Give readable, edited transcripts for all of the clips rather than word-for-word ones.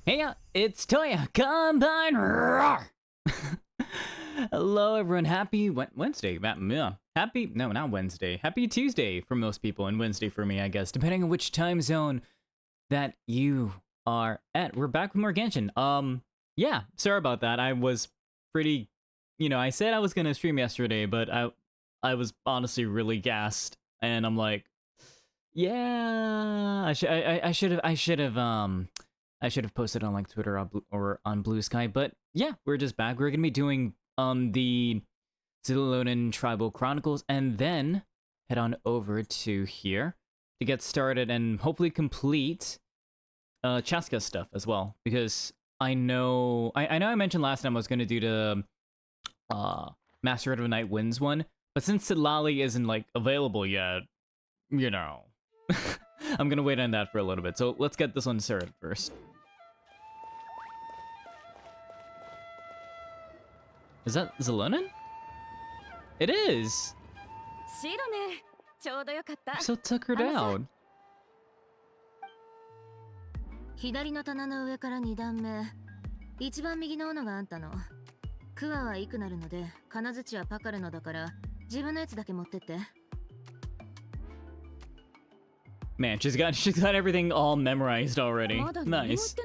Hey, it's Toya Combine Roar! Hello, everyone. Happy Wednesday. Happy, no, not Wednesday. Happy Tuesday for most people, and Wednesday for me, I guess, depending on which time zone that you are at. We're back with more Genshin. Yeah, sorry about that. I was pretty, I said I was gonna stream yesterday, but I was honestly really gassed, and I'm like, yeah, I should have posted on like Twitter or on Blue Sky, but yeah, we're just back. We're gonna be doing the Xilonen Tribal Chronicles, and then head on over to here to get started and hopefully complete Chasca stuff as well, because I know I mentioned last time I was gonna do the Master of the Night Winds one, but since Silali isn't like available yet, I'm gonna wait on that for a little bit. So let's get this one started first. Is that Xilonen? It is! I'm so tuckered out. 左の棚の上から2段目、一番右の斧があんたの。クワはイクナルので、金槌はパカルのだから、自分のやつだけ持ってって。Man, she's got everything all memorized already. Nice.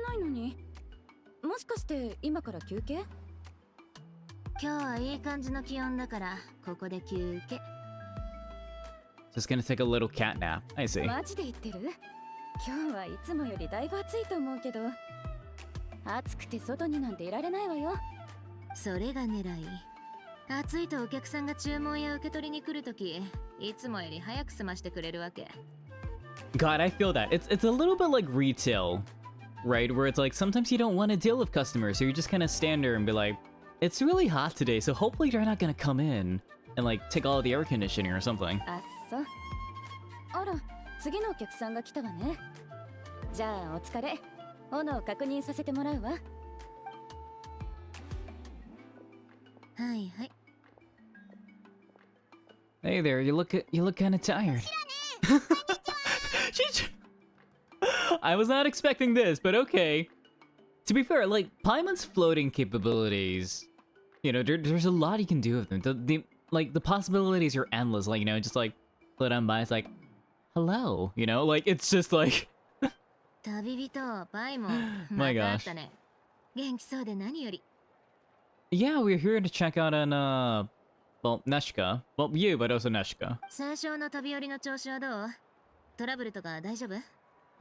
もしかして今から休憩？今日はいい感じの気温だから、ここで休憩。Just gonna take a little cat nap. I see. マジで言ってる？今日はいつもよりだいぶ暑いと思うけど、暑くて外になんていられないわよ。それが狙い。暑いとお客さんが注文や受け取りに来るとき、いつもより早く済ましてくれるわけ。God, I feel that. It's a little bit like retail, right? Where it's like sometimes you don't want to deal with customers, so you just kind of stand there and be like, it's really hot today, so hopefully they're not gonna come in and like take all of the air conditioning or something. あっそ。あら、次のお客さんが来たわね。じゃあお疲れ。斧を確認させてもらうわ。はいはい。Hey there, you look kind of tired. I was not expecting this, but okay. To be fair, like Paimon's floating capabilities, there's a lot you can do with them. The possibilities are endless. Like, just like float on by. It's like, hello, like it's just like. My gosh. Yeah, we're here to check out on well, Neshka. Well, you, but also Neshka.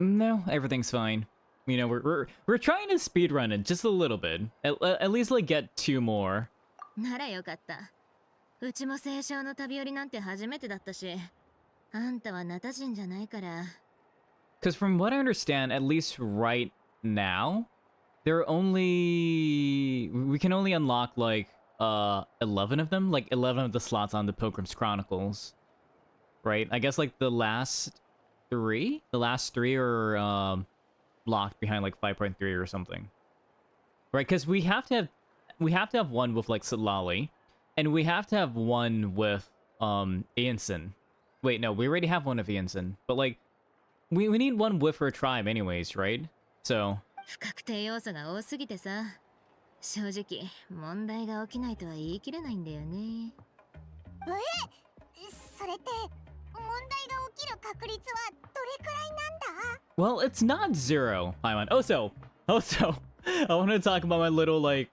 No, everything's fine. We're trying to speedrun it just a little bit. At least like get 2 more. ならよかった。うちも青少の旅寄りなんて初めてだったし、あんたはナタ人じゃないから。Because from what I understand, at least right now, we can only unlock like 11 of them, like 11 of the slots on the Pilgrim's Chronicles, right? I guess like the last 3 are locked behind like 5.3 or something, right? Because we have to have one with like Silali, and we have to have one with Ianson. Wait, no, we already have one of Ianson, but like we need one with her tribe anyways, right? So 不確定要素が多すぎてさ、正直問題が起きないとは言い切れないんだよね。それって問題が起きる確率はどれくらいなんだ？ Well, it's not 0, Paimon. Also, I want to talk about my little like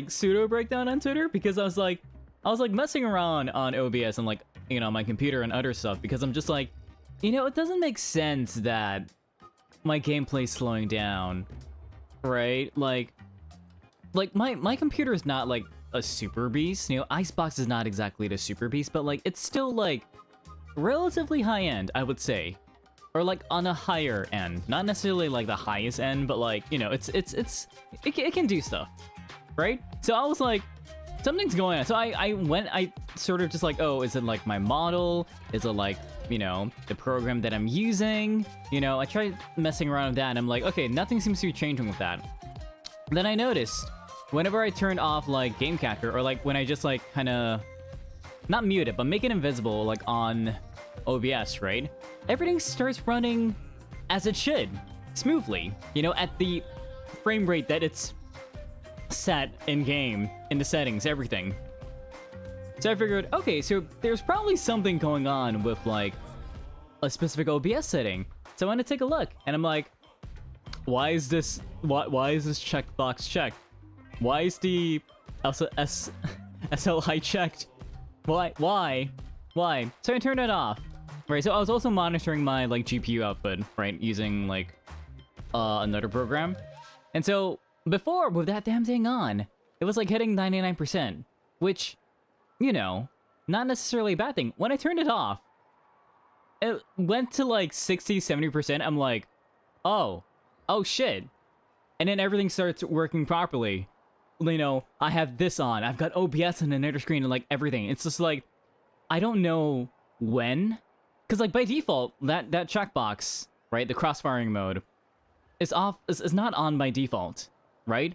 pseudo breakdown on Twitter, because I was like messing around on OBS and like my computer and other stuff, because I'm just like, it doesn't make sense that my gameplay's slowing down, right? Like my computer is not like a super beast. Icebox is not exactly the super beast, but like it's still like relatively high end, I would say, or like on a higher end, not necessarily like the highest end, but like it can do stuff, right? So I was like, something's going on. So I sort of just like, oh, is it like my model? Is it like the program that I'm using? I tried messing around with that, and I'm like, okay, nothing seems to be changing with that. Then I noticed whenever I turned off like game capture, or like when I just like kind of not mute it, but make it invisible like on OBS, right? Everything starts running as it should, smoothly. At the frame rate that it's set in game, in the settings, everything. So I figured, okay, so there's probably something going on with like a specific OBS setting. So I went to take a look, and I'm like, why is this checkbox checked? Why is the SLI checked? Why? So I turned it off. Right, so I was also monitoring my like GPU output, right, using like another program. And so before, with that damn thing on, it was like hitting 99%, which, you know, not necessarily a bad thing. When I turned it off, it went to like 60, 70%. I'm like, oh shit. And then everything starts working properly. You know, I have this on, I've got OBS on another screen and like everything. It's just like, I don't know when. Because like by default, that checkbox, right, the cross-firing mode, is not on by default, right?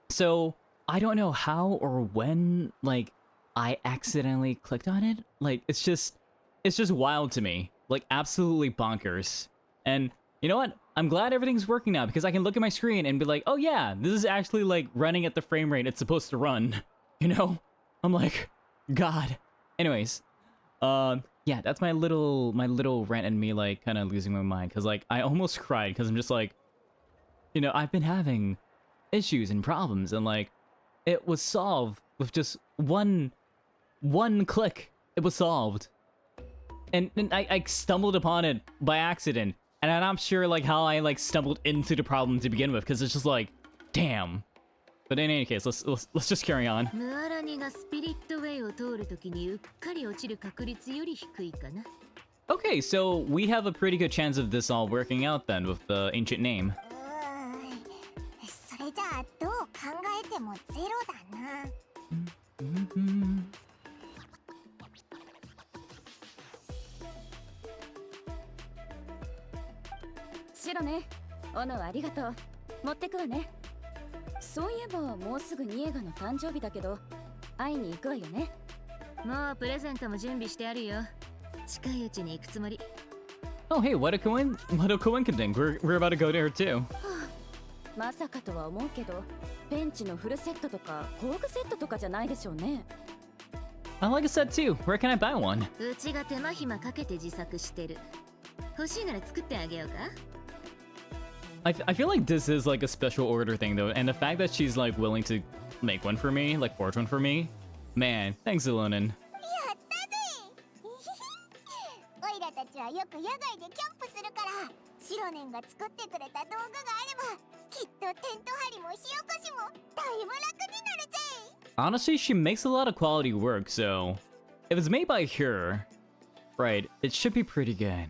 So I don't know how or when like I accidentally clicked on it. Like it's just wild to me, like absolutely bonkers. And you know what? I'm glad everything's working now because I can look at my screen and be like, oh yeah, this is actually like running at the frame rate it's supposed to run. You know? I'm like, God. Anyways, yeah, that's my little rant and me like kind of losing my mind because like I almost cried because I'm just like, you know, I've been having issues and problems and like it was solved with just one click. It was solved, and I stumbled upon it by accident, and I'm not sure like how I like stumbled into the problem to begin with because it's just like, damn. But in any case, let's just carry on. Okay, so we have a pretty good chance of this all working out then with the ancient name. それじゃあどう考えてもゼロだな。シロね、オノありがとう。持ってくわね。そういえばもうすぐニエガの誕生日だけど会いに行くわよね。もうプレゼントも準備してあるよ。近いうちに行くつもり。Oh hey, what a coincidence. We're about to go there too. まさかとは思うけど、ペンチのフルセットとか工具セットとかじゃないでしょうね。I like a set too. Where can I buy one? うちが手間暇かけて自作してる。欲しいなら作ってあげようか。I feel like this is like a special order thing though, and the fact that she's like willing to make one for me, like forge one for me, man, thanks Xilonen. やったぜ。オイラたちはよく野外でキャンプするから、シロネンが作ってくれた道具があれば、きっとテント張りも火起こしもだいぶ楽になるぜ。Honestly, she makes a lot of quality work, so if it's made by her, right, it should be pretty good,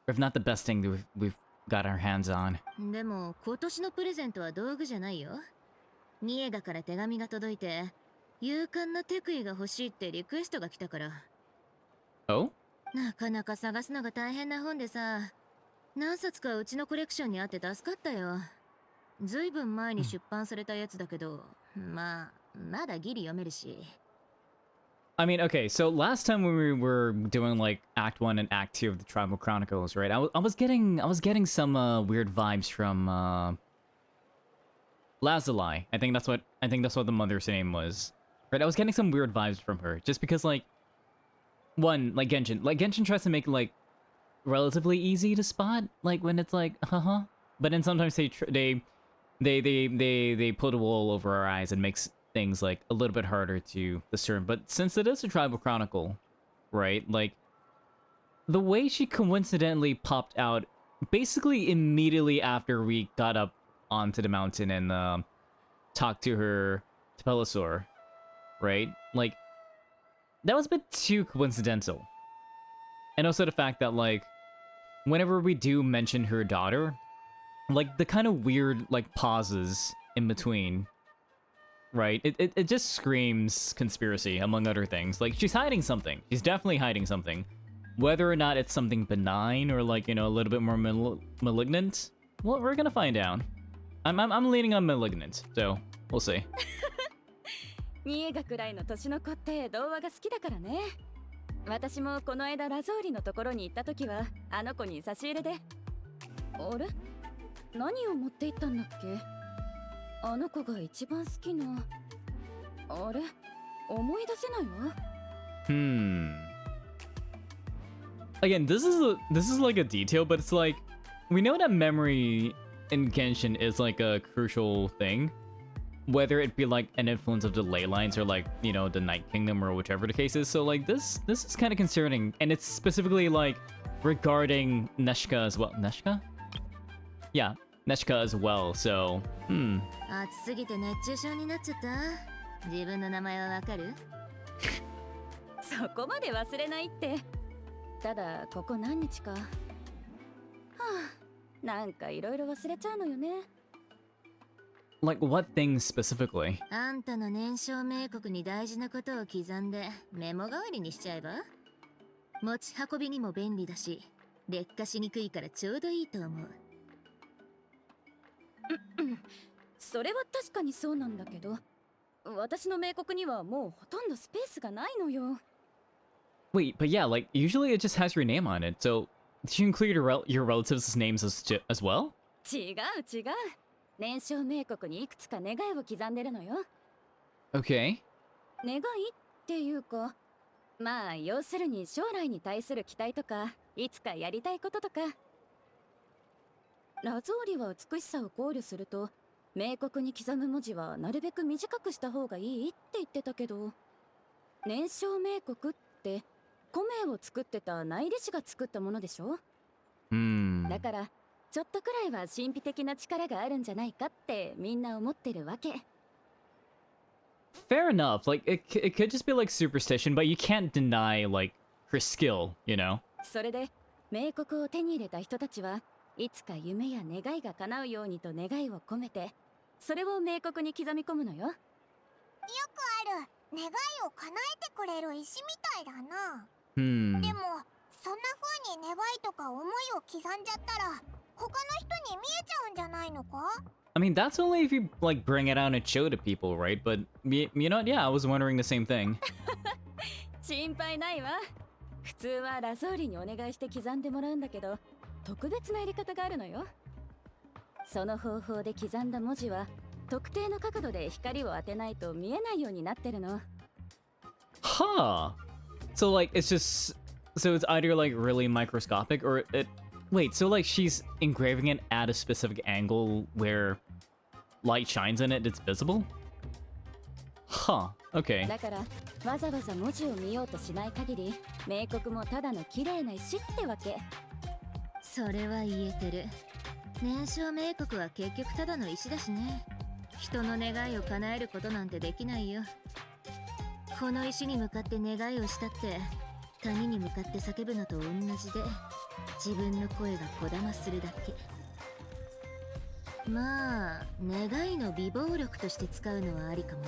or if not the best thing that we've got our hands on. でも今年のプレゼントは道具じゃないよ。ニエガから手紙が届いて、勇敢なテクイが欲しいってリクエストが来たから。Oh? なかなか探すのが大変な本でさ、何冊かうちのコレクションにあって助かったよ。ずいぶん前に出版されたやつだけど、まだギリ読めるし。I mean, okay, so last time when we were doing like Act 1 and Act 2 of the Tribal Chronicles, right? I was getting some weird vibes from Lazuli. I think that's what the mother's name was. Right? I was getting some weird vibes from her just because like like Genshin tries to make it like relatively easy to spot like when it's like but then sometimes they put a wool over our eyes and makes things like a little bit harder to discern. But since it is a Tribal Chronicle, right, like the way she coincidentally popped out basically immediately after we got up onto the mountain and talked to her Pelosaur, right, like that was a bit too coincidental. And also the fact that like whenever we do mention her daughter, like the kind of weird like pauses in between, right? It just screams conspiracy, among other things. Like, she's hiding something. She's definitely hiding something. Whether or not it's something benign or, like, you know, a little bit more malignant, well, we're gonna find out. I'm leaning on malignant, so we'll see. ニエガくらいの年の子って童話が好きだからね。私もこの間ラゾーリのところに行った時はあの子に差し入れで。あれ？何を持って行ったんだっけ？あの子が一番好きなあれ思い出せないわ。Again, this is like a detail, but it's like we know that memory in Genshin is like a crucial thing, whether it be like an influence of the ley lines or like, you know, the Night Kingdom or whichever the case is. So like this is kind of concerning, and it's specifically like regarding Neshka as well. Neshka? Yeah, Neshka as well. So, 暑すぎて熱中症になっちゃった。自分の名前はわかる？そこまで忘れないって。ただここ何日か。はあ、なんかいろいろ忘れちゃうのよね。like what things specifically? あんたの燃焼冥国に大事なことを刻んでメモ代わりにしちゃえば？持ち運びにも便利だし、劣化しにくいからちょうどいいと思う。それは確かにそうなんだけど、私の冥国にはもうほとんどスペースがないのよ。Wait, but yeah, like usually it just has your name on it. So did you include your relatives' names as well? 違う。燃焼冥国にいくつか願いを刻んでるのよ。Okay. 願いっていうか、まあ要するに将来に対する期待とか、いつかやりたいこととか。ラゾーリは美しさを考慮すると、冥国に刻む文字はなるべく短くした方がいいって言ってたけど、燃焼冥国って米を作ってた内裏師が作ったものでしょ？だからちょっとくらいは神秘的な力があるんじゃないかってみんな思ってるわけ。Fair enough. Like it could just be like superstition, but you can't deny like her skill, you know? それで冥国を手に入れた人たちはいつか夢や願いが叶うようにと願いを込めて、それを冥国に刻み込むのよ。よくある願いを叶えてくれる石みたいだな。でもそんな風に願いとか思いを刻んじゃったら他の人に見えちゃうんじゃないのか？ I mean, that's only if you like bring it out and show to people, right? But you know, yeah, I was wondering the same thing. 心配ないわ。普通はラゾーリにお願いして刻んでもらうんだけど、特別なやり方があるのよ。その方法で刻んだ文字は特定の角度で光を当てないと見えないようになってるの。Huh. So like so it's either like really microscopic or it wait, so like she's engraving it at a specific angle where light shines in it, it's visible? Huh. Okay. だからわざわざ文字を見ようとしない限り、冥国もただの綺麗な石ってわけ。それは言えてる。燃焼冥国は結局ただの石だしね。人の願いを叶えることなんてできないよ。この石に向かって願いをしたって谷に向かって叫ぶのと同じで、自分の声がこだまするだけ。まあ願いの美貌力として使うのはありかも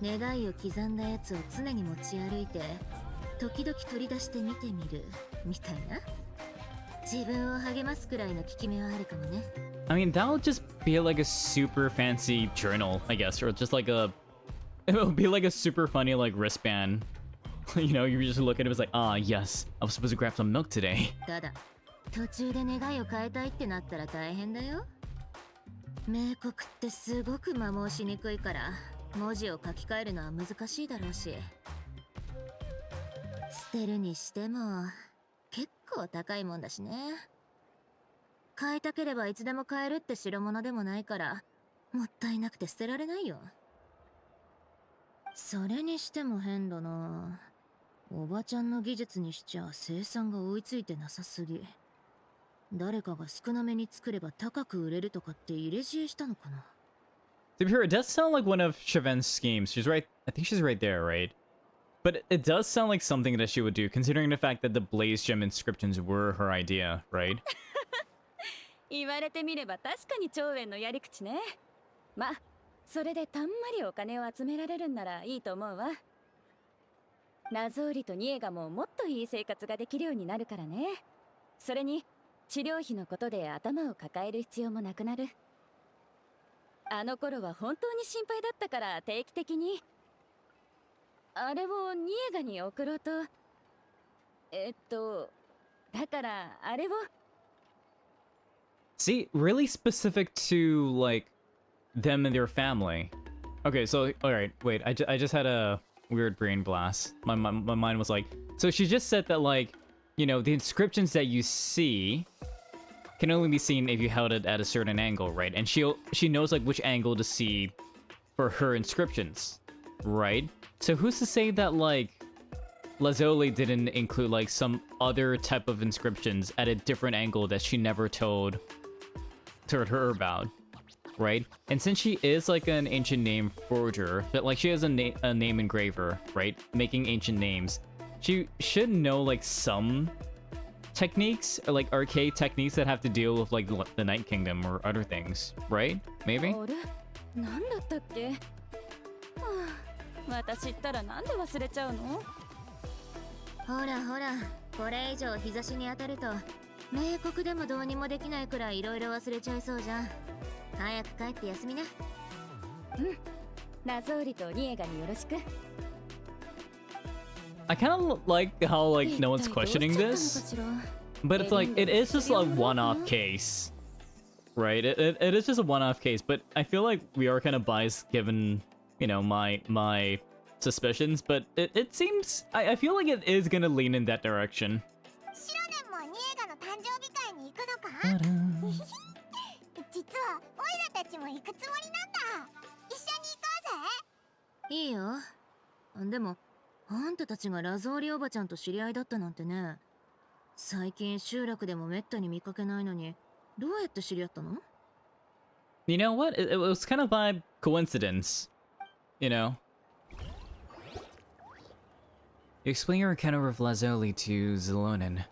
ね。願いを刻んだやつを常に持ち歩いて時々取り出して見てみるみたいな。自分を励ますくらいの効き目はあるかもね。I mean, that would just be like a super fancy journal, I guess, or just like it would be like a super funny like wristband. You know, you just look at it, it's like, ah, yes, I was supposed to grab some milk today. ただ途中で願いを変えたいってなったら大変だよ。冥国ってすごく摩耗しにくいから文字を書き換えるのは難しいだろうし、捨てるにしても結構高いもんだしね。変えたければいつでも変えるって代物でもないからもったいなくて捨てられないよ。それにしても変だな。おばちゃんの技術にしちゃ生産が追いついてなさすぎ。誰かが少なめに作れば高く売れるとかって入れ知恵したのかな。To be fair, it does sound like one of Cheven's schemes. She's right. I think she's right there, right? But it does sound like something that she would do, considering the fact that the Blaze Gem inscriptions were her idea, right? 言われてみれば確かに長園のやり口ね。ま、それでたんまりお金を集められるんならいいと思うわ。ラゾーリとニエガももっといい生活ができるようになるからね。それに治療費のことで頭を抱える必要もなくなる。あの頃は本当に心配だったから定期的にあれをニエガに送ろうと。だからあれを。See, really specific to like them and their family. Okay, so all right, wait. I just had a weird brain blast. My mind was like, so she just said that like, you know, the inscriptions that you see can only be seen if you held it at a certain angle, right? And she knows like which angle to see for her inscriptions, right? So who's to say that like Lazuli didn't include like some other type of inscriptions at a different angle that she never told her about, right? And since she is like an ancient name forger, that like she has a name engraver, right? Making ancient names, she should know like some techniques or like arcade techniques that have to deal with like the Night Kingdom or other things, right? Maybe? あれなんだったっけはあ私ったらなんで忘れちゃうのほらほらこれ以上日差しに当たると冷酷でもどうにもできないくらいいろいろ忘れちゃいそうじゃん早く帰って休みなうんラゾーリとリエガによろしく I kind of like how like no one's questioning this, but it's like it is just a one-off case, right? It is just a one-off case, but I feel like we are kind of biased given, you know, my suspicions, but it seems I feel like it is gonna lean in that direction. シロネンもニエガの誕生日会に行くのか実はオイラたちも行くつもりなんだ一緒に行こうぜいいよでもあんたたちがラゾーリおばちゃんと知り合いだったなんてね最近集落でもめったに見かけないのにどうやって知り合ったの You know what? It was kind of by coincidence, you know. You explain your encounter with Lazuli to Xilonen.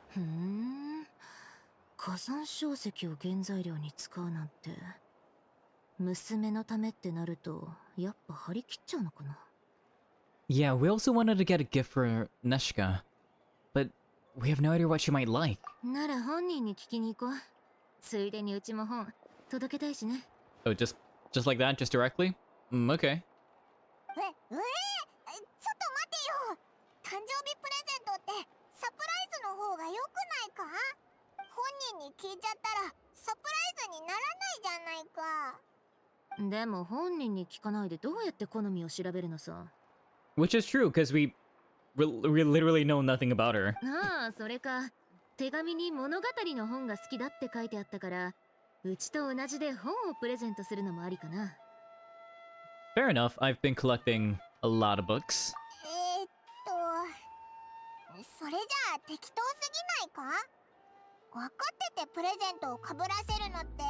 ふん火山硝石を原材料に使うなんて娘のためってなるとやっぱ張り切っちゃうのかな Yeah, we also wanted to get a gift for Neshka, but we have no idea what she might like. なら本人に聞きに行こうついでにうちも本届けたいしね Oh, just like that, just directly? Okay. ちょっと待てよ誕生日プレゼントってサプライズの方が良くないか本人に聞いちゃったらサプライズにならないじゃないかでも本人に聞かないでどうやって好みを調べるのさ Which is true, because we literally know nothing about her. ああそれか手紙に物語の本が好きだって書いてあったからうちと同じで本をプレゼントするのもありかな Fair enough, I've been collecting a lot of books. それじゃあ適当すぎないか分かっててプレゼントをかぶらせるのって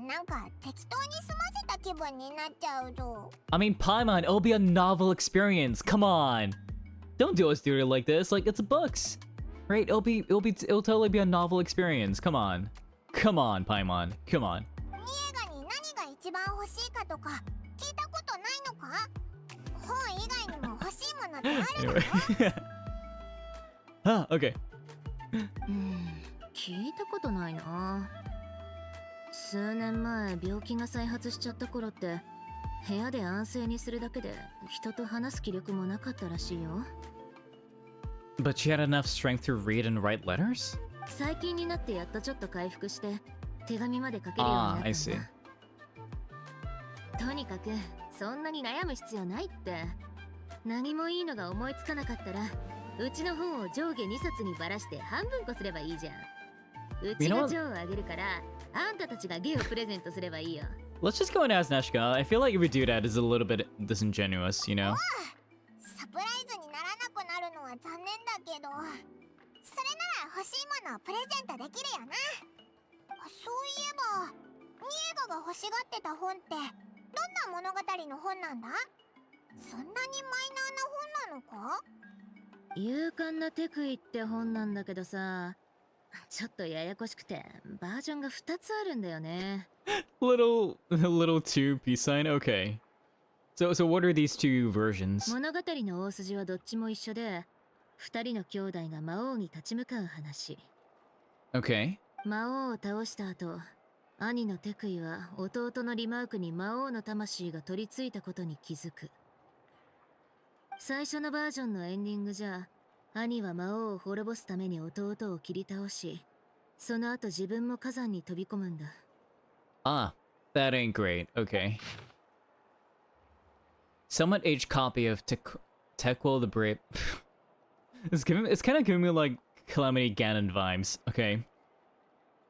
なんか適当に済ませた気分になっちゃうぞ I mean, Paimon, it'll be a novel experience, come on! Don't do us dirty like this, like it's books! Right, it'll totally be a novel experience, come on. Come on, Paimon, come on. ニエガに何が一番欲しいかとか聞いたことないのか本以外にも欲しいものってあるの Anyway. Ah, okay. 聞いたことないな数年前病気が再発しちゃった頃って部屋で安静にするだけで人と話す気力もなかったらしいよ But she had enough strength to read and write letters? 最近になってやっとちょっと回復して手紙まで書けるようになったんだ I see. とにかくそんなに悩む必要ないって何もいいのが思いつかなかったらうちの本を上下2冊にばらして半分こすればいいじゃんうちが上をあげるからあんたたちが下をプレゼントすればいいよ Let's just go and ask Neshka. I feel like if we do that, it's a little bit disingenuous, you know? サプライズにならなくなるのは残念だけどそれなら欲しいものをプレゼントできるよなそういえばニエガが欲しがってた本ってどんな物語の本なんだそんなにマイナーな本なのか勇敢なテクイって本なんだけどさちょっとややこしくてバージョンが2つあるんだよね little two peace sign? Okay. So what are these two versions? 物語の大筋はどっちも一緒で2人の兄弟が魔王に立ち向かう話 Okay. 魔王を倒した後兄のテクイは弟のリマークに魔王の魂が取り付いたことに気づく最初のバージョンのエンディングじゃ兄は魔王を滅ぼすために弟を切り倒しその後自分も火山に飛び込むんだ Ah. That ain't great. Okay. Somewhat aged copy of Tequil the Brave. It's kind of giving me like Calamity Ganon vibes. Okay.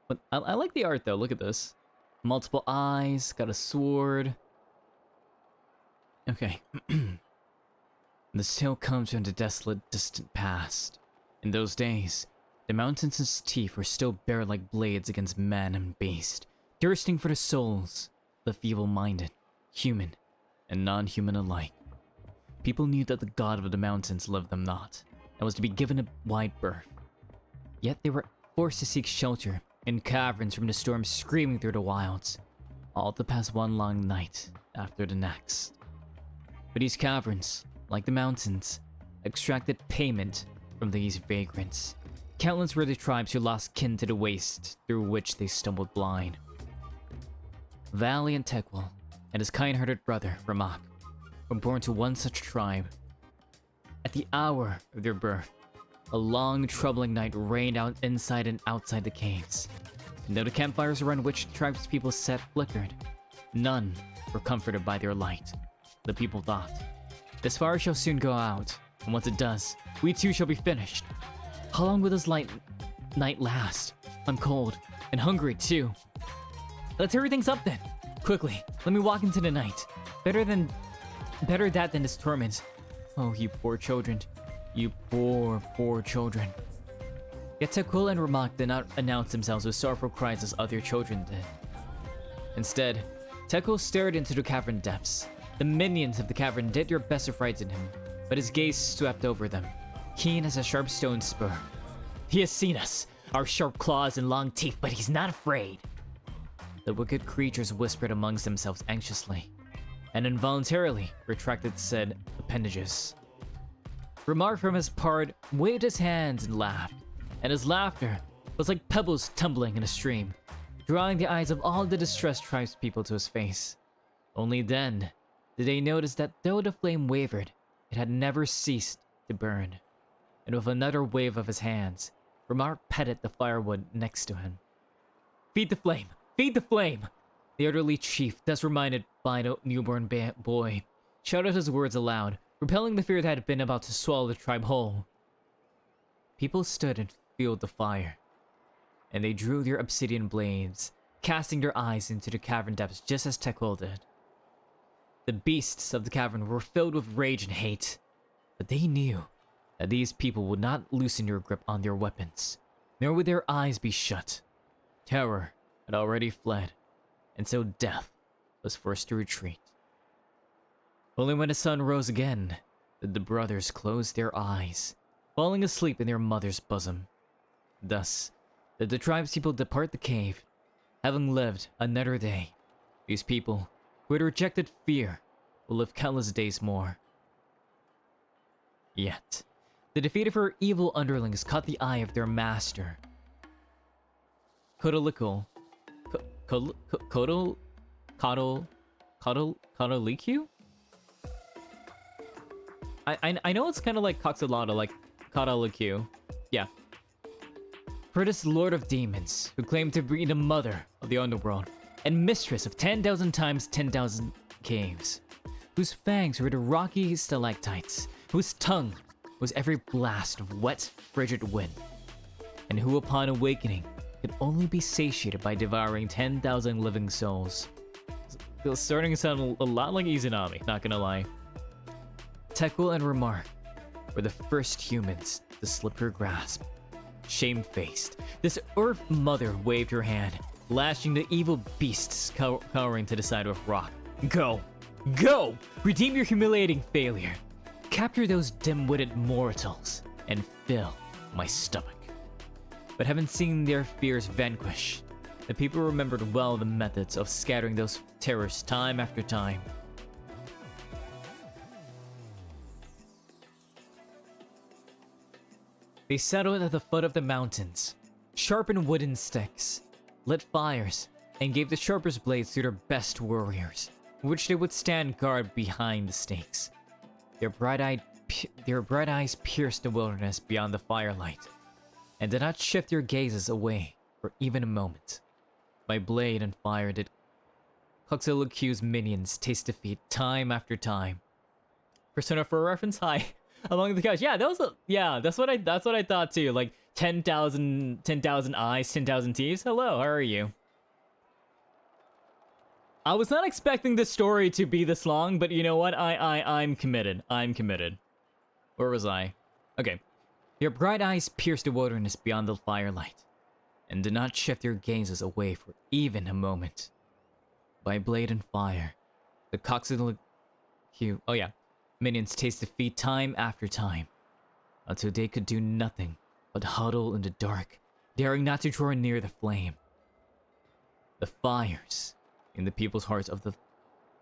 But I like the art though. Look at this. Multiple eyes. Got a sword. Okay. This tale comes from the desolate, distant past. In those days, the mountains and its teeth were still bare like blades against man and beast, thirsting for the souls, the feeble-minded, human, and non-human alike. People knew that the god of the mountains loved them not, and was to be given a wide berth. Yet they were forced to seek shelter in caverns from the storm screaming through the wilds, all to pass one long night after the next. But these caverns, like the mountains, extracted payment from these vagrants. Countless were the tribes who lost kin to the waste through which they stumbled blind. Valiant Tequil and his kind-hearted brother, Ramak, were born to one such tribe. At the hour of their birth, a long, troubling night reigned out inside and outside the caves. And though the campfires around which the tribe's people sat flickered, none were comforted by their light. The people thought, "This fire shall soon go out, and once it does, we too shall be finished. How long will this night last? I'm cold, and hungry too. Let's hurry things up then. Quickly, let me walk into the night. Better that than this torment. Oh, you poor children. You poor children." Yet Tequil and Ramak did not announce themselves with sorrowful cries as other children did. Instead, Tequil stared into the cavern depths. The minions of the cavern did their best to frighten him, but his gaze swept over them, keen as a sharp stone spur. "He has seen us, our sharp claws and long teeth, but he's not afraid." The wicked creatures whispered amongst themselves anxiously, and involuntarily retracted said appendages. Ramak from his part waved his hands and laughed, and his laughter was like pebbles tumbling in a stream, drawing the eyes of all the distressed tribespeople to his face. Only then did they notice that though the flame wavered, it had never ceased to burn. And with another wave of his hands, Ramak petted the firewood next to him. "Feed the flame! Feed the flame!" The elderly chief, thus reminded by the newborn boy, shouted his words aloud, repelling the fear that had been about to swallow the tribe whole. People stood and fueled the fire, and they drew their obsidian blades, casting their eyes into the cavern depths just as Tequil did. The beasts of the cavern were filled with rage and hate, but they knew that these people would not loosen their grip on their weapons, nor would their eyes be shut. Terror had already fled, and so death was forced to retreat. Only when the sun rose again did the brothers close their eyes, falling asleep in their mother's bosom. Thus did the tribespeople depart the cave, having lived another day. These people who had rejected fear will live countless days more. Yet, the defeat of her evil underlings caught the eye of their master. Kodaliku? I know it's kind of like Coxolotl, like Kodaliku. Yeah. For this lord of demons, who claimed to be the mother of the underworld, and mistress of 10,000 times 10,000 caves, whose fangs were the rocky stalactites, whose tongue was every blast of wet, frigid wind, and who upon awakening could only be satiated by devouring 10,000 living souls. It's starting to sound a lot like Izanami, not gonna lie. Tequil and Ramak were the first humans to slip her grasp. Shamefaced, this Earth Mother waved her hand, lashing the evil beasts cowering to the side of rock. "Go! Go! Redeem your humiliating failure! Capture those dim-witted mortals, and fill my stomach." But having seen their fears vanquish, the people remembered well the methods of scattering those terrors time after time. They settled at the foot of the mountains, sharpened wooden sticks, lit fires, and gave the sharpest blades to their best warriors, which they would stand guard behind the stakes. Their bright eyes pierced the wilderness beyond the firelight, and did not shift their gazes away for even a moment. By blade and fire did Huxilla Q's minions taste defeat time after time. Persona 4 reference? Hi. Among the guys. Yeah, that was that's what I thought too. Like 10,000 eyes, 10,000 teeth. Hello, how are you? I was not expecting this story to be this long, but you know what? I'm committed. I'm committed. Where was I? Okay. Your bright eyes pierced the wilderness beyond the firelight, and did not shift your gazes away for even a moment. By blade and fire, the Coxidal Q. Oh yeah. Minions taste defeat time after time, until they could do nothing but huddle in the dark, daring not to draw near the flame. The fires in the people's hearts of the...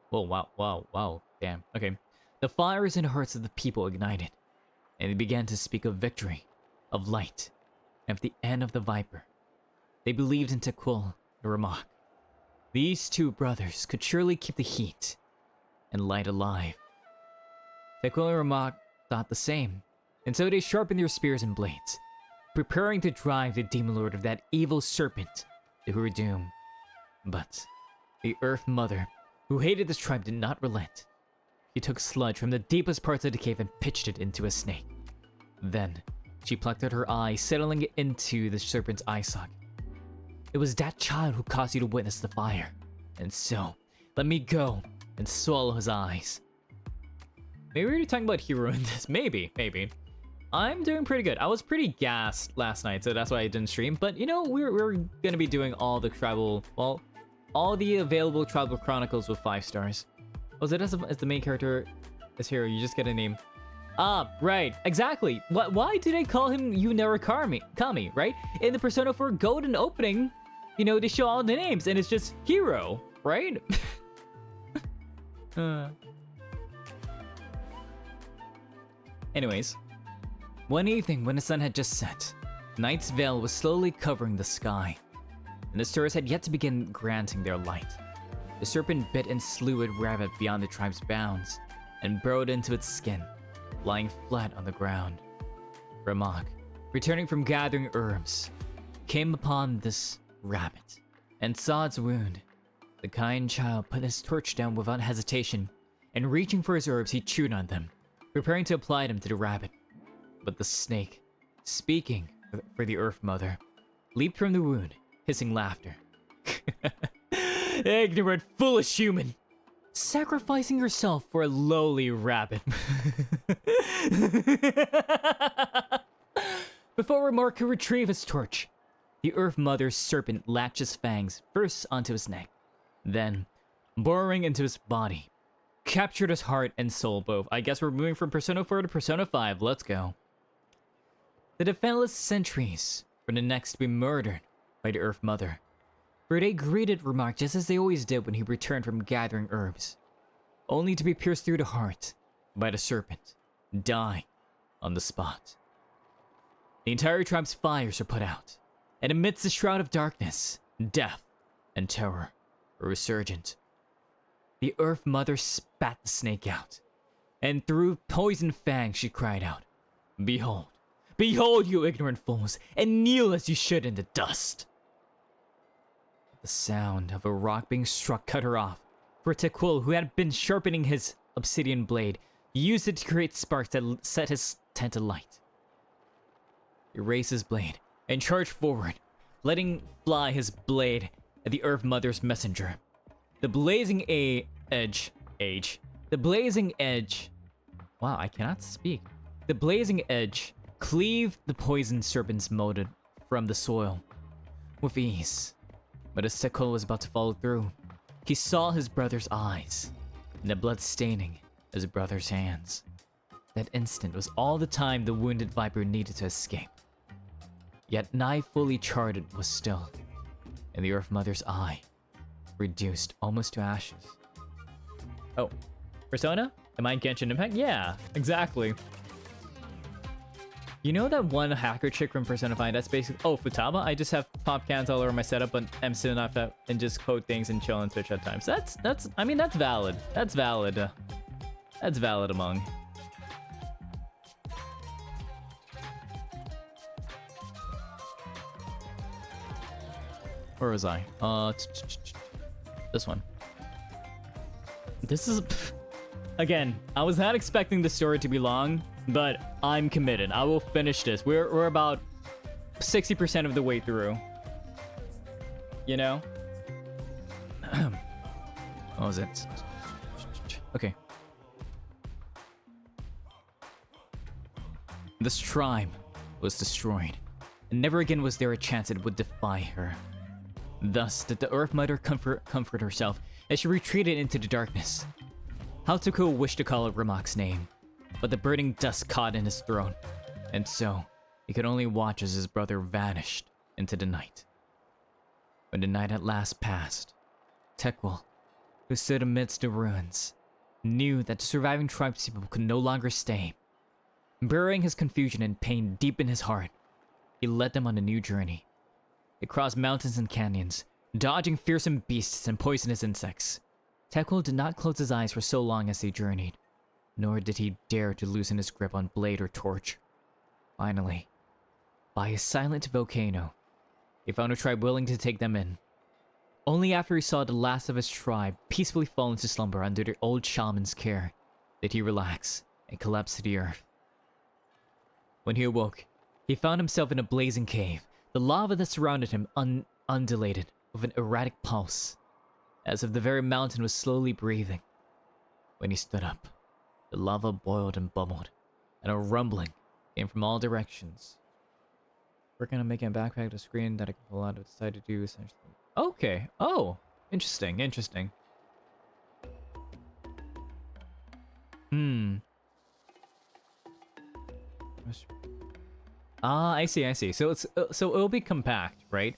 Whoa, wow, damn. Okay. The fires in the hearts of the people ignited, and they began to speak of victory, of light, and of the end of the Viper. They believed in Tequil and Ramak. These two brothers could surely keep the heat and light alive. Tequil and Ramak thought the same, and so they sharpened their spears and blades, preparing to drive the demon lord of that evil serpent to her doom. But the Earth Mother, who hated this tribe, did not relent. She took sludge from the deepest parts of the cave and pitched it into a snake. Then, she plucked out her eye, settling it into the serpent's eye socket. It was that child who caused you to witness the fire, and so, let me go and swallow his eyes. Maybe we're talking about Hero in this. Maybe. I'm doing pretty good. I was pretty gassed last night, so that's why I didn't stream. But you know, we're gonna be doing all the tribal, well, all the available tribal chronicles with 5 stars. Was it as the main character, as hero? You just get a name. Ah, right, exactly. Why do they call him Kami, right? In the Persona 4 Golden opening, you know, they show all the names, and it's just Hero, right? Anyways, one evening when the sun had just set, night's veil was slowly covering the sky, and the stars had yet to begin granting their light. The serpent bit and slew a rabbit beyond the tribe's bounds, and burrowed into its skin, lying flat on the ground. Ramak, returning from gathering herbs, came upon this rabbit, and saw its wound. The kind child put his torch down without hesitation, and reaching for his herbs, he chewed on them, preparing to apply them to the rabbit. But the snake, speaking for the Earth Mother, leaped from the wound, hissing laughter. Ignorant, foolish human! Sacrificing yourself for a lowly rabbit. Before Ramak could retrieve his torch, the Earth Mother's serpent latched his fangs first onto his neck, then, burrowing into his body, captured his heart and soul both. I guess we're moving from Persona 4 to Persona 5. Let's go. The defenseless sentries were the next to be murdered by the Earth Mother, for they greeted Ramak just as they always did when he returned from gathering herbs, only to be pierced through the heart by the serpent, dying on the spot. The entire tribe's fires were put out, and amidst the shroud of darkness, death and terror were resurgent. The Earth Mother spat the snake out, and through poisoned fangs she cried out, "Behold, behold, you ignorant fools, and kneel as you should in the dust." The sound of a rock being struck cut her off, for Tequil, who had been sharpening his obsidian blade, used it to create sparks that set his tent alight. He raised his blade and charged forward, letting fly his blade at the Earth Mother's messenger. The blazing edge. Wow, I cannot speak. The blazing edge cleaved the poisoned serpent's molded from the soil with ease. But as Tequil was about to follow through, he saw his brother's eyes and the blood staining his brother's hands. That instant was all the time the wounded viper needed to escape. Yet nigh fully charted was still, and the Earth Mother's eye reduced almost to ashes. Oh, Persona? Am I Genshin Impact? Yeah, exactly. You know that one hacker chick from Persona 5 that's basically... Oh, Futaba? I just have pop cans all over my setup, but I'm still enough to and just code things and chill on Twitch at times. I mean, that's valid. That's valid. That's valid among. Where was I? This one. This is... Again, I was not expecting the story to be long, but I'm committed. I will finish this. We're about 60% of the way through. You know? What was it? Okay. This tribe was destroyed, and never again was there a chance it would defy her. Thus did the Earth Mother comfort herself as she retreated into the darkness. Hautoko wished to call out Ramak's name, but the burning dust caught in his throat, and so he could only watch as his brother vanished into the night. When the night at last passed, Tekwal, who stood amidst the ruins, knew that the surviving tribespeople could no longer stay. Burying his confusion and pain deep in his heart, he led them on a new journey. They crossed mountains and canyons, dodging fearsome beasts and poisonous insects. Tekwal did not close his eyes for so long as they journeyed, nor did he dare to loosen his grip on blade or torch. Finally, by a silent volcano, he found a tribe willing to take them in. Only after he saw the last of his tribe peacefully fall into slumber under the old shaman's care did he relax and collapse to the earth. When he awoke, he found himself in a blazing cave. The lava that surrounded him undulated with an erratic pulse, as if the very mountain was slowly breathing. When he stood up, the lava boiled and bubbled, and a rumbling came from all directions. Working on making a backpack with a screen that I can pull out, I decided to do essentially. Okay. Oh, interesting. Interesting. Ah, I see. So it'll be compact, right?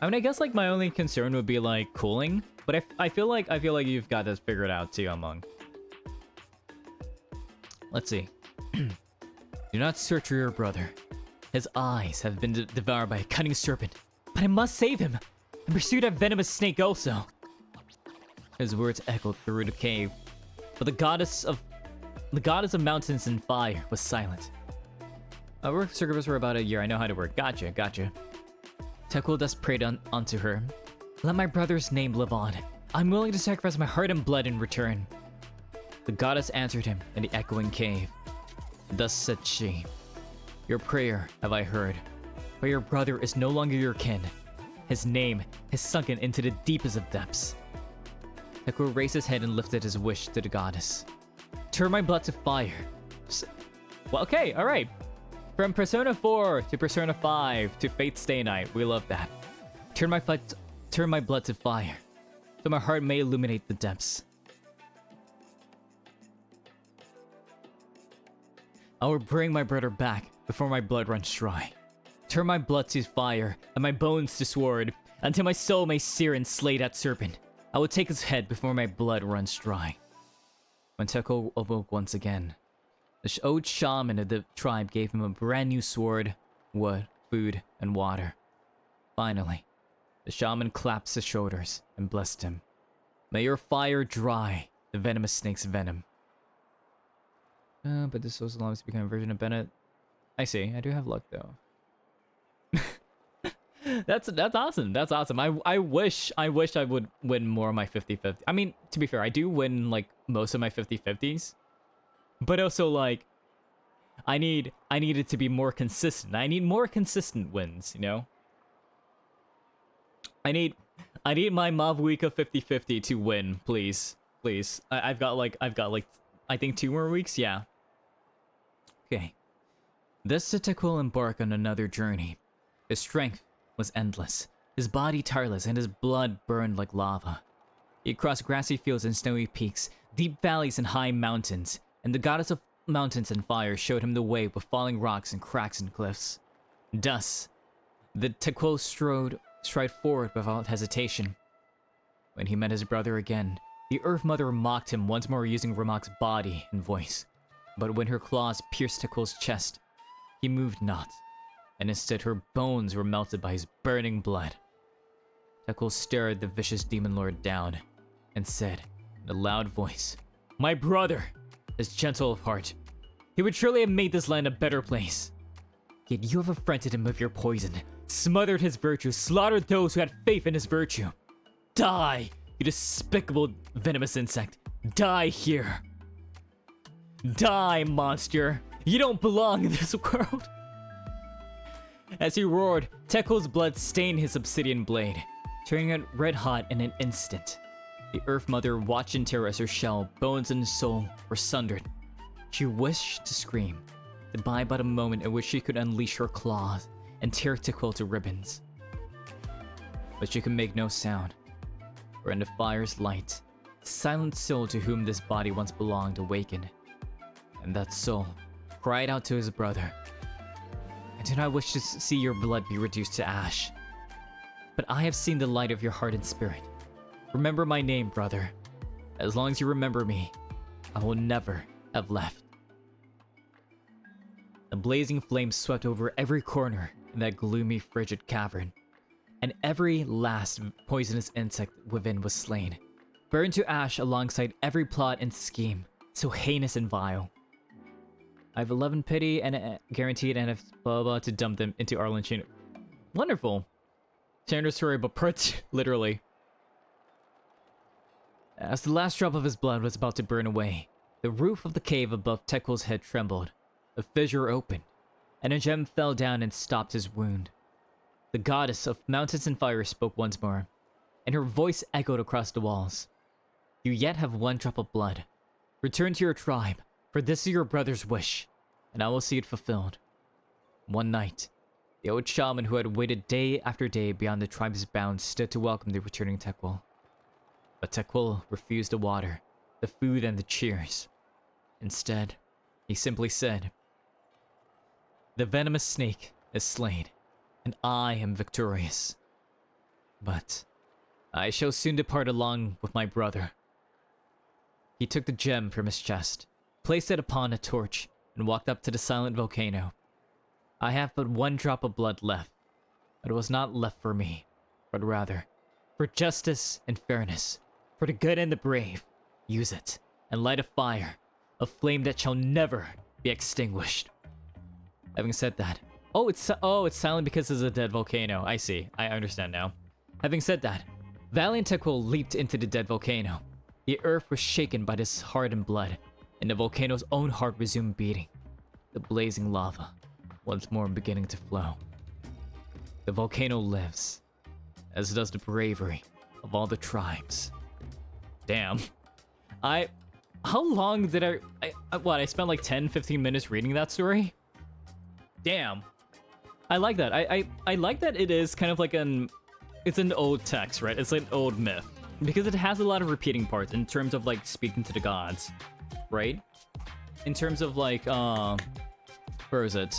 I mean, I guess like my only concern would be like cooling, but I feel like you've got this figured out too, Among. Let's see. Do not search for your brother. His eyes have been devoured by a cunning serpent, but I must save him and pursue that venomous snake also. His words echoed through the cave, but the goddess of mountains and fire was silent. I worked for Circus for about a year. I know how to work. Gotcha. Tekwal thus prayed unto her. Let my brother's name live on. I'm willing to sacrifice my heart and blood in return. The goddess answered him in the echoing cave. Thus said she, your prayer have I heard, but your brother is no longer your kin. His name has sunken into the deepest of depths. Tekwal raised his head and lifted his wish to the goddess. Turn my blood to fire. Well, okay, alright. From Persona 4 to Persona 5 to Fate Stay Night, we love that. Turn my blood to fire, so my heart may illuminate the depths. I will bring my brother back before my blood runs dry. Turn my blood to fire and my bones to sword, until my soul may sear and slay that serpent. I will take his head before my blood runs dry. When Tekwal awoke once again, the old shaman of the tribe gave him a brand new sword, wood, food, and water. Finally, the shaman clapped his shoulders and blessed him. May your fire dry the venomous snake's venom. But this also allows to become a version of Bennett. I see. I do have luck though. That's awesome. That's awesome. I wish I would win more of my 50-50. I mean, to be fair, I do win like most of my 50-50s. But also like I need it to be more consistent. I need more consistent wins, you know? I need my Mavwika 50-50 to win, please. Please. I've got like I think 2 more weeks, yeah. Okay. Thus did Tekwal embark on another journey. His strength was endless, his body tireless, and his blood burned like lava. He crossed grassy fields and snowy peaks, deep valleys and high mountains, and the goddess of mountains and fire showed him the way with falling rocks and cracks and cliffs. Thus, the Tekwal strode forward without hesitation. When he met his brother again, the Earth Mother mocked him once more using Ramak's body and voice. But when her claws pierced Tekwal's chest, he moved not, and instead her bones were melted by his burning blood. Tekwal stared the vicious demon lord down, and said, in a loud voice, my brother is gentle of heart. He would surely have made this land a better place. Yet you have affronted him with your poison, smothered his virtue, slaughtered those who had faith in his virtue. Die, you despicable venomous insect. Die here. Die, monster. You don't belong in this world. As he roared, Tekkel's blood stained his obsidian blade, turning it red hot in an instant. The Earth Mother watched in terror as her shell, bones, and soul were sundered. She wished to scream, to buy but a moment in which she could unleash her claws and tear Tekkel to ribbons. But she could make no sound, for in the fire's light, the silent soul to whom this body once belonged awakened. And that soul cried out to his brother, I do not wish to see your blood be reduced to ash, but I have seen the light of your heart and spirit. Remember my name, brother. As long as you remember me, I will never have left. The blazing flames swept over every corner in that gloomy, frigid cavern, and every last poisonous insect within was slain, burned to ash alongside every plot and scheme so heinous and vile. I have 11 pity and guaranteed and have blah blah to dump them into Arlen. Wonderful. Standard story, but parts literally. As the last drop of his blood was about to burn away, the roof of the cave above Tekkel's head trembled. A fissure opened, and a gem fell down and stopped his wound. The goddess of mountains and fire spoke once more, and her voice echoed across the walls. You yet have one drop of blood. Return to your tribe, for this is your brother's wish, and I will see it fulfilled. One night, the old shaman who had waited day after day beyond the tribe's bounds stood to welcome the returning Tekkel. But Tekkel refused the water, the food, and the cheers. Instead, he simply said, The venomous snake is slain, and I am victorious. But I shall soon depart along with my brother. He took the gem from his chest, placed it upon a torch, and walked up to the silent volcano. I have but one drop of blood left, but it was not left for me, but rather for justice and fairness, for the good and the brave. Use it, and light a fire, a flame that shall never be extinguished. Having said that, it's silent because it's a dead volcano. I see. I understand now. Having said that, valiant Tekkel leaped into the dead volcano. The earth was shaken by this hardened blood, and the volcano's own heart resumed beating. The blazing lava, once more beginning to flow. The volcano lives, as does the bravery of all the tribes. Damn. How long did I spent like 10-15 minutes reading that story? Damn. I like that. I like that it is kind of like it's an old text, right? It's like an old myth. Because it has a lot of repeating parts in terms of like speaking to the gods, right? In terms of like, where is it?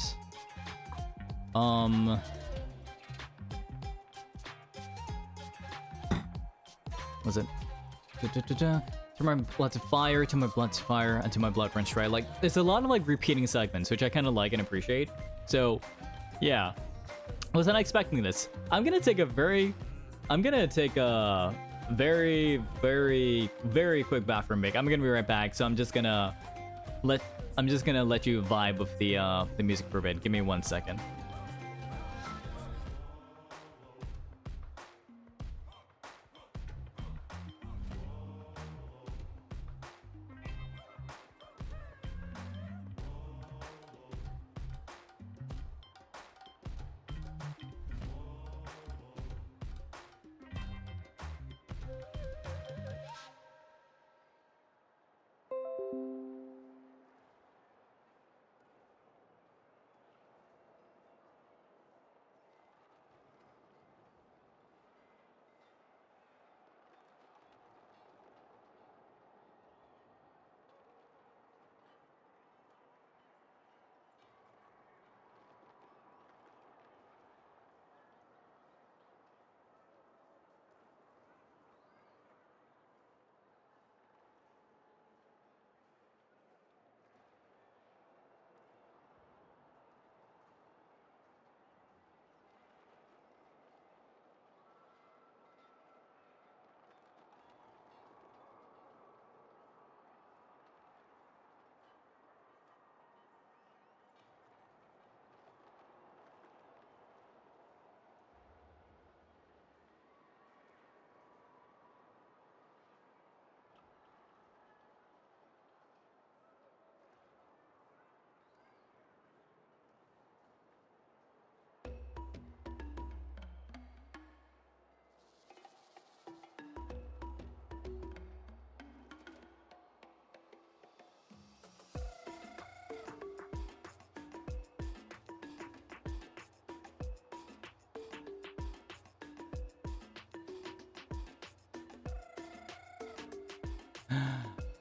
Was it? Turn my blood to fire, turn my blood to fire, until my blood runs dry. Like, there's a lot of like repeating segments, which I kind of like and appreciate. So, yeah. I was not expecting this. I'm gonna take a very, very quick bathroom break. I'm gonna be right back. So I'm just gonna let you vibe with the music for a bit. Give me 1 second.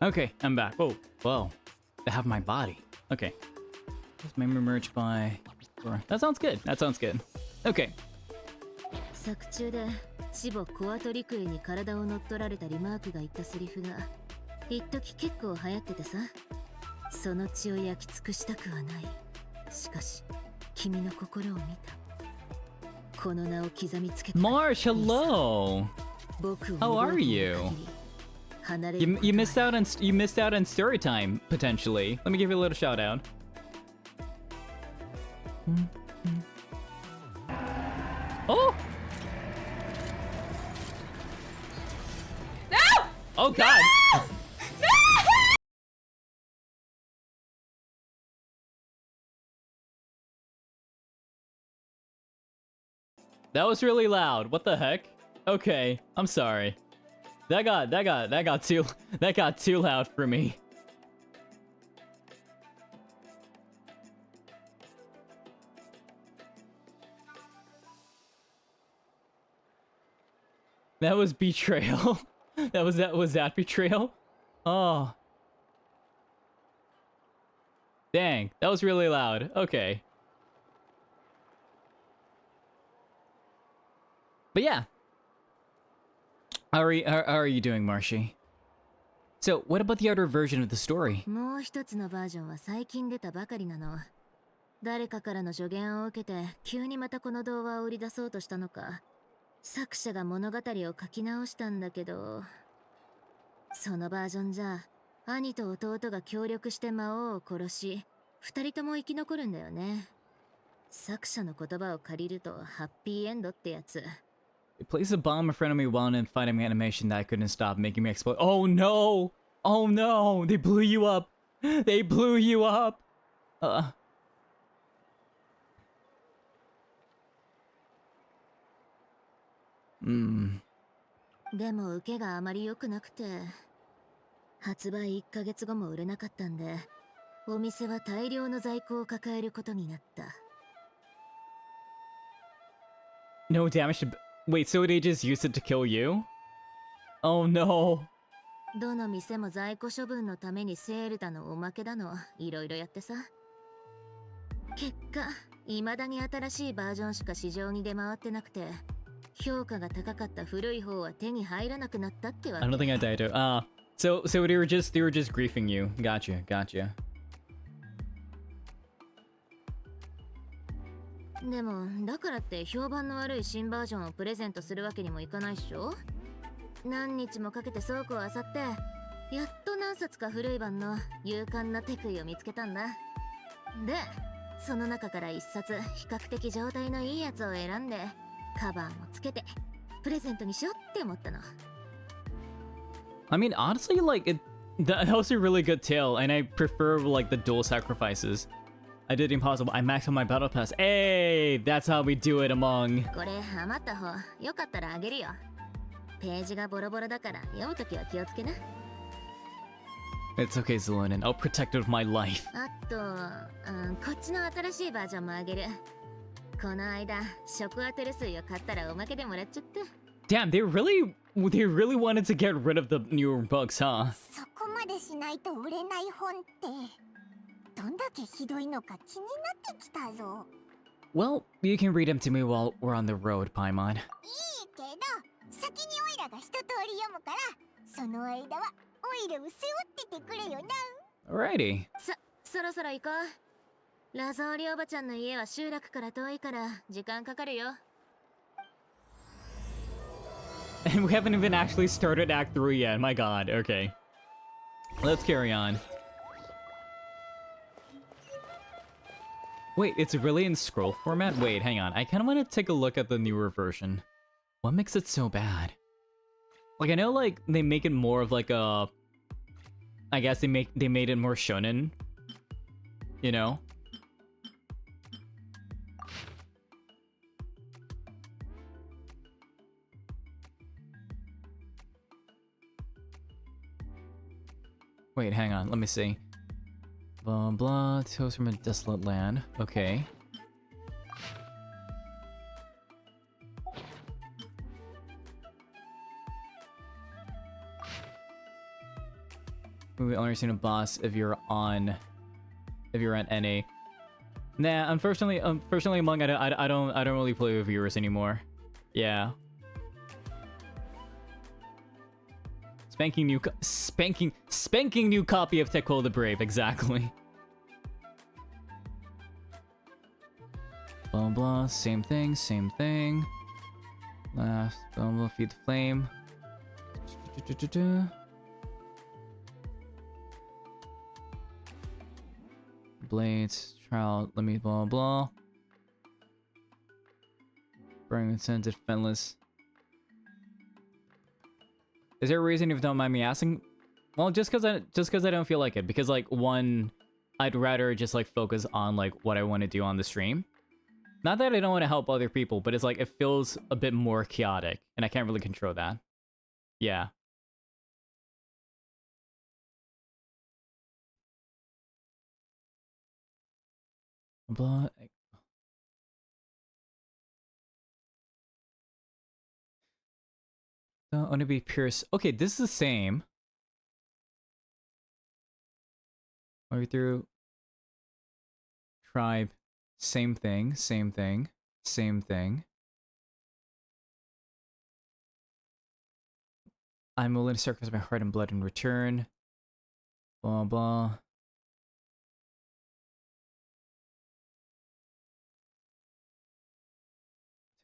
Okay, I'm back. Oh, whoa. They have my body. Okay. Memory merge by... That sounds good. That sounds good. Okay. 作中でチボ・コアトリクエに体を乗っ取られたリマークが言ったセリフが一時結構流行っててさ、その血を焼き尽くしたくはない。しかし君の心を見た。この名を刻みつけた。 Marsh, hello. How are you? You missed out on story time potentially. Let me give you a little shout out. Oh! No! Oh god! No! That was really loud. What the heck? Okay, I'm sorry. That got too loud for me. That was betrayal. was that betrayal? Oh. Dang, that was really loud. Okay. But yeah. How are you doing, Marshy? So, what about the other version of the story? もう一つのバージョンは最近出たばかりなの。誰かからの助言を受けて急にまたこの童話を売り出そうとしたのか、作者が物語を書き直したんだけど、そのバージョンじゃ兄と弟が協力して魔王を殺し、二人とも生き残るんだよね。作者の言葉を借りるとハッピーエンドってやつ。It placed a bomb in front of me while in fighting animation that I couldn't stop, making me explode. Oh no! Oh no! They blew you up! They blew you up! Hmm. でも受けがあまり良くなくて、発売1ヶ月後も売れなかったんで、お店は大量の在庫を抱えることになった。No damage to... Wait, so they just used it to kill you? Oh no. どの店も在庫処分のためにセールだのおまけだのいろいろやってさ。結果、未だに新しいバージョンしか市場に出回ってなくて、評価が高かった古い方は手に入らなくなったってわけ。I don't think I died too. So they were just griefing you. Gotcha. でもだからって評判の悪い新バージョンをプレゼントするわけにもいかないっしょ。何日もかけて倉庫を漁ってやっと何冊か古い版の勇敢な手食いを見つけたんだ。でその中から一冊比較的状態のいいやつを選んでカバーもつけてプレゼントにしようって思ったの。 I mean, honestly, like, that was a really good tale, and I prefer, like, the dual sacrifices. I did impossible. I maxed out my battle pass. Hey, that's how we do it among. これ余った方よかったらあげるよ。ページがボロボロだから読むときは気をつけな。 It's okay, Xilonen. I'll protect it with my life. あと、こっちの新しいバージョンもあげる。この間、食当てる水を買ったらおまけでもらっちゃった。 Damn, they really wanted to get rid of the newer books, huh? そこまでしないと売れない本ってどんだけひどいのか気になってきたぞ。 Well, you can read them to me while we're on the road, Paimon. いいけど先にオイラが一通り読むからその間はオイラを背負っててくれよな。 Alrighty. そろそろ行こう。ラゾーリおばちゃんの家は集落から遠いから時間かかるよ。 And we haven't even actually started Act 3 yet. My god. Okay. Let's carry on. Wait, it's really in scroll format? Wait, hang on. I kind of want to take a look at the newer version. What makes it so bad? Like, I know, like, they make it more of like a... I guess they made it more shonen. You know? Wait, hang on. Let me see. Blah blah. Tales from a desolate land. Okay. We only seen a boss if you're on NA. Nah, unfortunately among I don't really play with viewers anymore. Yeah. Spanking new copy of Tekko the Brave, exactly. Blah blah, same thing. Last, blah blah, feed the flame. Blades, trial, let me blah blah. Burning incentive, fenless. Is there a reason if you don't mind me asking? Well, just cause I don't feel like it. Because like one, I'd rather just like focus on like what I want to do on the stream. Not that I don't want to help other people, but it's like it feels a bit more chaotic, and I can't really control that. Yeah. Blah. Don't want to be pierced. Okay, this is the same. Over through tribe, same thing. I'm willing to sacrifice my heart and blood in return. Blah blah.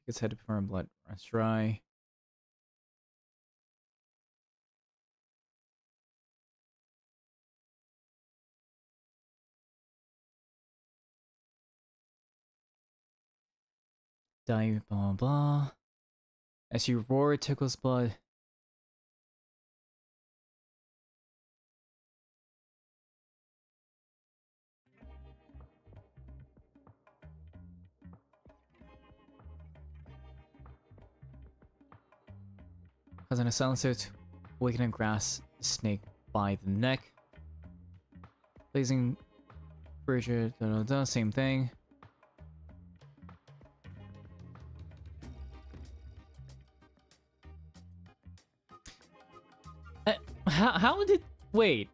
Take its head before my blood runs dry. Die, blah blah. As you roar, it tickles blood. As an silencer to awaken and grasp the snake by the neck. Blazing Bridget, same thing. How did wait?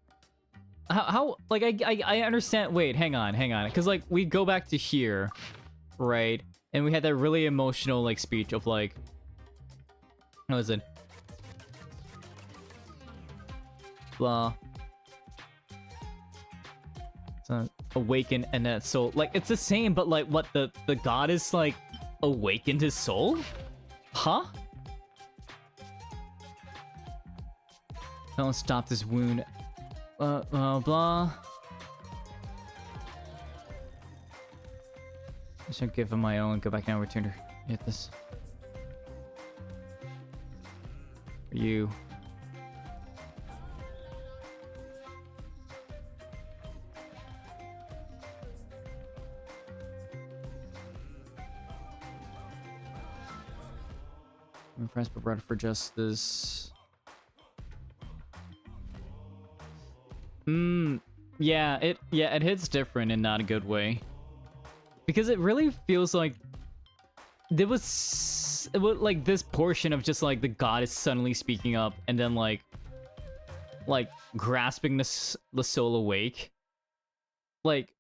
How like I understand. Wait, hang on, because like we go back to here, right? And we had that really emotional like speech of like, what was it? Blah. So awaken and that soul, like it's the same, but like what the goddess like awakened his soul? Huh? Don't stop this wound. Blah. I should give him my own. Go back now. Return her. Hit this. For you. I'm friends, but ready for justice. Yeah, it hits different in not a good way. Because it really feels like it was like this portion of just like the goddess suddenly speaking up and then like grasping the soul awake. Like,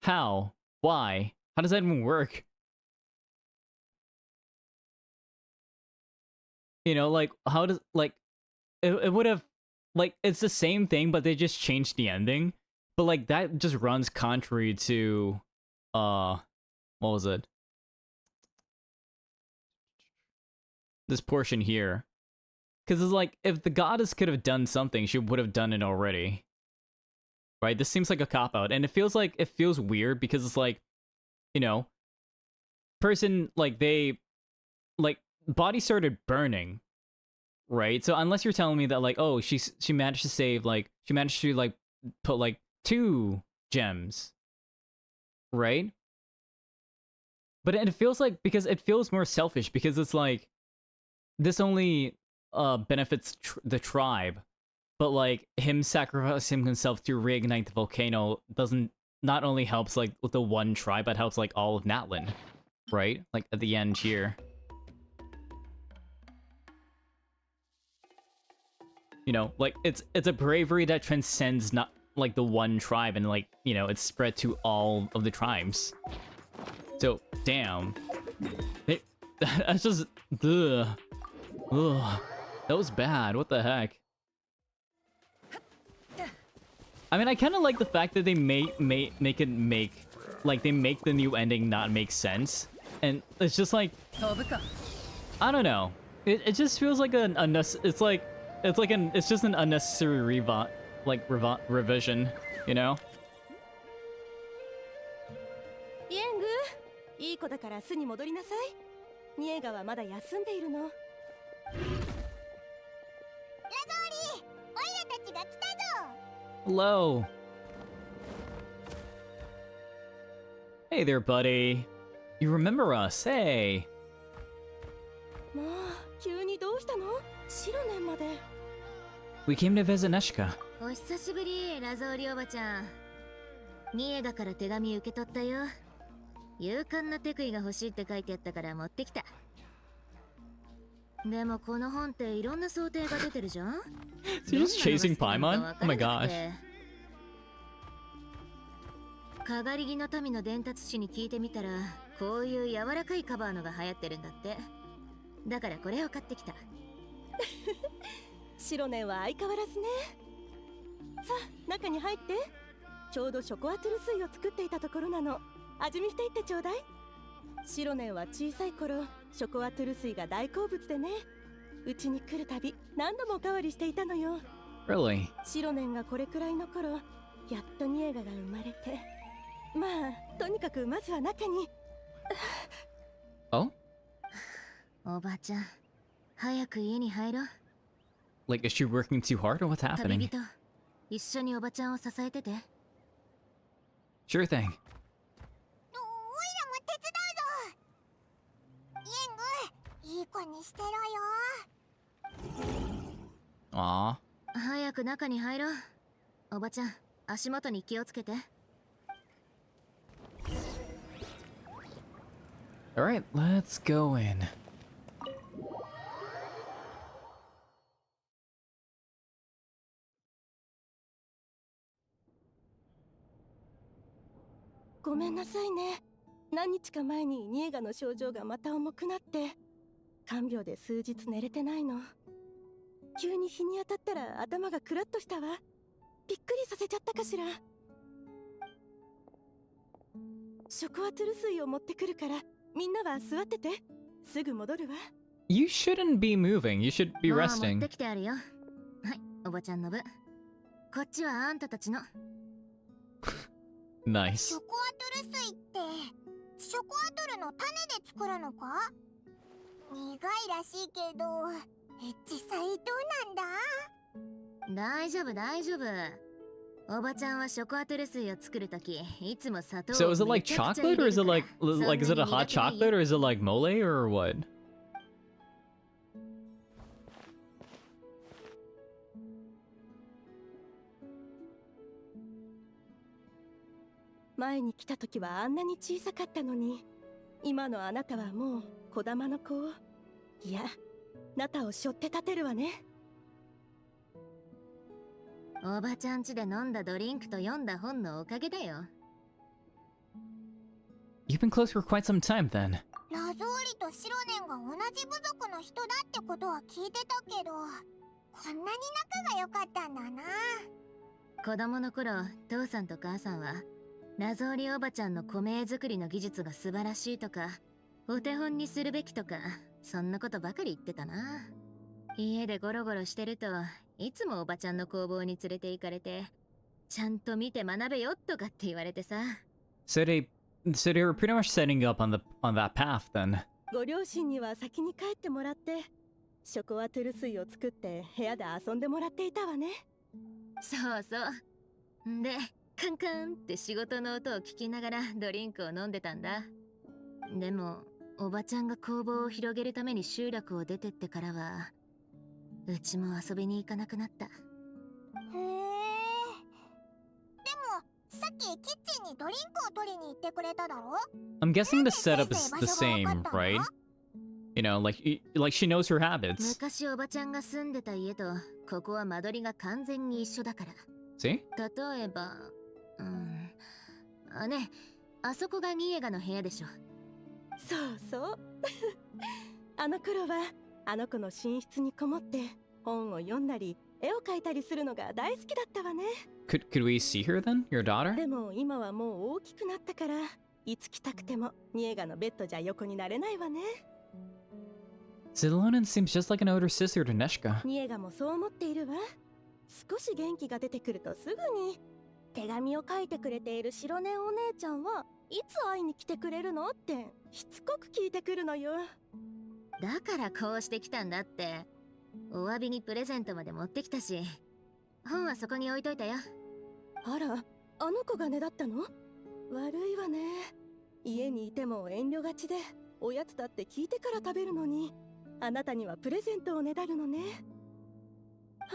how? Why? How does that even work? You know, like how does like it would have like it's the same thing, but they just changed the ending. But like that just runs contrary to what was it? This portion here. Cause it's like if the goddess could have done something, she would have done it already. Right? This seems like a cop-out. And it feels weird because it's like, you know, person like they like body started burning. Right? So unless you're telling me that like, oh, she managed to save like she managed to like put like 2 gems. Right? But it feels like because it feels more selfish because it's like this only benefits the tribe, but like him sacrificing himself to reignite the volcano doesn't not only helps like with the one tribe, but helps like all of Natlan, right? Like at the end here. You know, like it's a bravery that transcends not like the one tribe and like, you know, it's spread to all of the tribes. So, damn. That's just ugh. Ugh. That was bad. What the heck? I mean, I kind of like the fact that they make the new ending not make sense, and it's just like, I don't know. It just feels like it's just an unnecessary revision, you know? イエング、いい子だから巣に戻りなさい。ニエガはまだ休んでいるの。ラゾーリー、オイラたちが来たぞ。 Hello. Hey there, buddy. You remember us, hey. まあ、急にどうしたの？シロネンまで。We came to visit Neshka. お久しぶり、ラゾーリおばちゃん。ニエガから手紙受け取ったよ。勇敢なテクイが欲しいって書いてあったから持ってきた。でもこの本っていろんな想定が出てるじゃん。So you're just chasing Paimon? Oh my gosh. かがり木の民の伝達師に聞いてみたら、こういう柔らかいカバーのが流行ってるんだって。だからこれを買ってきた。シロネンは相変わらずね。さあ、中に入って。ちょうどショコアトゥル水を作っていたところなの。味見していってちょうだい。シロネンは小さい頃、ショコアトゥル水が大好物でね。うちに来るたび何度もおかわりしていたのよ。Really? シロネンがこれくらいの頃、やっとニエガが生まれて。まあ、とにかくまずは中に。Oh? おばちゃん、早く家に入ろう。Like, is she working too hard or what's 旅 happening? 人、一緒におばちゃんを支えてて。Sure thing. いい子にしてろよ。Aw. 早く中に入ろう。おばちゃん、足元に気をつけて。Alright, let's go in. ごめんなさいね。何日か前にニエガの症状がまた重くなって、看病で数日寝れてないの。急に日に当たったら頭がクラッとしたわ。びっくりさせちゃったかしら。ショコアトゥル水を持ってくるから、みんなは座ってて。すぐ戻るわ。You shouldn't be moving. You should be もう持 resting. ってきてあるよ。はい、おばちゃんの分。こっちはあんたたちの。シ Nice. ョコアトゥル水ってショコアトゥルの種で作るのか？苦いらしいけど実際どうなんだ？大丈夫大丈夫。おばちゃんはショコアトゥル水を作るとき、いつも砂糖を So is it め like ちゃくちゃ入 chocolate れ or る is it から。 like is it a hot chocolate or is it like mole or what? 前に来た時はあんなに小さかったのに、今のあなたはもう小玉の子を、いや、ナタを背負って立てるわね。おばちゃん家で飲んだドリンクと読んだ本のおかげだよ。You've been close for quite some time then. ラゾーリとシロネンが同じ部族の人だってことは聞いてたけど、こんなに仲が良かったんだな。子供の頃、父さんと母さんはラゾーリおばちゃんの米作りの技術が素晴らしいとか、お手本にするべきとか、そんなことばかり言ってたな。家でゴロゴロしてると、いつもおばちゃんの工房に連れて行かれて、ちゃんと見て学べよとかって言われてさ。So they were pretty much setting you up on that path then. ご両親には先に帰ってもらって、ショコアトゥル水を作って部屋で遊んでもらっていたわね。そうそう。で、カンカンって仕事の音を聞きながらドリンクを飲んでたんだ。でも、おばちゃんが工房を広げるために集落を出てってからは、うちも遊びに行かなくなった。へえ。でもさっきキッチンにドリンクを取りに行ってくれただろ？ I'm guessing the setup is the same, right? You know, like she knows her habits. 昔おばちゃんが住んでた家とここは間取りが完全に一緒だから。 See? 例えば、ね、あそこがニエガの部屋でしょ。そうそう。あの頃はあの子の寝室にこもって本を読んだり絵を描いたりするのが大好きだったわね。Could we see her then? Your daughter? でも今はもう大きくなったから、いつ来たくてもニエガのベッドじゃ横になれないわね。Xilonen seems just like an older sister to Neshka. ニエガもそう思っているわ。少し元気が出てくるとすぐに手紙を書いてくれている白根お姉ちゃんはいつ会いに来てくれるのってしつこく聞いてくるのよ。だからこうしてきたんだって。お詫びにプレゼントまで持ってきたし、本はそこに置いといたよ。あら、あの子がねだったの？悪いわね。家にいても遠慮がちで、おやつだって聞いてから食べるのに、あなたにはプレゼントをねだるのね。はあ、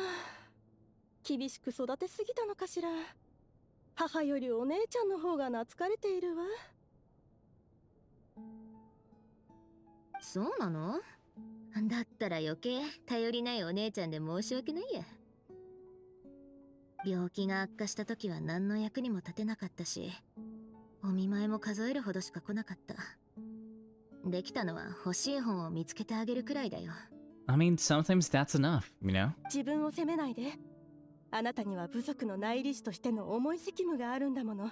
厳しく育てすぎたのかしら。母よりお姉ちゃんの方が懐かれているわ。そうなの？だったら余計頼りないお姉ちゃんで申し訳ないや。病気が悪化した時は何の役にも立てなかったし、お見舞いも数えるほどしか来なかった。できたのは欲しい本を見つけてあげるくらいだよ。I mean, sometimes that's enough, you know? 自分を責めないで。あなたには部族の内理士としての重い責務があるんだもの。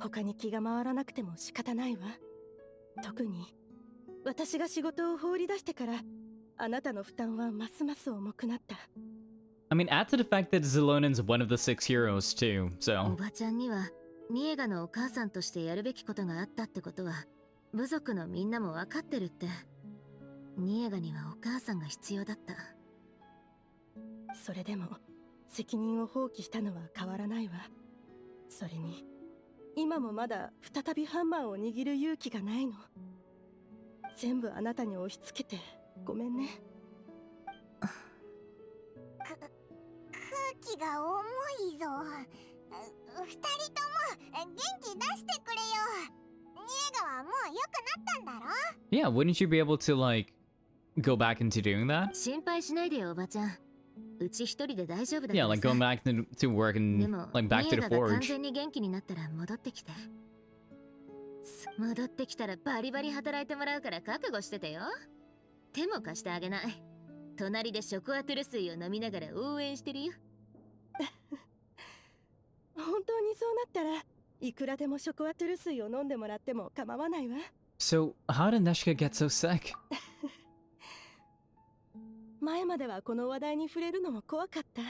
他に気が回らなくても仕方ないわ。特に私が仕事を放り出してからあなたの負担はますます重くなった。 I mean, add to the fact that Xilonen's one of the 6 heroes too, お so... ばちゃんにはニエガのお母さんとしてやるべきことがあったってことは部族のみんなも分かってるって。ニエガにはお母さんが必要だった。それでも責任を放棄したのは変わらないわ。それに今もまだ再びハンマーを握る勇気がないの。全部あなたに押し付けてごめんね。空気が重いぞ。二人とも元気出してくれよ。ニエガはもう良くなったんだろ？ Yeah, wouldn't you be able to, like, go back into doing that? 心配しないでよおばちゃん。うち一人で大丈夫だか Yeah, ら like going back to work で and, も like, back ニ to エ the ガが完 forge. 全に元気になったら戻ってきて。戻ってきたらバリバリ働いてもらうから覚悟しててよ。手も貸してあげない。隣でショコアトゥル水を飲みながら応援してるよ。本当にそうなったらいくらでもショコアトゥル水を飲んでもらっても構わないわ。 So, how did Neshka get so sick? 前まではこの話題に触れるのも怖かった。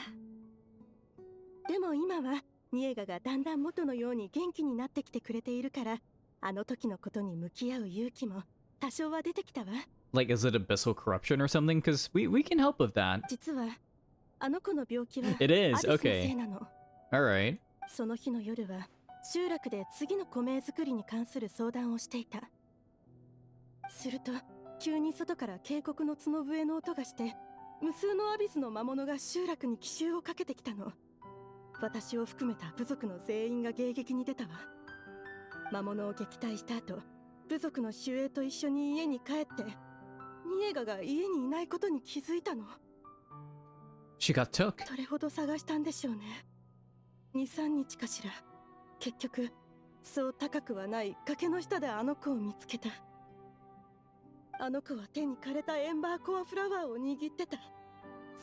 でも今はニエガがだんだん元のように元気になってきてくれているから、あの時のことに向き合う勇気も多少は出てきたわ。 Like, is it abyssal corruption or something? Because we can help with that. 実はあの子の病気は It ア is, リスのせ okay. いなの。 Alright. その日の夜は集落で次の米作りに関する相談をしていた。すると急に外から渓谷の角笛の音がして、無数のアビスの魔物が集落に奇襲をかけてきたの。私を含めた部族の全員が迎撃に出たわ。魔物を撃退した後、部族の守衛と一緒に家に帰って、ニエガが家にいないことに気づいたの。 She got took. どれほど探したんでしょうね。2、3日かしら。結局そう高くはない崖の下であの子を見つけた。あの子は手に枯れたエンバーコアフラワーを握ってた。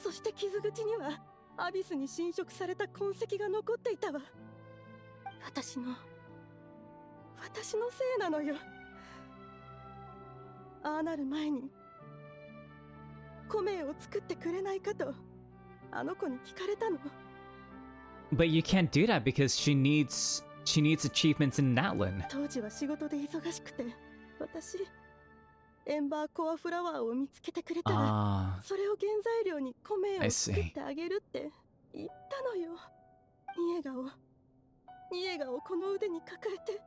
そして傷口にはアビスに侵食された痕跡が残っていたわ。私のせいなのよ。ああなる前に米を作ってくれないかとあの子に聞かれたの。 But you can't do that because she needs achievements in Natlan. 当時は仕事で忙しくて、私エンバーコアフラワーを見つけてくれたら、 Ah, それを原材料に米 I を see. 作ってあげるって言ったのよ。ニエガをこの腕に抱えて、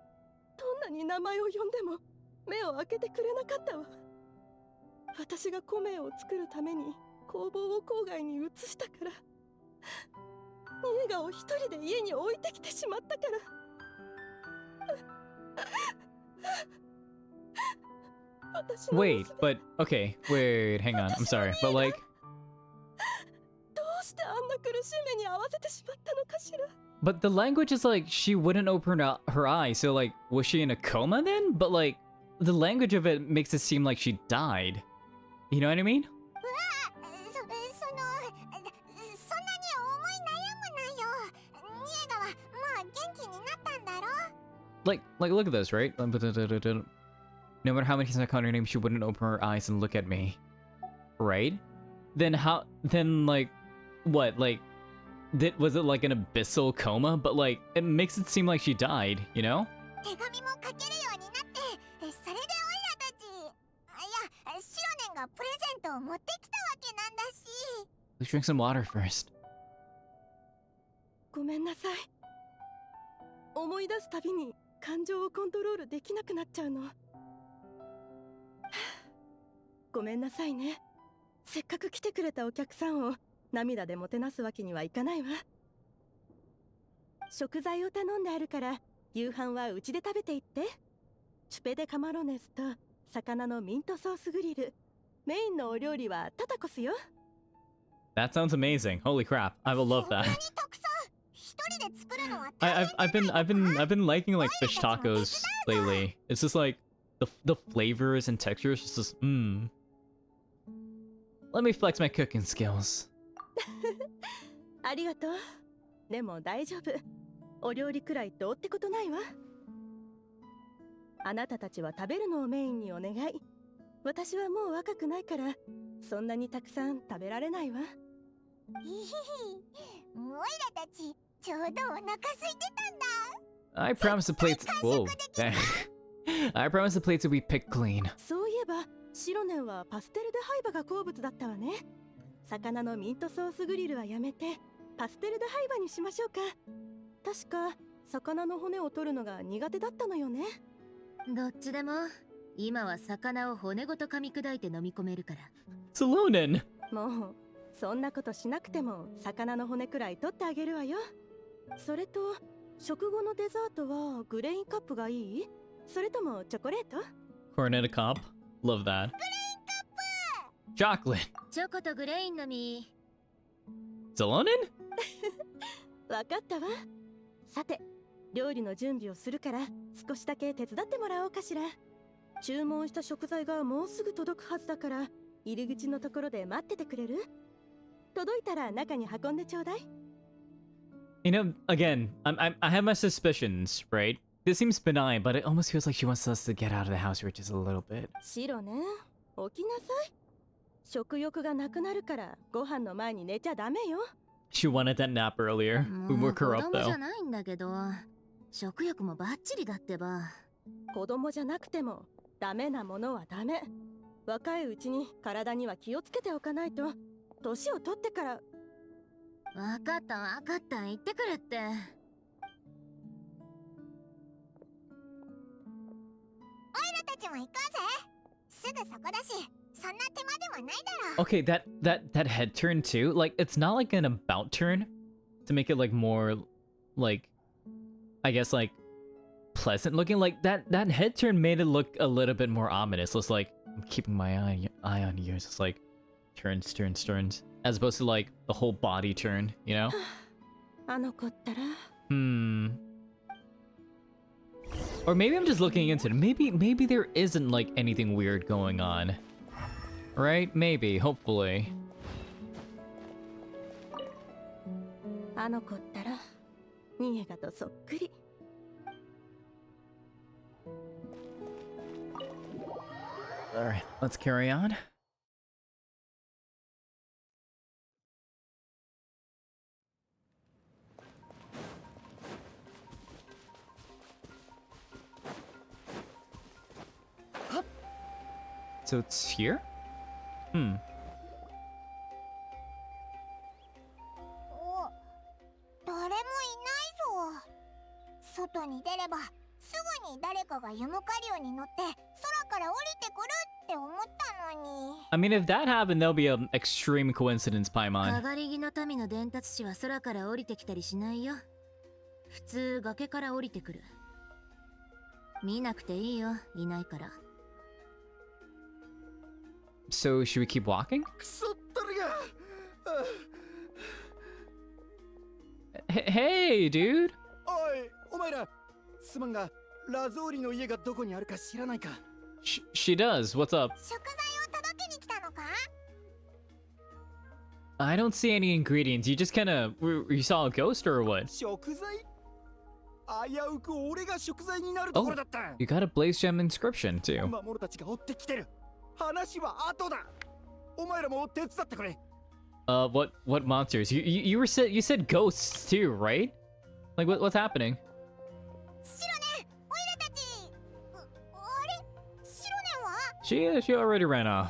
どんなに名前を呼んでも目を開けてくれなかったわ。私が米を作るために工房を郊外に移したから、ニエガを一人で家に置いてきてしまったから。私の Wait, 娘 but okay, wait, hang on. I'm sorry, but like, どうしてあんな苦しい目に遭わせてしまったのかしら。 but the language is like she wouldn't open her eyes, so like, was she in a coma then? But like, the language of it makes it seem like she died. You know what I mean? そんなに思い悩むなよ。ニエガはもう元気になったんだろ。 Like, look at this, right? No matter how many times I called her name, she wouldn't open her eyes and look at me. Right? Then like, what? Like, was it like an abyssal coma? But like, it makes it seem like she died, you know? 手紙も書けるようになって、それでオイラたち、いや、シロネンがプレゼントを持ってきたわけなんだし。 Let's drink some water first. ごめんなさい。思い出すたびに感情をコントロールできなくなっちゃうの。ごめんなさいね。せっかく来てくれたお客さんを涙でもてなすわけにはいかないわ。食材を頼んであるから夕飯はうちで食べていって。チュペデカマロネスと魚のミントソースグリル。メインのお料理はタタコスよ。 That sounds amazing. Holy crap. I will love そんな that. にたくさん、一人で作るのは大 I've 変じゃないのか？ I've been liking like fish tacos lately. It's just like the flavors and textures just Let me flex my cooking skills. ありがとう。でも大丈夫。お料理くらいどうってことないわ。あなたたちは食べるのをメインにお願い。私はもう若くないからそんなにたくさん食べられないわ。いひひ、オイラたちちょうどお腹空いてたんだ。 I promise the plates. Whoa. I promise the plates will be picked clean. そういえばシロネンはパステルデハイバが好物だったわね。魚のミントソースグリルはやめてパステルデハイバにしましょうか。確か魚の骨を取るのが苦手だったのよね。どっちでも今は魚を骨ごと噛み砕いて飲み込めるから。 Xilonen! もうそんなことしなくても魚の骨くらい取ってあげるわよ。それと食後のデザートはグレインカップがいい？それともチョコレート？ Cornet a cop. Love that. Chocolate. チョコとグレインのみ。 Xilonen? わかったわ。さて料理の準備をするから少しだけ手伝ってもらおうかしら。注文した食材がもうすぐ届くはずだから入り口のところで待っててくれる？届いたら中に運んでちょうだい。 You know, again, I have my suspicions, right? This seems benign, but it almost feels like she wants us to get out of the house for just a little bit. シロね、起きなさい。食欲がなくなるからご飯の前に寝ちゃダメよ。 She wanted that nap earlier. We もう woke 子 her up 供じ though. ゃないんだけど食欲もバッチリだってば。子供じゃなくてもダメなものはダメ。若いうちに体には気をつけておかないと年を取ってから。わかったわかった言ってくれって。オイラたちも行こうぜ。すぐそこだし、そんな手間でもないだろ。 Okay, that head turn too. Like, it's not like an about turn to make it like more, like, I guess like pleasant looking. Like that head turn made it look a little bit more ominous. It's like I'm keeping my eye on you. It's just like turns, as opposed to like the whole body turn. You know? あの子ったら。 Or maybe I'm just looking into it. Maybe there isn't like anything weird going on. Right? Maybe, hopefully. あの子ったらニエガとそっくり。 Alright, let's carry on. So it's here? お、誰もいないぞ。外に出ればすぐに誰かがユムカリオに乗って空から降りてくるって思ったのに。 I mean, if that happened, that'll be an extreme coincidence, か Paimon. がり木の民の伝達士は空から降りてきたりしないよ。普通崖から降りてくる。見なくていいよ、いないから。So should we keep walking? くそったれが。Hey, dude. おい、お前ら。すまんが、ラゾーリの家がどこにあるか知らないか。She does. What's up? 食材を届けに来たのか？ I don't see any ingredients. You just kind of you saw a ghost or what? 食材？危うく俺が食材になるところだった。You got a blaze gem inscription too. 魔物たちが追ってきてる。話は後だ。お前らも手伝ってくれ。What monsters? You said ghosts too, right? Like what's happening? シロネン、オイラたち。あれ？シロネンは？ She already ran off. うわ、もう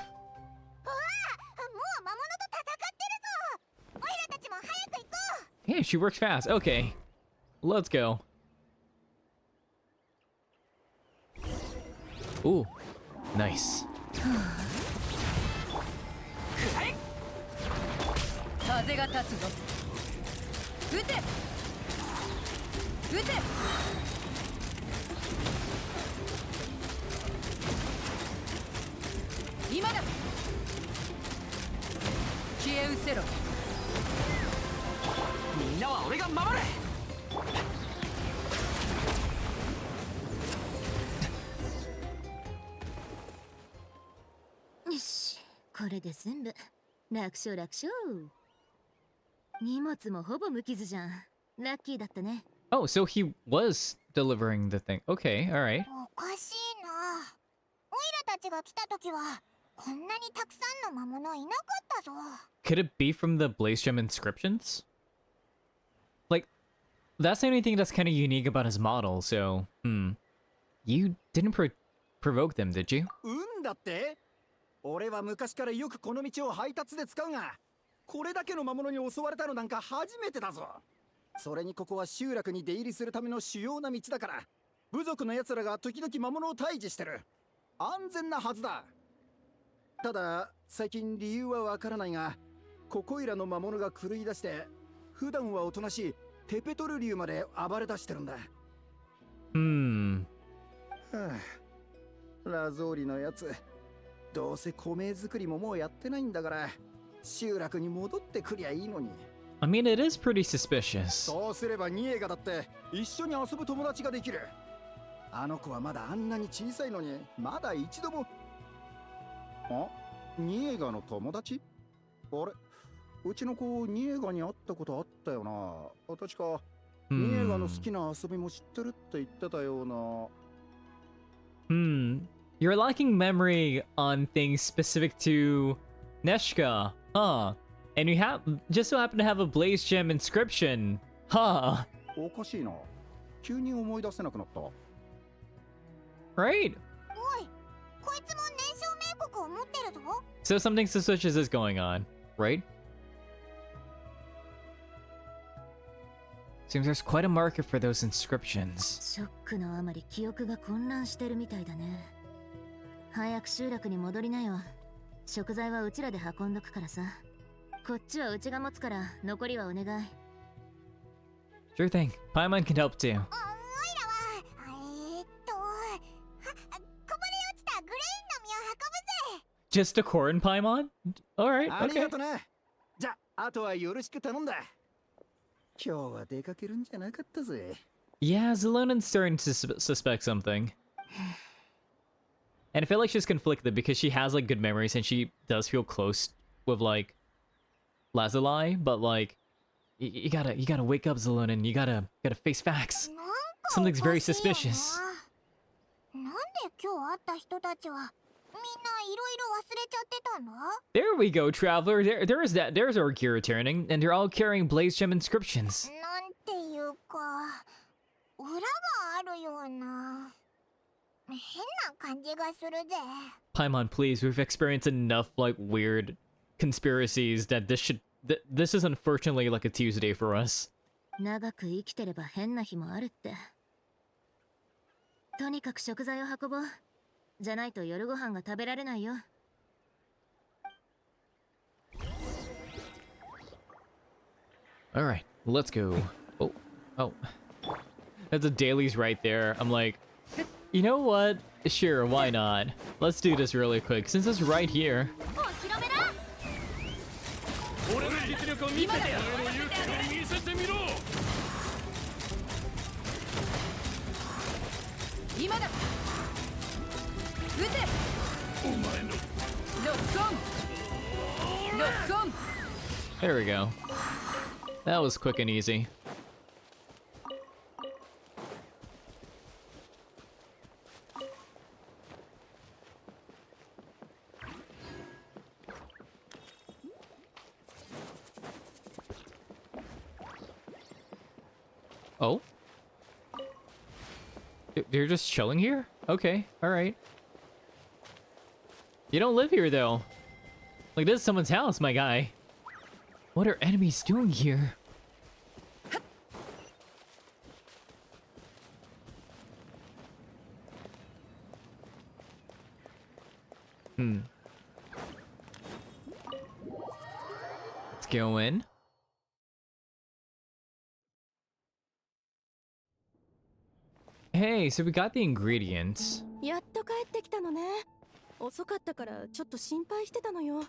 魔物と戦ってるぞ。オイラたちも早く行こう。 Yeah, she works fast. Okay, let's go. Ooh, nice. 風が立つぞ。撃て。撃て。今だ。消え失せろ。みんなは俺が守れ。よし、これで全部楽勝楽勝。荷物もほぼ無傷じゃん。ラッキーだったね。Oh, so he was delivering the thing. Okay, all right. おかしいな。オイラたちが来た時はこんなにたくさんの魔物いなかったぞ。 Could it be from the blaze gem inscriptions? Like, that's the only thing that's kind of unique about his model. So, you didn't provoke them, did you? うんだって。俺は昔からよくこの道を配達で使うが、これだけの魔物に襲われたのなんか初めてだぞ。それにここは集落に出入りするための主要な道だから、部族の奴らが時々魔物を退治してる。安全なはずだ。ただ最近理由はわからないが、ここいらの魔物が狂い出して、普段はおとなしいテペトル竜まで暴れ出してるんだ。はあ、ラゾーリのやつ、どうせ米作りももうやってないんだから、集落に戻ってくりゃいいのに。I mean, it is pretty suspicious. そうすればニエガだって一緒に遊ぶ友達ができる。あの子はまだあんなに小さいのに、まだ一度も。あ、ニエガの友達？あれ、うちの子ニエガに会ったことあったよな。確かニエガの好きな遊びも知ってるって言ってたような。You're lacking memory on things specific to Neshka, huh? And you just so happen to have a blaze gem inscription, huh? おかしいな。急に思い出せなくなった。Right? おい、こいつも燃焼名国を持ってるぞ。 So something suspicious is going on, right? Seems there's quite a market for those inscriptions. ショックのあまり記憶が混乱してるみたいだね。早く集落に戻りなよ。食材はうちらで運んどくからさ。こっちはうちが持つから残りはお願い。Sure thing. Paimon can help too. おいらはこぼれ落ちたグレインの実を運ぶぜ。 Just a corn Paimon? Alright, ありが okay. とな。じゃあ、あとはよろしく頼んだ。今日は出かけるんじゃなかったぜ。Yeah, Xilonen's starting to suspect something. And I feel like she's conflicted because she has like good memories and she does feel close with like Lazuli, but like you gotta wake up, Xilonen. You gotta face facts. なんか Something's very おかしいよな。 suspicious. なんで今日会った人たちはみんないろいろ忘れちゃってたんだ？ There we go, traveler. There's our gear returning, and they're all carrying blaze gem inscriptions. なんていうか裏があるような変な感じがするぜ。 Paimon, please. We've experienced enough like weird conspiracies that this is unfortunately like a Tuesday for us. 長く生きてれば変な日もあるって。とにかく食材を運ぼう。じゃないと夜ご飯が食べられないよ。All right, let's go. Oh, that's a dailies right there. I'm like, You know what? Sure, why not? Let's do this really quick since it's right here. お披露目だ。俺の実力を見せてやる。俺の勇気を見せてみろ。今だ。撃て。お前のロックオン。ロックオン。 There we go. That was quick and easy. Oh? They're just chilling here? Okay, alright. You don't live here though. Like, this is someone's house, my guy. What are enemies doing here? Let's go in. Hey, so we got the ingredients. やっと帰ってきたのね。遅かったからちょっと心配してたのよ。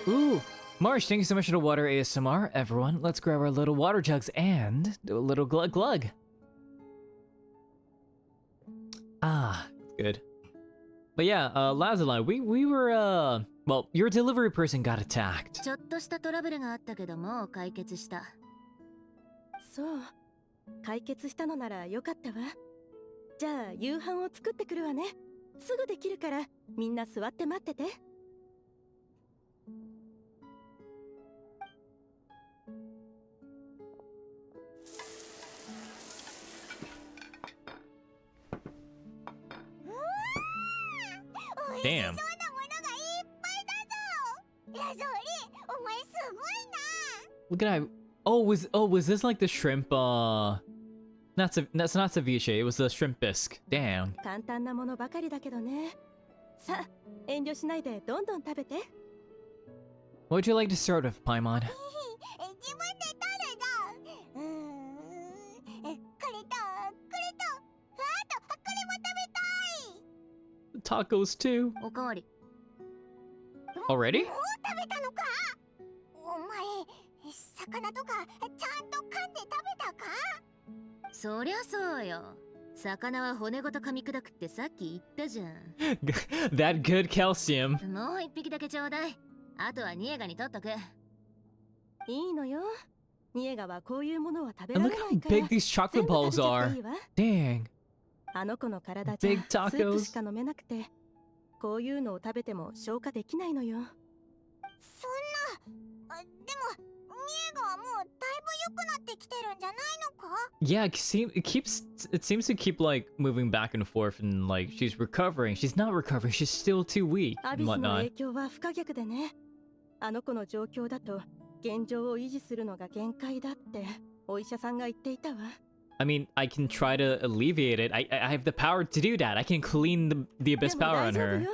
Ooh, Marsh, thank you so much for the water ASMR. Everyone, let's grab our little water jugs and do a little glug glug. Ah, good. But yeah, Lazuli, we were, well, your delivery person got attacked. ちょっとしたトラブルがあったけどもう解決した。そう。解決したのならよかったわ。じゃあ夕飯を作ってくるわね。すぐできるからみんな座って待ってて。美味しそうな Damn. ものがいっぱいだぞ。ラゾーリ、お前すごいな。 Look at that. Was this like the shrimp, that's not ceviche, it was the shrimp bisque. Damn. 簡単なものばかりだけどね。さあ、遠慮しないでどんどん食べて。What would you like to start with, Paimon? 自分で取るぞ。これと、これと、あと、これも食べたい。 Tacos too. おかわり。 Already? もう食べたのか。お前、魚とかちゃんと噛んで食べたか。そりゃそうよ。魚は骨ごと噛み砕くってさっき言ったじゃん。That good calcium. もう一匹だけちょうだい。あとはニエガに取っとく。いいのよ。ニエガはこういうものは食べ And られ look な how いから。 big these chocolate 全部食べ balls ちゃっ are. ていいわ。 Dang. あの子の体じゃ Big スープ tacos. しか飲めなくて、こういうのを食べても消化できないのよ。そんな。でも、ニエガはもうだいぶ良くなってきてるんじゃないのか。 Yeah, it seems to keep like moving back and forth and like she's recovering. She's not recovering. She's still too weak アビ and スの whatnot. 影響は不可逆でね。あの子の状況だと現状を維持するのが限界だってお医者さんが言っていたわ。I mean, I can try to alleviate it. I have the power to do that. I can clean the で abyss も power 大 on 丈夫 her. よ。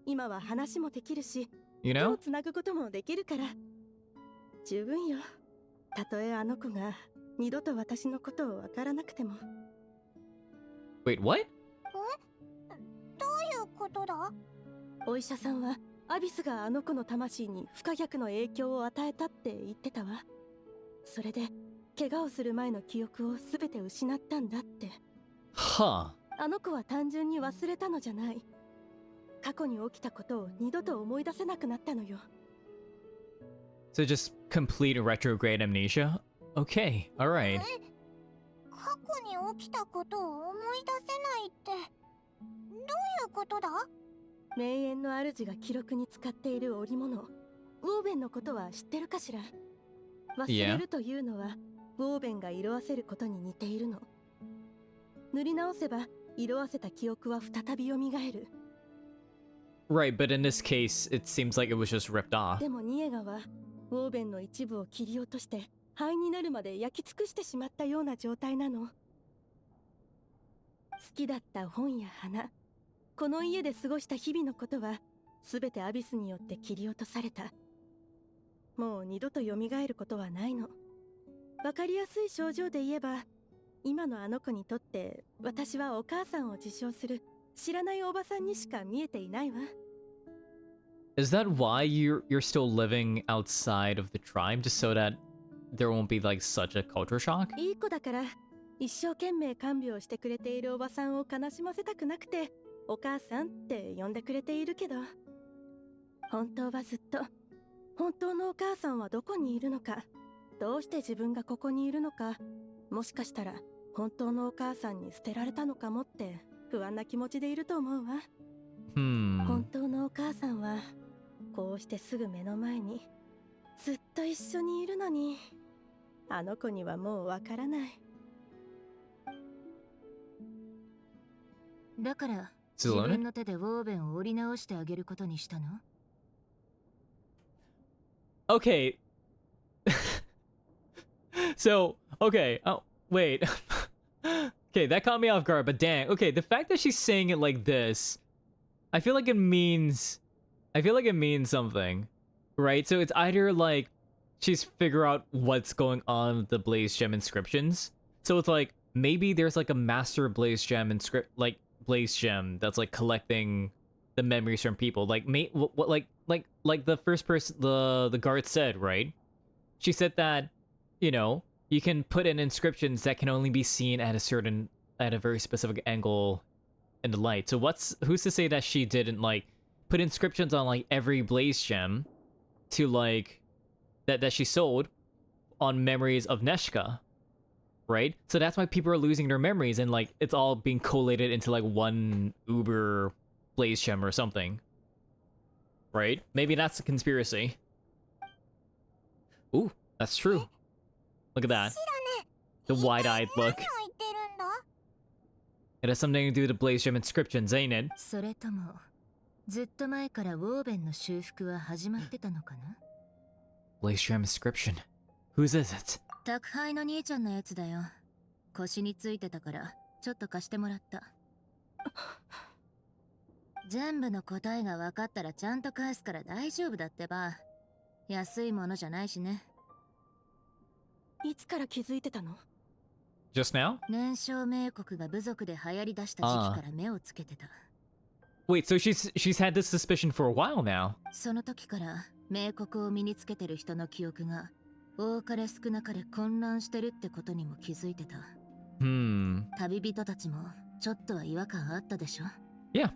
今は話もできるし、 You 手を know? つなぐこともできるから。十分よ。たとえあの子が二度と私のことをわからなくても。 Wait, what? どういうことだ。お医者さんはアビスがあの子の魂に不可逆の影響を与えたって言ってたわ。それで怪我をする前の記憶を全て失ったんだって。 Huh. あの子は単純に忘れたのじゃない。過去に起きたことを二度と思い出せなくなったのよ。 So just complete retrograde amnesia? Okay, alright. 過去に起きたことを思い出せないってどういうことだ。名園の主が記録に使っている織物、ウォーベンのことは知ってるかしら。忘れるというのはウォーベンが色あせることに似ているの。塗り直せば色あせた記憶は再び蘇る。 Right, but in this case, it seems like it was just ripped off. でもニエガはウォーベンの一部を切り落として灰になるまで焼き尽くしてしまったような状態なの。好きだった本や花、この家で過ごした日々のことは全てアビスによって切り落とされた。もう二度と蘇ることはないの。わかりやすい症状で言えば、今のあの子にとって私はお母さんを自称する知らないおばさんにしか見えていないわ。 Is that why you're still living outside of the tribe, just so that there won't be like such a culture shock? いい子だから一生懸命看病してくれているおばさんを悲しませたくなくてお母さんって呼んでくれているけど、本当はずっと本当のお母さんはどこにいるのか、どうして自分がここにいるのか、もしかしたら本当のお母さんに捨てられたのかもって不安な気持ちでいると思うわ。本当のお母さんはこうしてすぐ目の前にずっと一緒にいるのに、あの子にはもうわからない。だから自 Xilonen? 分の手でウォーベンを折り直してあげることにしたの？ Okay. So, okay. Oh, wait. Okay, that caught me off guard, but dang. Okay, the fact that she's saying it like this, I feel like it means something, right? So it's either like she's figure out what's going on with the Blaze Gem inscriptions. So it's like maybe there's like a master Blaze Gem Blaze Gem that's like collecting the memories from people. Like what like the first person the guard said, right? She said that, you know, you can put in inscriptions that can only be seen at a very specific angle in the light. So who's to say that she didn't like put inscriptions on like every Blaze Gem to like that she sold on memories of Neshka, right? So that's why people are losing their memories and like it's all being collated into like one Uber Blaze Gem or something, right? Maybe that's a conspiracy. Ooh, that's true. Look at that. The wide-eyed look. 何を言ってるんだ？ It has something to do with the Blaze Gem inscriptions, ain't it? それともずっと前からウォーベンの修復は始まってたのかな？ Blaze Gem inscription. Whose is it? 宅配の兄ちゃんのやつだよ。腰についてたからちょっと貸してもらった。全部の答えが分かったらちゃんと返すから大丈夫だってば。安いものじゃないしね。いつから気づいてたの？ Just now? 年少冥国が部族で流行り出した時期から目をつけてた。Wait, so she's had this suspicion for a while now. その時から冥国を身につけてる人の記憶が多かれ少なかれ混乱してるってことにも気づいてた。旅人たちもちょっとは違和感あったでしょ？ Yeah.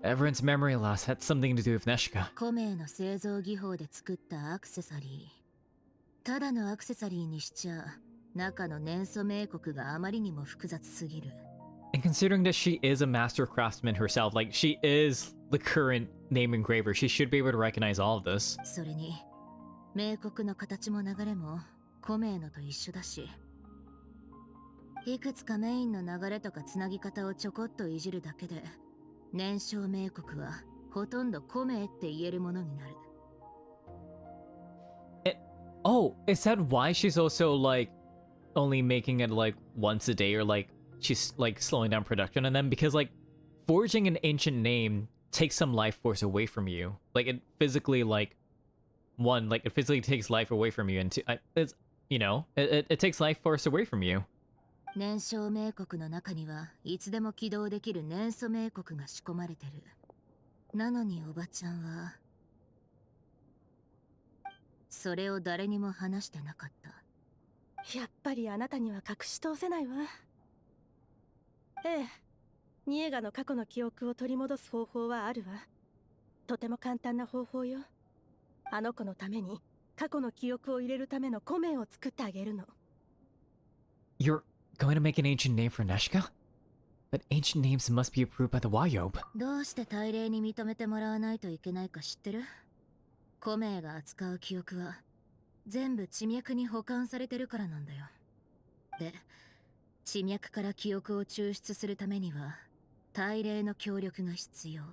Everyone's memory loss had something to do with Neshka. 古名の製造技法で作ったアクセサリー。ただのアクセサリーにしちゃ中の年祖冥国があまりにも複雑すぎる。And considering that she is a master craftsman herself, like she is the current name engraver, she should be able to recognize all of this. それに冥国の形も流れも古名のと一緒だし、いくつかメインの流れとかつなぎ方をちょこっといじるだけで年少冥国はほとんど古名って言えるものになる。Oh, is that why she's also like only making it like once a day, or like she's like slowing down production on them? Because like forging an ancient name takes some life force away from you. Like it physically it physically takes life away from you, and it's, you know, it takes life force away from you. 年少冥国の中にはいつでも起動できる年祖冥国が仕込まれてる。なのにおばちゃんはそれを誰にも話してなかった。やっぱりあなたには隠し通せないわ。ええ、ニエガの過去の記憶を取り戻す方法はあるわ。とても簡単な方法よ。あの子のために過去の記憶を入れるための古名を作ってあげるの。You're going to make an ancient name for Neshka? But ancient names must be approved by the Wayob. どうして大礼に認めてもらわないといけないか知ってる？古名が扱う記憶は全部地脈に保管されてるからなんだよ。で、地脈から記憶を抽出するためには大礼の協力が必要。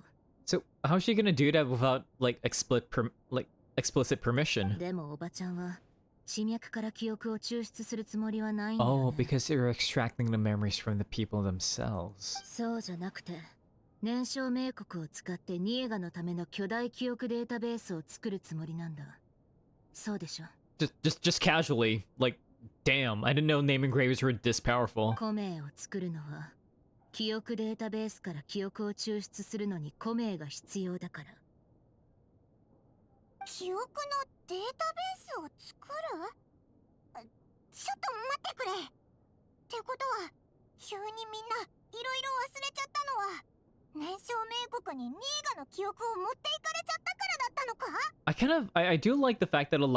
So how's she gonna do that without like explicit permission? でもおばちゃんは地脈から記憶を抽出するつもりはないんだよね。Oh, because you're extracting the memories from the people themselves. そうじゃなくて、年少冥国を使ってニエガのための巨大記憶データベースを作るつもりなんだ。そうでしょ？ Just casually, like Damn, I didn't know name engravers were this powerful. コメを作るのは記憶データベースから記憶を抽出するのにコメが必要だから。記憶のデータベースを作る？ちょっと待ってくれ。ってことは急にみんないろいろ忘れちゃったのは燃焼冥国にニーガの記憶を持っていかれちゃったからだったのか？ I do like the fact that a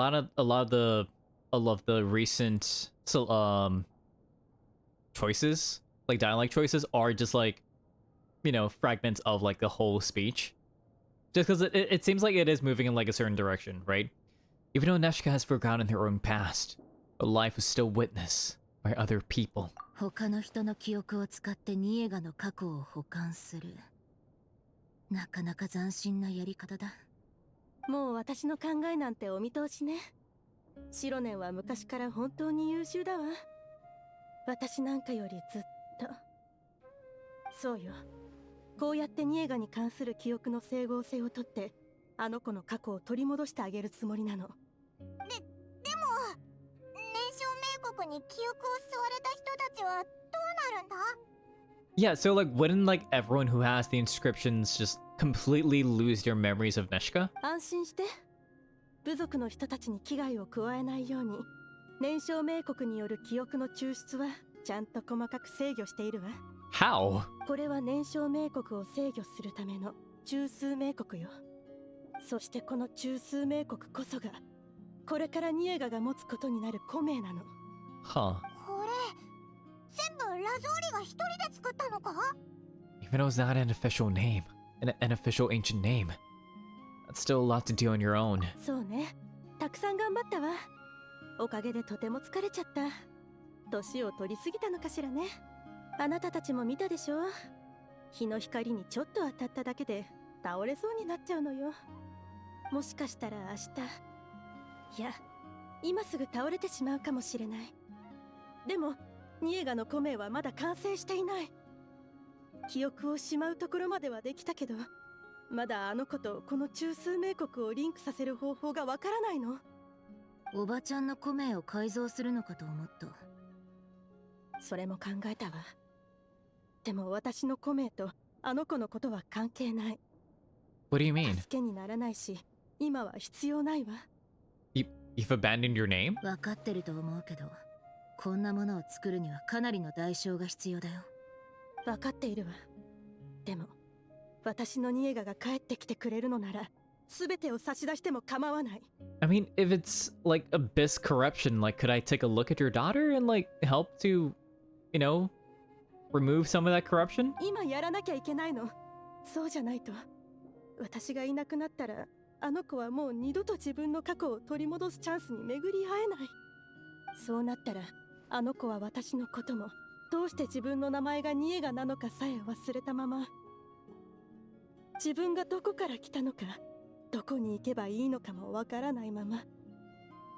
lot of the recent choices, like dialect choices, are just like, you know, fragments of like the whole speech. Just because it seems like it is moving in like a certain direction, right? Even though Neshka has forgotten her own past, her life was still witnessed by other people. 他の人の記憶を使ってニエガの過去を保管する。なかなか斬新なやり方だ。もう私の考えなんてお見通しね。シロネンは昔から本当に優秀だわ。私なんかよりずっと。そうよ。こうやってニエガに関する記憶の整合性をとって、あの子の過去を取り戻してあげるつもりなの。でも燃焼冥国に記憶を吸われた人たちはどうなるんだ？ Yeah, so like wouldn't like everyone who has the inscriptions just completely lose their memories of Neshka? 安心して。部族の人たちに危害を加えないように、燃焼冥国による記憶の抽出はちゃんと細かく制御しているわ。How? これは燃焼冥国を制御するための中枢冥国よ。そしてこの中枢冥国こそがこれからニエガが持つことになる古名なの。Huh. これ全部ラゾーリが一人で作ったのか？ Even though it's not an official name, an official ancient name, that's still a lot to do on your own. そうね。たくさん頑張ったわ。おかげでとても疲れちゃった。年を取りすぎたのかしらね。あなたたちも見たでしょ。日の光にちょっと当たっただけで倒れそうになっちゃうのよ。もしかしたら明日、いや、今すぐ倒れてしまうかもしれない。でもニエガの古名はまだ完成していない。記憶をしまうところまではできたけど、まだあの子とこの中枢冥国をリンクさせる方法がわからないの。おばちゃんの古名を改造するのかと思った。それも考えたわ。でも私の古名とあの子のことは関係ない。 What do you mean? 助けにならないし、今は必要ないわ。You've abandoned your name? 分かってると思うけど、こんなものを作るにはかなりの代償が必要だよ。分かっているわ。でも私のニエガが帰ってきてくれるのなら全てを差し出しても構わない。 I mean, if it's like abyss corruption, like could I take a look at your daughter and like help to, you know, remove some of that corruption? 今やらなきゃいけないの。そうじゃないと私がいなくなったらあの子はもう二度と自分の過去を取り戻すチャンスに巡り会えない。そうなったらあの子は私のこともどうして自分の名前がニエガなのかさえ忘れたまま、自分がどこから来たのかどこに行けばいいのかもわからないまま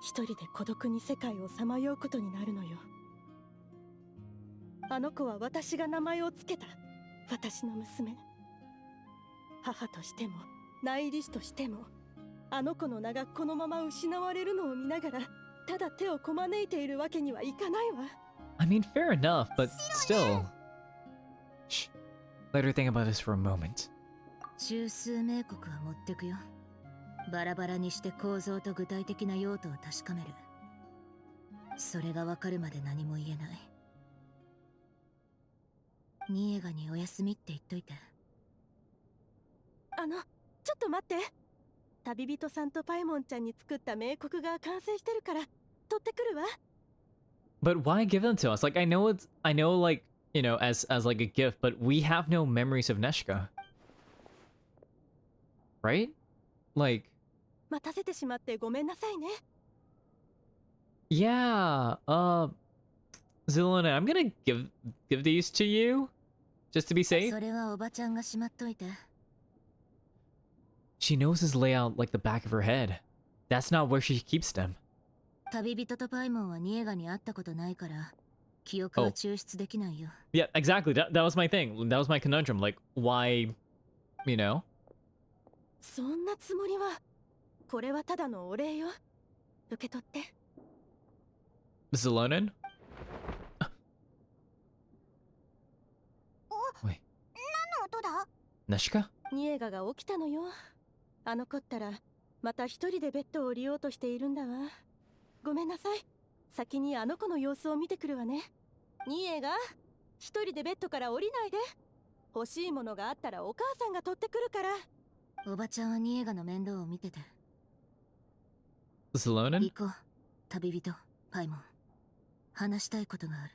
一人で孤独に世界をさまようことになるのよ。あの子は私が名前をつけた私の娘。母としても内裏師としてもあの子の名がこのまま失われるのを見ながらただ手をこまねいているわけにはいかないわ。 I mean, fair enough, but still. Shh. Let her think about this for a moment. 中枢冥国は持ってくよ。バラバラにして構造と具体的な用途を確かめる。それがわかるまで何も言えない。ニエガにお休みって言っといて。ちょっと待って。旅人さんとパイモンちゃんに作った冥国が完成してるから取ってくるわ。 But why give them to us? Like I know like, you know, as like a gift, but we have no memories of Neshka. Right? Like 待たせてしまってごめんなさいね。 yeah, Xilonen, I'm gonna give these to you just to be safe. それはおばちゃんがしまっといて。 She knows his layout like the back of her head. That's not where she keeps them. 旅人とパイモンはニエガに会ったことないから記憶は抽出できないよ。Yeah, exactly. That was my thing. That was my conundrum. Like, why, you know? そんなつもりは。これはただのお礼よ。受け取って。Xilonen? Wait, 何の音だ？ Neshika? ニエガが起きたのよ。あの子ったらまた一人でベッドを降りようとしているんだわ。ごめんなさい。先にあの子の様子を見てくるわね。ニエガ、一人でベッドから降りないで。欲しいものがあったらお母さんが取ってくるから。おばちゃんはニエガの面倒を見てて。 Xilonen? 行こう、旅人パイモン。話したいことがある。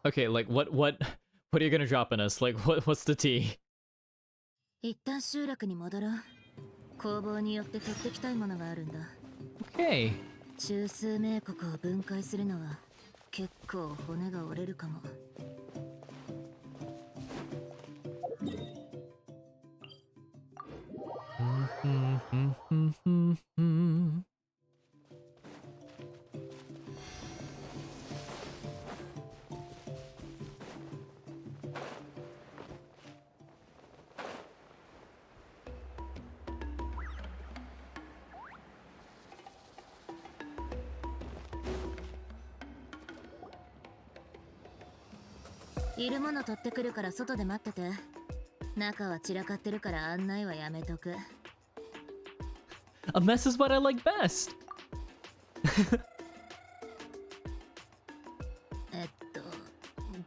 Okay, like what are you gonna drop on us? Like what's the tea? 一旦集落に戻ろう。工房によって取ってきたいものがあるんだ。 Okay. 中枢銘刻を分解するのは結構骨が折れるかも。 いるもの取ってくるから外で待ってて。中は散らかってるから案内はやめとく。 A mess is what I like best.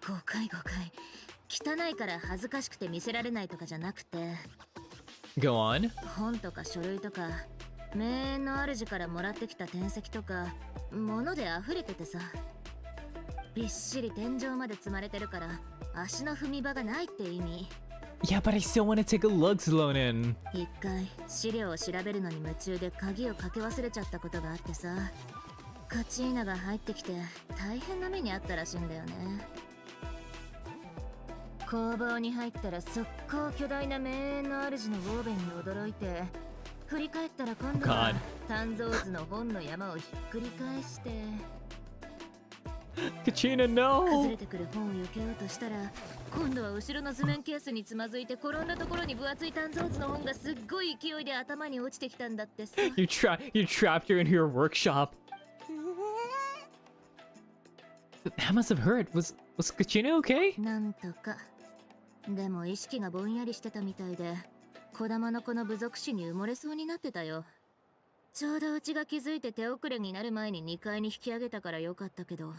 誤解。汚いから恥ずかしくて見せられないとかじゃなくて、 Go on. 本とか書類とか名園の主からもらってきた典籍とか物で溢れててさ。びっしり天井まで積まれてるから足の踏み場がないって意味。 Yeah, but I still want to take a look, Xilonen. 一回資料を調べるのに夢中で鍵をかけ忘れちゃったことがあってさ。カチーナが入ってきて大変な目にあったらしいんだよね。工房に入ったら速攻巨大な名園の主のウォーベンに驚いて、振り返ったら今度は God. 鍛造図の本の山をひっくり返して、 Kachina, 崩 no. れてくる本を避けようとしたら、今度は後ろの図面ケースにつまずいて転んだところに分厚い鍛造図の本がすっごい勢いで頭に落ちてきたんだってさ。 You trapped her in your workshop. That must have hurt. Was Kachina okay? なんとか。でも意識がぼんやりしてたみたいで、児玉の子の部族史に埋もれそうになってたよ。ちょうどうちが気づいて手遅れになる前に2階に引き上げたからよかったけど。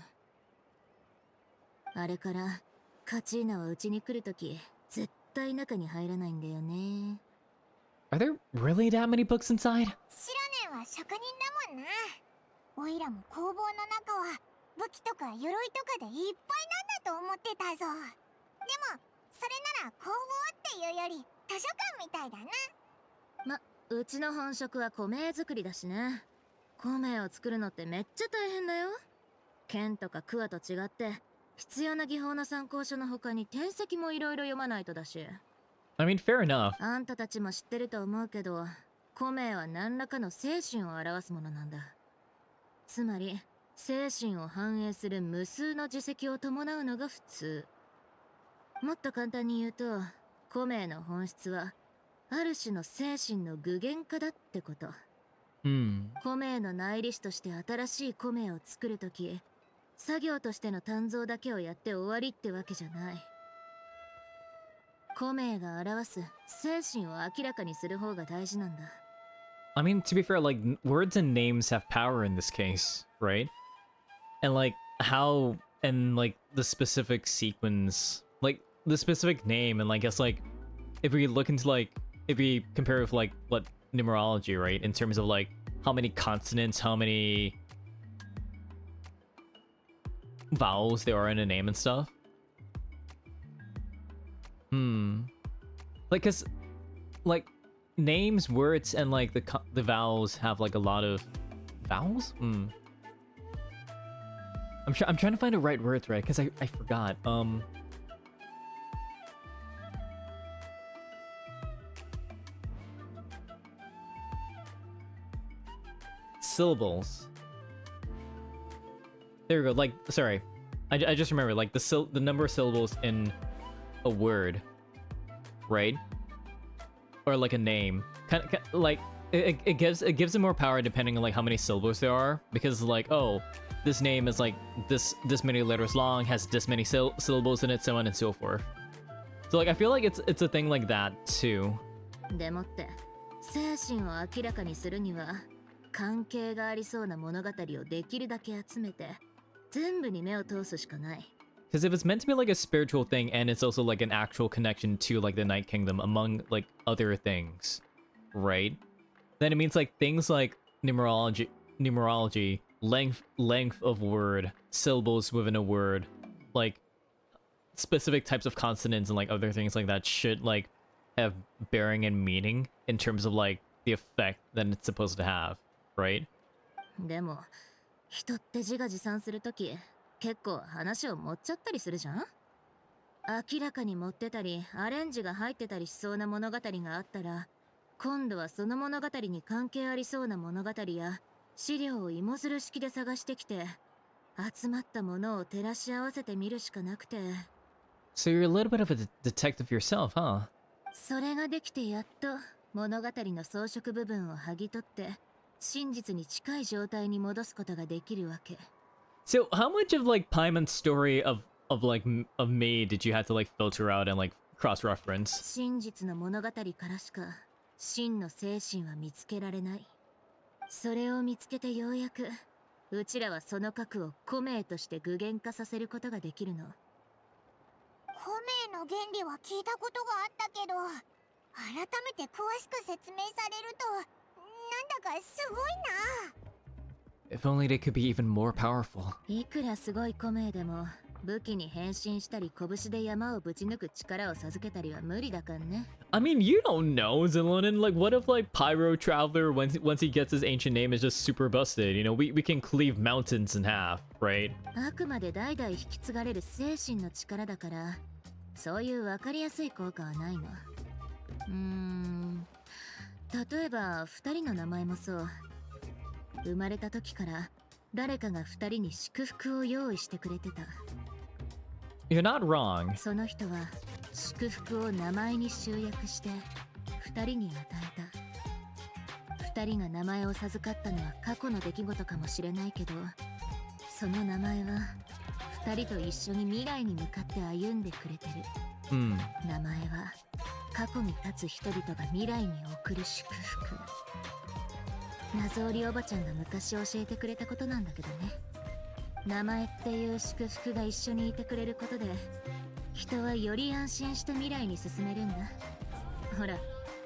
あれからカチーナはうちに来るとき絶対中に入らないんだよね。 Are there really that many books inside? シロネンは職人だもんな。オイラも工房の中は武器とか鎧とかでいっぱいなんだと思ってたぞ。でもそれなら工房っていうより図書館みたいだな。ま、うちの本職は米作りだしね。米を作るのってめっちゃ大変だよ。剣とか桑と違って必要な技法の参考書の他に典籍もいろいろ読まないとだし。 I mean, fair enough. あんたたちも知ってると思うけど、米は何らかの精神を表すものなんだ。つまり精神を反映する無数の磁石を伴うのが普通。もっと簡単に言うと、米の本質はある種の精神の具現化だってこと。 米の内裏師として新しい米を作るとき、作業としての鍛造だけをやって終わりってわけじゃない。米が表す精神を明らかにする方が大事なんだ。 I mean, to be fair, like words and names have power in this case, right? And like how and like the specific sequence, like the specific name, and like I guess like if we look into like if we compare with like what numerology, right? In terms of like how many consonants, how many vowels there are in a name and stuff. Like, cause like names, words, and like the vowels have like a lot of vowels. I'm trying to find the right words, right? Cause I forgot. Syllables. There we go. Like, sorry, I just remember like the number of syllables in a word, right? Or like a name, kind of like it gives it more power depending on like how many syllables there are, because like, oh, this name is like this many letters long, has this many syllables in it, so on and so forth. So like I feel like it's a thing like that too. でもって精神を明らかにするには関係がありそうな物語をできるだけ集めて全部に目を通すしかない。 Because if it's meant to be like a spiritual thing and it's also like an actual connection to like the Night Kingdom among like other things, right? Then it means like things like numerology, length of word, syllables within a word, like specific types of consonants and like other things like that should like have bearing and meaning in terms of like the effect that it's supposed to have, right? でも人って自画自賛するとき結構話を持っちゃったりするじゃん。明らかに持ってたりアレンジが入ってたりしそうな物語があったら今度はその物語に関係ありそうな物語や資料を芋づる式で探してきて集まったものを照らし合わせてみるしかなくて。 So you're a little bit of a detective yourself, huh? それができてやっと物語の装飾部分を剥ぎ取って真実に近い状態に戻すことができるわけ。 So how much of like Paimon's story of May did you have to like filter out and like cross-reference? 真実の物語からしか真の精神は見つけられない。それを見つけてようやくうちらはその核を古名として具現化させることができるの。古名の原理は聞いたことがあったけど、改めて詳しく説明されるとなんだかすごいな。 If only they could be even more powerful. いくらすごい古名でも武器に変身したり拳で山をぶち抜く力を授けたりは無理だからね。 I mean, you don't know, Xilonen. Like, what if like Pyro Traveler, once he gets his ancient name, is just super busted? You know, we can cleave mountains in half, right? あくまで代々引き継がれる精神の力だからそういう分かりやすい効果はないの。例えば2人の名前もそう。生まれた時から誰かが2人に祝福を用意してくれてた。 You're not wrong. その人は祝福を名前に集約して2人に与えた。2人が名前を授かったのは過去の出来事かもしれないけど、その名前は2人と一緒に未来に向かって歩んでくれてる。名前は過去に立つ人々が未来に送る祝福。謎織りおばちゃんが昔教えてくれたことなんだけどね。名前っていう祝福が一緒にいてくれることで人はより安心して未来に進めるんだ。ほら、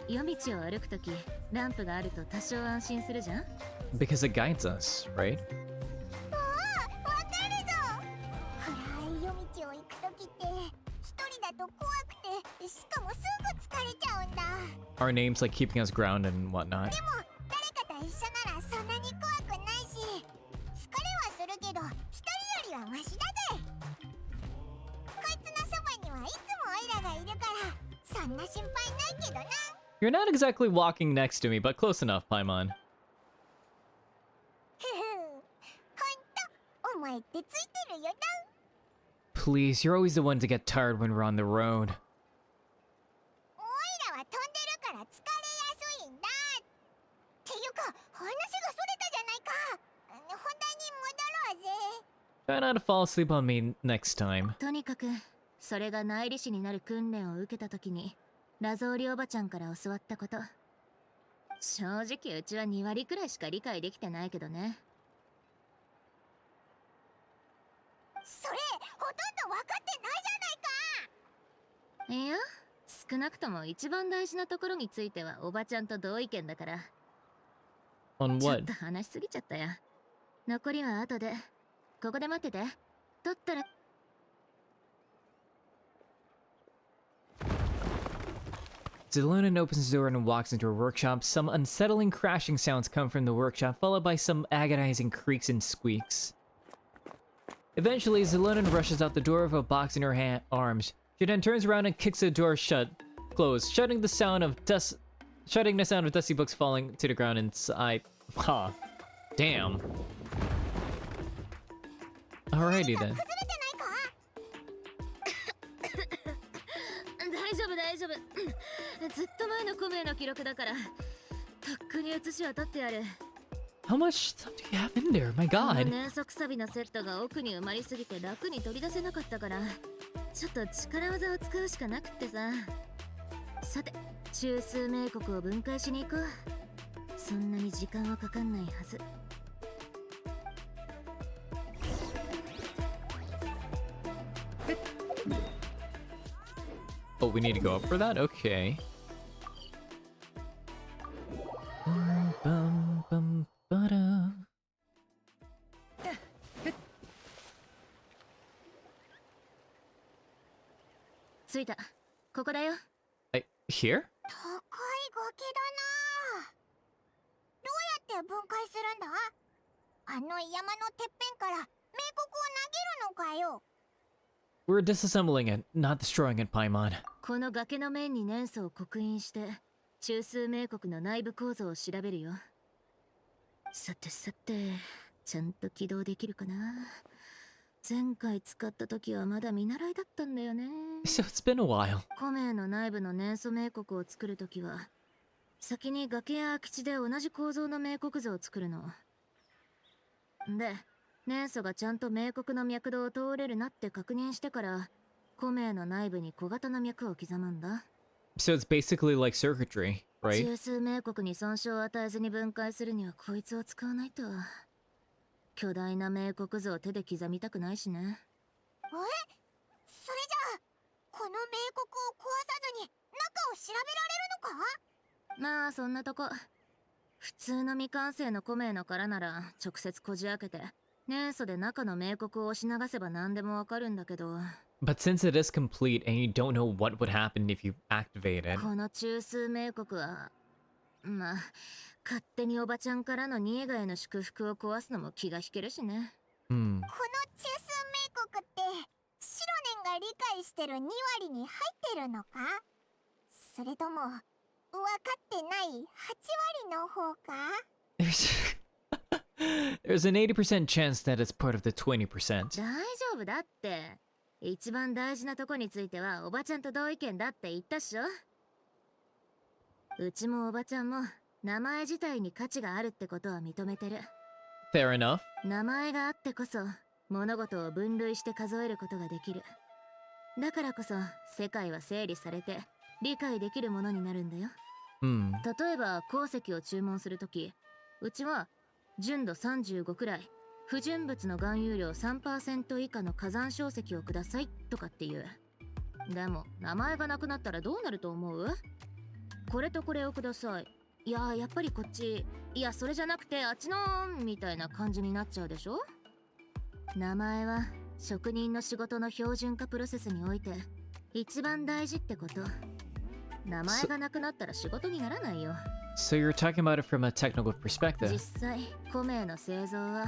夜道を歩くときランプがあると多少安心するじゃん。 Because it guides us, right? わかるぞ。暗い夜道を行くときって一人だと怖くてしかもすぐ疲れちゃうんだ。 Our names like keeping us grounded and whatnot. でも誰かと一緒ならそんなに怖くないし、疲れはするけど一人よりはマシだぜ。こいつのそばにはいつもオイラがいるからそんな心配ないけどな。 You're not exactly walking next to me, but close enough, Paimon. ふふ、ほんとお前ってついてるよな。 Please, you're always the one to get tired when we're on the road. オイラは飛んでるから疲れやすいんだ。っていうか話がそれたじゃないか。本題に戻ろうぜ。 Try not to fall asleep on me next time. とにかくそれが内裏師になる訓練を受けた時に謎織りおばちゃんから教わったこと。正直うちは2割くらいしか理解できてないけどね。それほとんど分かってないじゃないか。いや、少なくとも一番大事なところについてはおばちゃんと同意見だから。 On ちょっ what? と話しすぎちゃったや。残りは後で。ここで待ってて。だったら。 Xilonen opens the door and walks into her workshop. Some unsettling crashing sounds come from the workshop, followed by some agonizing creaks and squeaks. Eventually, Xilonen rushes out the door with a box in her arms. She then turns around and kicks the door closed, shutting the sound of dusty books falling to the ground inside. Huh. Damn. Alrighty then. 崩れてないか。大丈夫大丈夫。ずっと前の古名の記録だからとっくに写しを取ってやる。 How much stuff do you have in there? My この god. 年速サビのセットが奥に埋まりすぎて楽に取り出せなかったから、ちょっと力技を使うしかなくってさ。さて、中枢名国を分解しに行こう。そんなに時間はかかんないはず。Oh, we need to go up for that? Okay. Bum, bum, ba-da. 着いた。ここだよ。Here? 高い崖だな。どうやって分解するんだ？あの山のてっぺんから名国を投げるのかよ。We're disassembling it, not destroying it, Paimon. この崖の面に年素を刻印して中枢名国の内部構造を調べるよ。さてさて、ちゃんと起動できるかな。前回使った時はまだ見習いだったんだよね。 So it's been a while. 古名の内部の年素名国を作るときは先に崖や空き地で同じ構造の名国図を作るので、年素がちゃんと名国の脈動を通れるなって確認してから古名の内部に小型の脈を刻むんだ。 So it's basically like circuitry, right? 中枢名国に損傷を与えずに分解するにはこいつを使わないと。巨大な名国図を手で刻みたくないしね。それじゃあこの名国を壊さずに中を調べられるのか？まあそんなとこ。普通の未完成の古名の殻なら直接こじ開けて年素で中の名国を押し流せば何でもわかるんだけど、 But since it is complete and you don't know what would happen if you activate it, この中枢名国はまあ勝手におばちゃんからのニエガへの祝福を壊すのも気が引けるしね。この中枢名国ってシロネンが理解してる2割に入ってるのか？それとも分かってない8割の方か？ there's an 80% chance that it's part of the 20%. 大丈夫だって。一番大事なとこについてはおばちゃんと同意見だって言ったっしょ。うちもおばちゃんも名前自体に価値があるってことは認めてる。 Fair enough. 名前があってこそ物事を分類して数えることができる。だからこそ世界は整理されて理解できるものになるんだよ。Hmm. 例えば鉱石を注文するとき、うちは純度35くらい、不純物の含有量 3% 以下の火山硝石をくださいとかっていう。でも名前がなくなったらどうなると思う？これとこれをください。いややっぱりこっち。いやそれじゃなくてあっちのみたいな感じになっちゃうでしょ。名前は職人の仕事の標準化プロセスにおいて一番大事ってこと。名前がなくなったら仕事にならないよ。 So you're talking about it from a technical perspective. 実際古名の製造は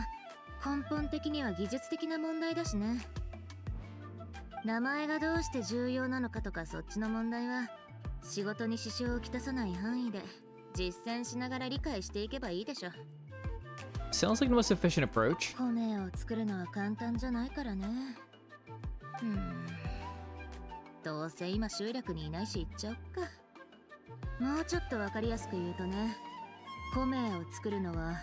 根本的には技術的な問題だしね。名前がどうして重要なのかとかそっちの問題は仕事に支障をきたさない範囲で実践しながら理解していけばいいでしょ。 Sounds like the most efficient approach. 古名を作るのは簡単じゃないからね。どうせ今集落にいないし行っちゃおっか。もうちょっとわかりやすく言うとね、古名を作るのは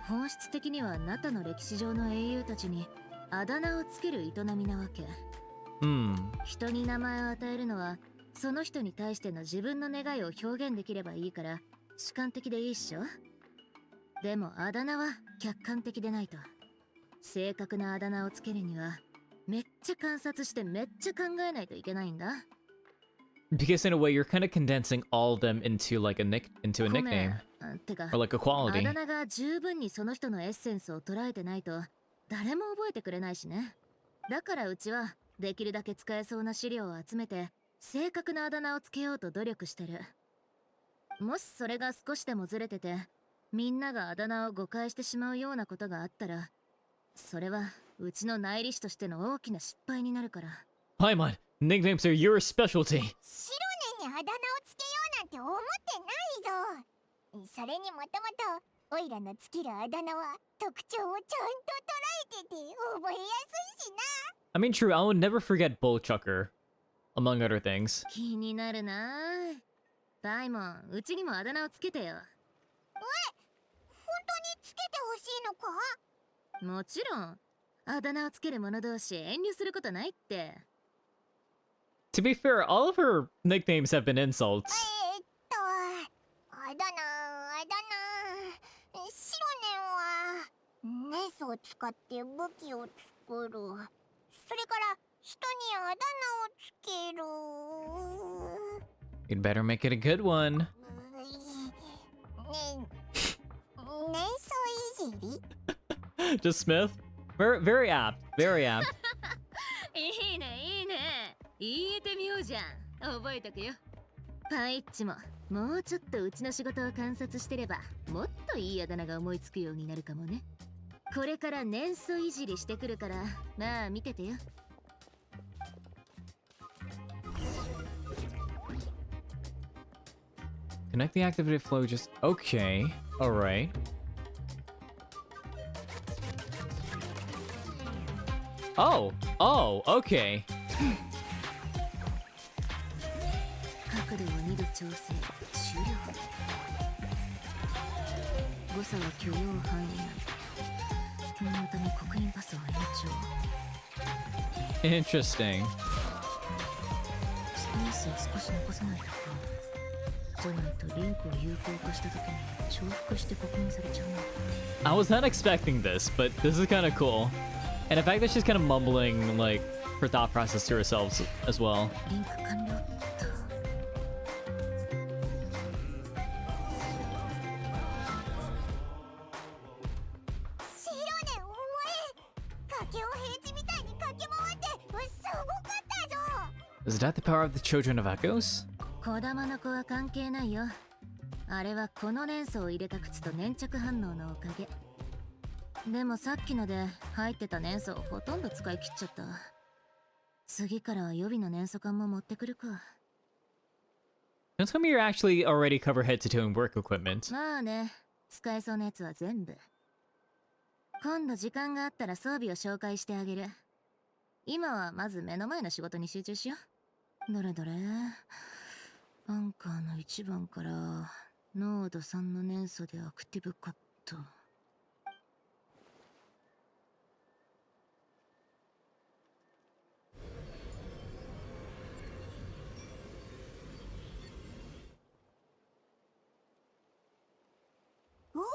本質的にはあなたの歴史上の英雄たちにあだ名をつける営みなわけ。Hmm. 人に名前を与えるのはその人に対しての自分の願いを表現できればいいから主観的でいいっしょ。でもあだ名は客観的でないと。正確なあだ名をつけるにはめっちゃ観察してめっちゃ考えないといけないんだ。 Because in a way, you're kind of condensing all of them into like into a 古名 nickname てか or like a あ quality. だ名が十分にその人のエッセンスを捉えてないと誰も覚えてくれないしね。だからうちはできるだけ使えそうな資料を集めて正確なあだ名をつけようと努力してる。もしそれが少しでもずれててみんながあだ名を誤解してしまうようなことがあったらそれはうちの内理士としての大きな失敗になるから。 Paimon, nicknames are your specialty. シロネにあだ名をつけようなんて思ってないぞ。それにもともとオイラのつけるあだ名は特徴をちゃんと捉えてて覚えやすいしな。 I mean, true, I would never forget Bullchucker, among other things. 気になるなぁ。パイモン、うちにもあだ名をつけてよ。もちろん、あだ名をつける者同士遠慮することないって。To be fair, all of her nicknames have been insults. あだ名、シロネンはネスを使って武器を作る。それから人にあだ名をつける。 You'd better make it a good one. ね、年相いじり Just Smith? Very apt. Very apt. いいねいいね、言えてみようじゃん。覚えとくよ。パイッチももうちょっとうちの仕事を観察してればもっといいあだ名が思いつくようになるかもね。これから年相いじりしてくるから、まあ見ててよ。Connect the activated flow just... Okay. Alright. Oh! Oh, okay. 角度を2度調整終了。誤差は許容範囲内。念のため刻印パスを延長。 Interesting. スペースを少し残さないとか。じゃないとリンクを有効化した時に重複して刻印されちゃうな。 I was not expecting this, but this is kind of cool. And the fact that she's kind of mumbling, like, her thought process to herself as well. リンク完了っと。シロネンお前、崖を平地みたいに駆け回ってすごかったぞ。 Is that the power of the Children of Echoes? 子供の子は関係ないよ。あれはこの連想を入れた靴と粘着反応のおかげ。でもさっきので入ってた粘素をほとんど使い切っちゃった。次からは予備の粘素管も持ってくるか。 Don't tell me you're actually already cover head to toe in work equipment. まあね、使えそうなやつは全部。今度時間があったら装備を紹介してあげる。今はまず目の前の仕事に集中しよう。どれどれ。アンカーの1番から濃度3の粘素でアクティブカット。うわあ、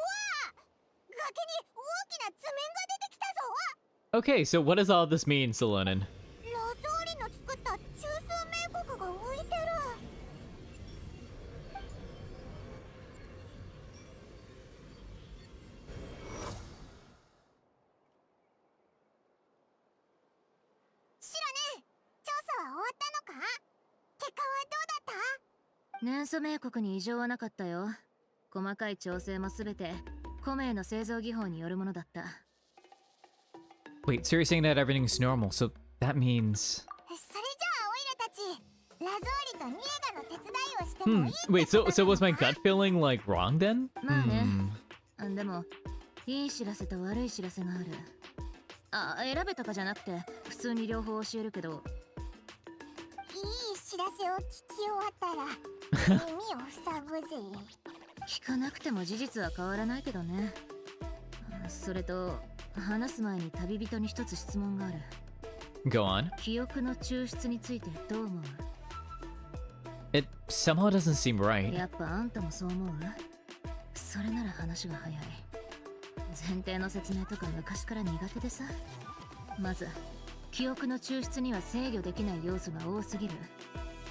崖に大きな図面が出てきたぞ。 Okay, so what does all this mean, Xilonen? ラゾーリの作った中枢名国が浮いてる。シロネン、調査は終わったのか？結果はどうだった？年素名国に異常はなかったよ。細かい調整もすべてコメイの製造技法によるものだった。 Wait, so you're saying that everything's normal, so that means... それじゃあオイラたちラゾーリとニエガの手伝いをしてもいいってこと Wait, か so was my gut feeling, like, wrong then? まあね。でもいい知らせと悪い知らせがある。あ、選べたかじゃなくて普通に両方教えるけど。いい知らせを聞き終わったら耳を塞ぐぜ。聞かなくても事実は変わらないけどね。それと話す前に旅人に一つ質問がある。 Go on. 記憶の抽出についてどう思う？ It somehow doesn't seem right. やっぱあんたもそう思う？それなら話が早い。前提の説明とか昔から苦手でさ。まず記憶の抽出には制御できない要素が多すぎる。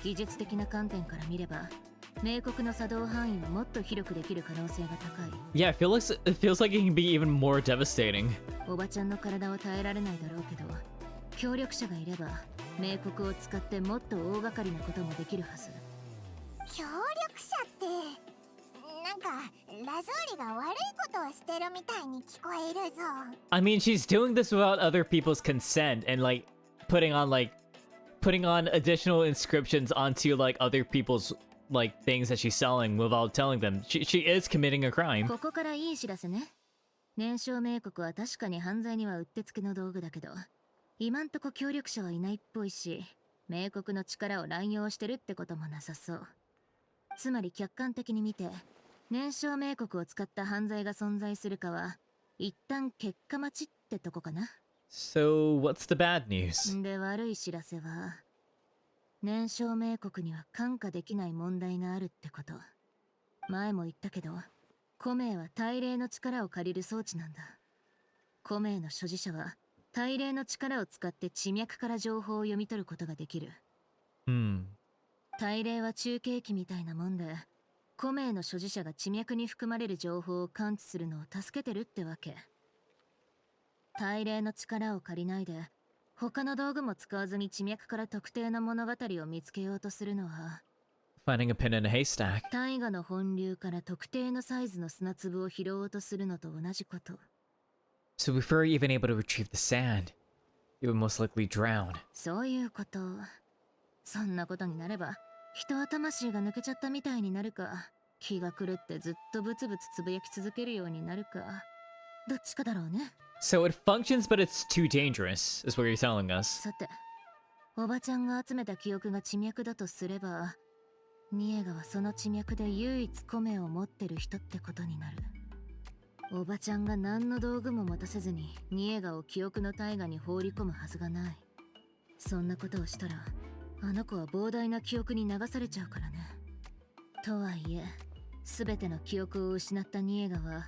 技術的な観点から見れば明国の作動範囲はもっと広くできる可能性が高い。 Yeah, it feels like it can be even more devastating. おばちゃんの体は耐えられないだろうけど、協力者がいれば明国を使ってもっと大掛かりなこともできるはず。協力者ってなんかラゾーリが悪いことをしてるみたいに聞こえるぞ。 I mean, she's doing this without other people's consent and like putting on additional inscriptions onto like other people's like things that she's selling without telling them. She is committing a crime. ここからいい知らせね。燃焼明国は確かに犯罪にはうってつけの道具だけど、今んとこ協力者はいないっぽいし、明国の力を乱用してるってこともなさそう。つまり客観的に見て、燃焼明国を使った犯罪が存在するかは一旦結果待ちってってとこかな。 So, what's the bad news? で、悪い知らせは年少名国には看過できない問題があるってこと。前も言ったけど、古名は大霊の力を借りる装置なんだ。古名の所持者は大霊の力を使って地脈から情報を読み取ることができる。大霊は中継機みたいなもんで、古名の所持者が地脈に含まれる情報を感知するのを助けてるってわけ。大霊の力を借りないで他の道具も使わずに地脈から特定の物語を見つけようとするのは、 Finding a pin in a haystack. 大河の本流から特定のサイズの砂粒を拾おうとするのと同じこと。 So, before you're even able to retrieve the sand, you would most likely drown. そういうこと。そんなことになれば人は魂が抜けちゃったみたいになるか、気が狂ってずっとブツブツつぶやき続けるようになるか、どっちかだろうね。 So, it functions, but it's too dangerous, is what you're telling us. さて、おばちゃんが集めた記憶が地脈だとすれば、ニエガはその地脈で唯一米を持ってる人ってことになる。おばちゃんが何の道具も持たせずにニエガを記憶の大河に放り込むはずがない。そんなことをしたらあの子は膨大な記憶に流されちゃうからね。とはいえ、全ての記憶を失ったニエガは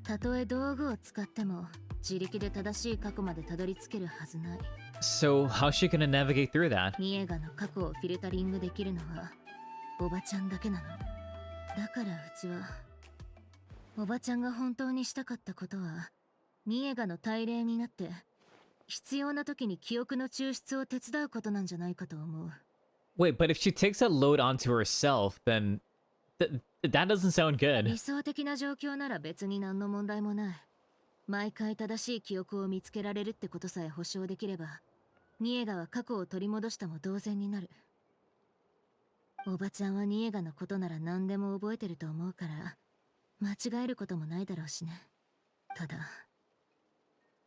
たとえ道具を使っても自力で正しい過去までたどり着けるはずない。 So, how's she gonna navigate through that? ニエガの過去をフィルタリングできるのはおばちゃんだけなの。だからうちは、おばちゃんが本当にしたかったことはニエガの大霊になって必要な時に記憶の抽出を手伝うことなんじゃないかと思う。 Wait, but if she takes that load onto herself, then that doesn't sound 理 good. 想的な状況なら別に何の問題もない。毎回正しい記憶を見つけられるってことさえ保証できれば、ニエガは過去を取り戻したも同然になる。おばちゃんはニエガのことなら何でも覚えてると思うから間違えることもないだろうしね。ただ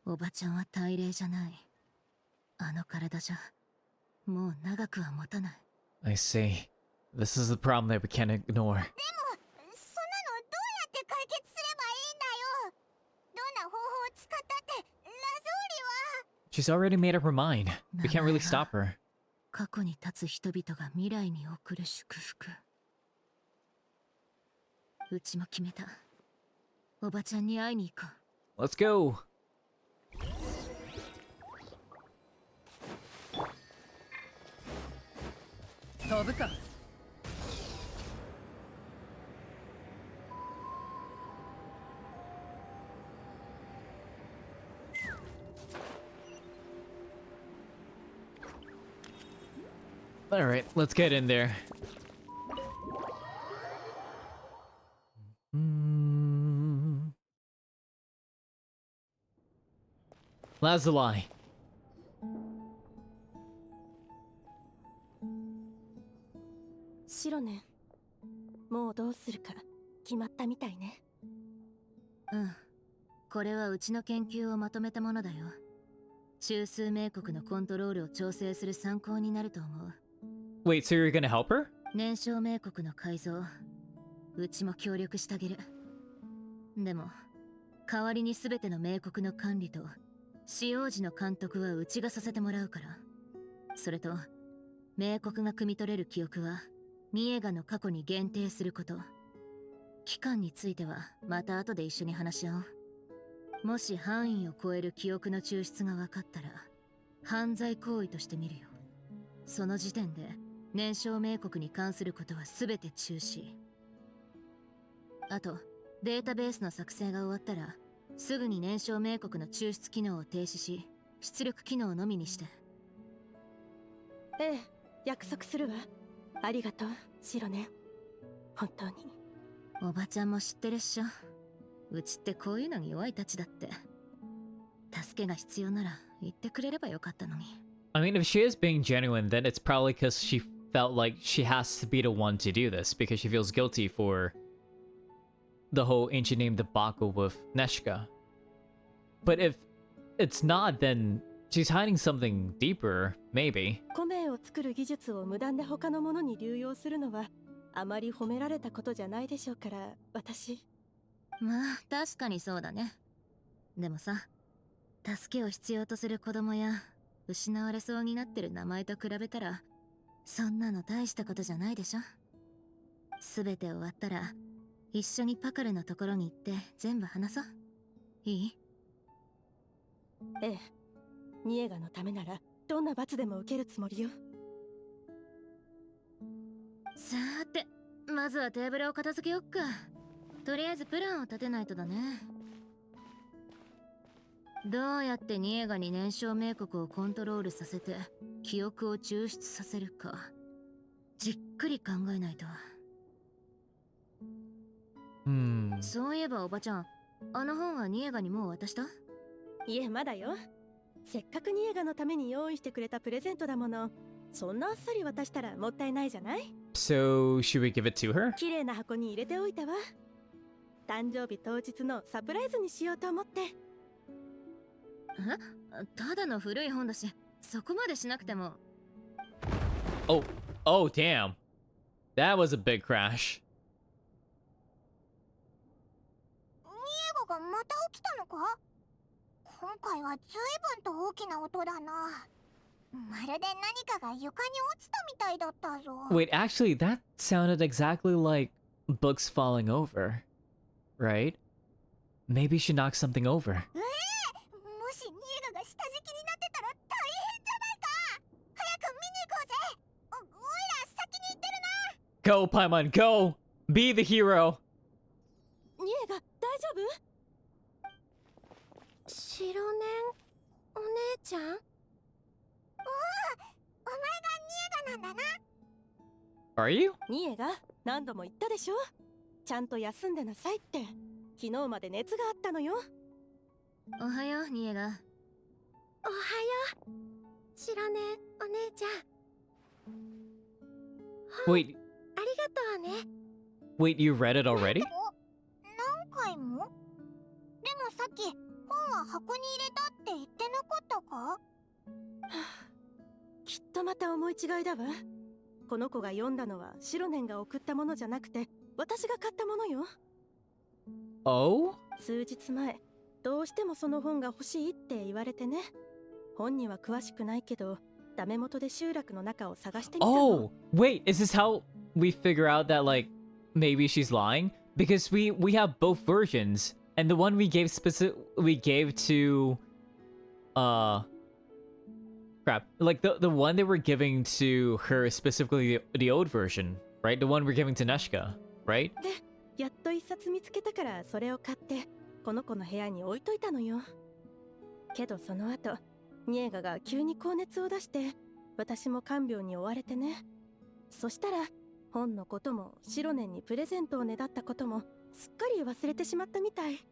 おばちゃんは大霊じゃない。あの体じゃもう長くは持たない。 I see. This is the problem that we can't ignore. そんなのどうやって解決すればいいんだよ。どんな方法を使ったってラゾーリは。 She's already made up her mind. We can't really stop her. 過去に立つ人々が未来に送る祝福。うちも決めた。おばちゃんに会いに行こう。 Let's go. 飛ぶか。All right, let's get in there. Lazuli. シロネン、もうどうするか決まったみたいね。うん。これはうちの研究をまとめたものだよ。中枢名国のコントロールを調整する参考になると思う。 Wait, so you're gonna help her? 年少名国の改造、うちも協力してあげる。でも代わりに全ての名国の管理と使用時の監督はうちがさせてもらうから。それと名国が汲み取れる記憶はニエガの過去に限定すること。期間についてはまた後で一緒に話し合おう。もし範囲を超える記憶の抽出が分かったら犯罪行為として見るよ。その時点で年少名国に関することは全て中止。あとデータベースの作成が終わったらすぐに年少名国の抽出機能を停止し出力機能のみにして。ええ、約束するわ。ありがとう、シロネン。本当に。おばちゃんも知ってるっしょ。うちってこういうのに弱いたちだって。助けが必要なら言ってくれればよかったのに。I mean, if she is being genuine, then it's probably because she felt like she has to be the one to do this because she feels guilty for the whole ancient name debacle with Neshka. But if it's not, then she's hiding something deeper, maybe. 米を作る技術を無断で他のものに流用するのはあまり褒められたことじゃないでしょうから、私。まあ確かにそうだね。でもさ、助けを必要とする子供や失われそうになってる名前と比べたらそんなの大したことじゃないでしょ。すべて終わったら一緒にパカルのところに行って全部話そう。いい？ええ、ニエガのためならどんな罰でも受けるつもりよ。さーて、まずはテーブルを片付けよっか。とりあえずプランを立てないとだね。どうやってニエガに燃焼冥国をコントロールさせて記憶を抽出させるかじっくり考えないと。そういえばおばちゃん、あの本はニエガにもう渡した？いえ、まだよ。せっかくニエガのために用意してくれたプレゼントだもの。そんなあっさり渡したらもったいないじゃない？ So, should we give it to her? 綺麗な箱に入れておいたわ。誕生日当日のサプライズにしようと思って。ただの古い本だし、そこまでしなくても。Oh, oh, damn. That was a big crash. ニエゴがまた起きたのか？今回は随分と大きな音だな。まるで何かが床に落ちたみたいだったぞ。 Wait, actually, that sounded exactly like books falling over, right? Maybe she knocked something over. もしニエガが下敷きになってたら大変じゃないか。早く見に行こうぜ。おいら先に行ってるな。 Go, Paimon, go! Be the hero! ニエガ、大丈夫？白年お姉ちゃん？お前がニエガなんだな。 Are you? ニエガ、何度も言ったでしょ。ちゃんと休んでなさいって。昨日まで熱があったのよ。おはよう、ニエガ。おはよう、白年お姉ちゃん。 Wait, ありがとうね。 wait, you read it already? 何回も？でもさっき本は箱に入れたって言ってなかったか？きっとまた思い違いだわ。この子が読んだのはシロネンが送ったものじゃなくて私が買ったものよ。 Oh? 数日前、どうしてもその本が欲しいって言われてね。本には詳しくないけどダメ元で集落の中を探してみたの。 Oh, wait, is this how we figure out that, like, maybe she's lying? Because we have both versions, and the one we gave to crap, like the one that we're giving to her, specifically the old version, right? The one we're giving to Neshka, right? で、やっと一冊見つけたからそれを買ってこの子の部屋に置いといたのよ。けどその後ニエガが急に高熱を出して私も看病に追われてね。そしたら本のこともシロネンにプレゼントをねだったこともすっかり忘れてしまったみたい。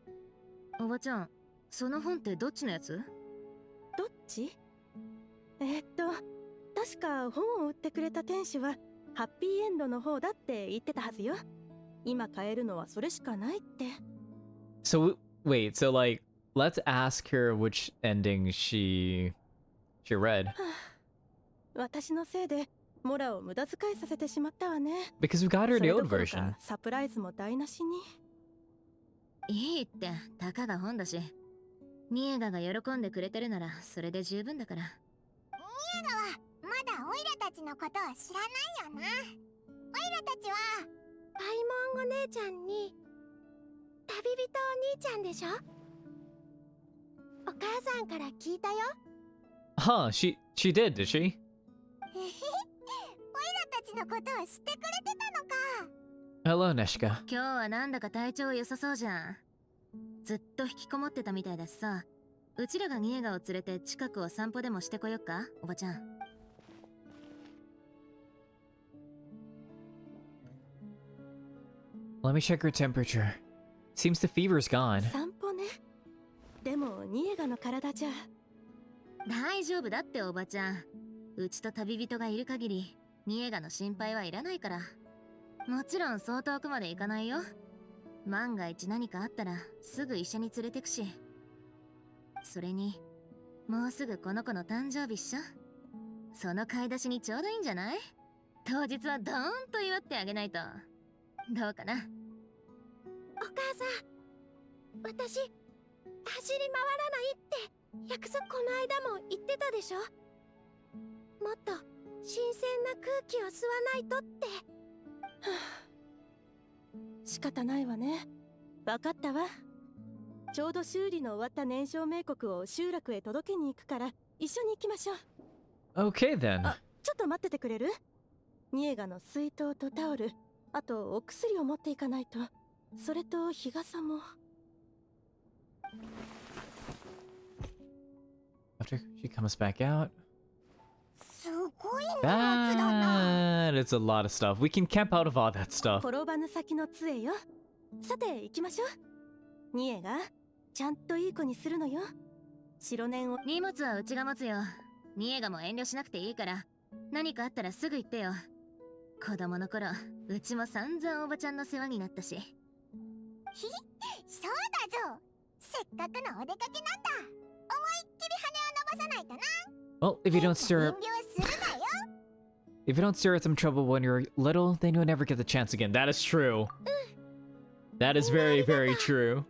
おばちゃん、その本ってどっちのやつ？どっち？確か本を売ってくれた店主はハッピーエンドの方だって言ってたはずよ。今買えるのはそれしかないって。 So wait, so like, let's ask her which ending she read. 私のせいでモラを無駄遣いさせてしまったわね。 Because we got her そ the れど old ころ version. かサプライズも台無しに。いいって、たかが本だし。ニエガが喜んでくれてるならそれで十分だから。ニエガはまだオイラたちのことは知らないよな。オイラたちはパイモンお姉ちゃんに旅人お兄ちゃんでしょ。お母さんから聞いたよ。 Huh, she did she? オイラたちのことを知ってくれてたのか。 Hello, Neshka. 今日はなんだか体調良さそうじゃん。ずっと引きこもってたみたいだしさ。うちらがニエガを連れて近くを散歩でもしてこよっか、おばちゃん。Let me check her temperature. Seems the fever's gone. 散歩ね。でもニエガの体じゃ。大丈夫だっておばちゃん。うちと旅人がいる限りニエガの心配はいらないから。もちろんそう遠くまで行かないよ。万が一何かあったらすぐ一緒に連れてくし。それにもうすぐこの子の誕生日っしょ。その買い出しにちょうどいいんじゃない？当日はドーンと祝ってあげないと。どうかな。お母さん、私走り回らないって約束この間も言ってたでしょ。もっと新鮮な空気を吸わないとって。仕方ないわね。分かったわ。ちょうど修理の終わった燃焼冥国を集落へ届けに行くから一緒に行きましょう。 Okay then. あ、ちょっと待っててくれる？ニエガの水筒とタオル、あとお薬を持っていかないと。それと日傘も。 After she comes back out. すごい荷物だな。 That is a lot of stuff. We can camp out of all that stuff. 転ばぬ先の杖よ。さて行きましょう。ニエガ、ちゃんといい子にするのよ。白念を。荷物はうちが持つよ。ニエガも遠慮しなくていいから、何かあったらすぐ言ってよ。子供の頃、うちも散々おばちゃんの世話になったし。そうだぞ。せっかくのお出かけなんだ。思いっきり羽を伸ばさないとな。 Well, if you don't stir up, 遠慮するなよ。 if you don't stir up some trouble when you're little, then you'll never get the chance again. That is true. That is very, very true.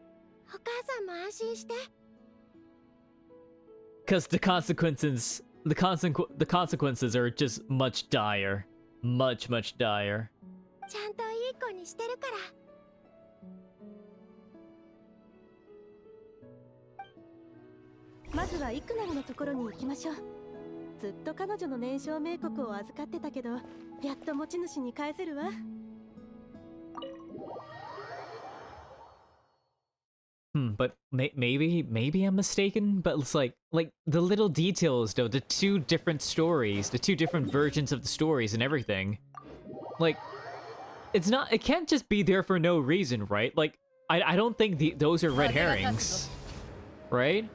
お母さんも安心して。 Because the consequences are just much dire. Much, much dire. ちゃんといい子にしてるから。まずはイクナルのところに行きましょう。ずっと彼女の燃焼冥国を預かってたけど、やっと持ち主に返せるわ。But maybe I'm mistaken. But it's like the little details, though, the two different stories, the two different versions of the stories and everything. Like, it can't just be there for no reason, right? Like, I don't think those are red herrings, right?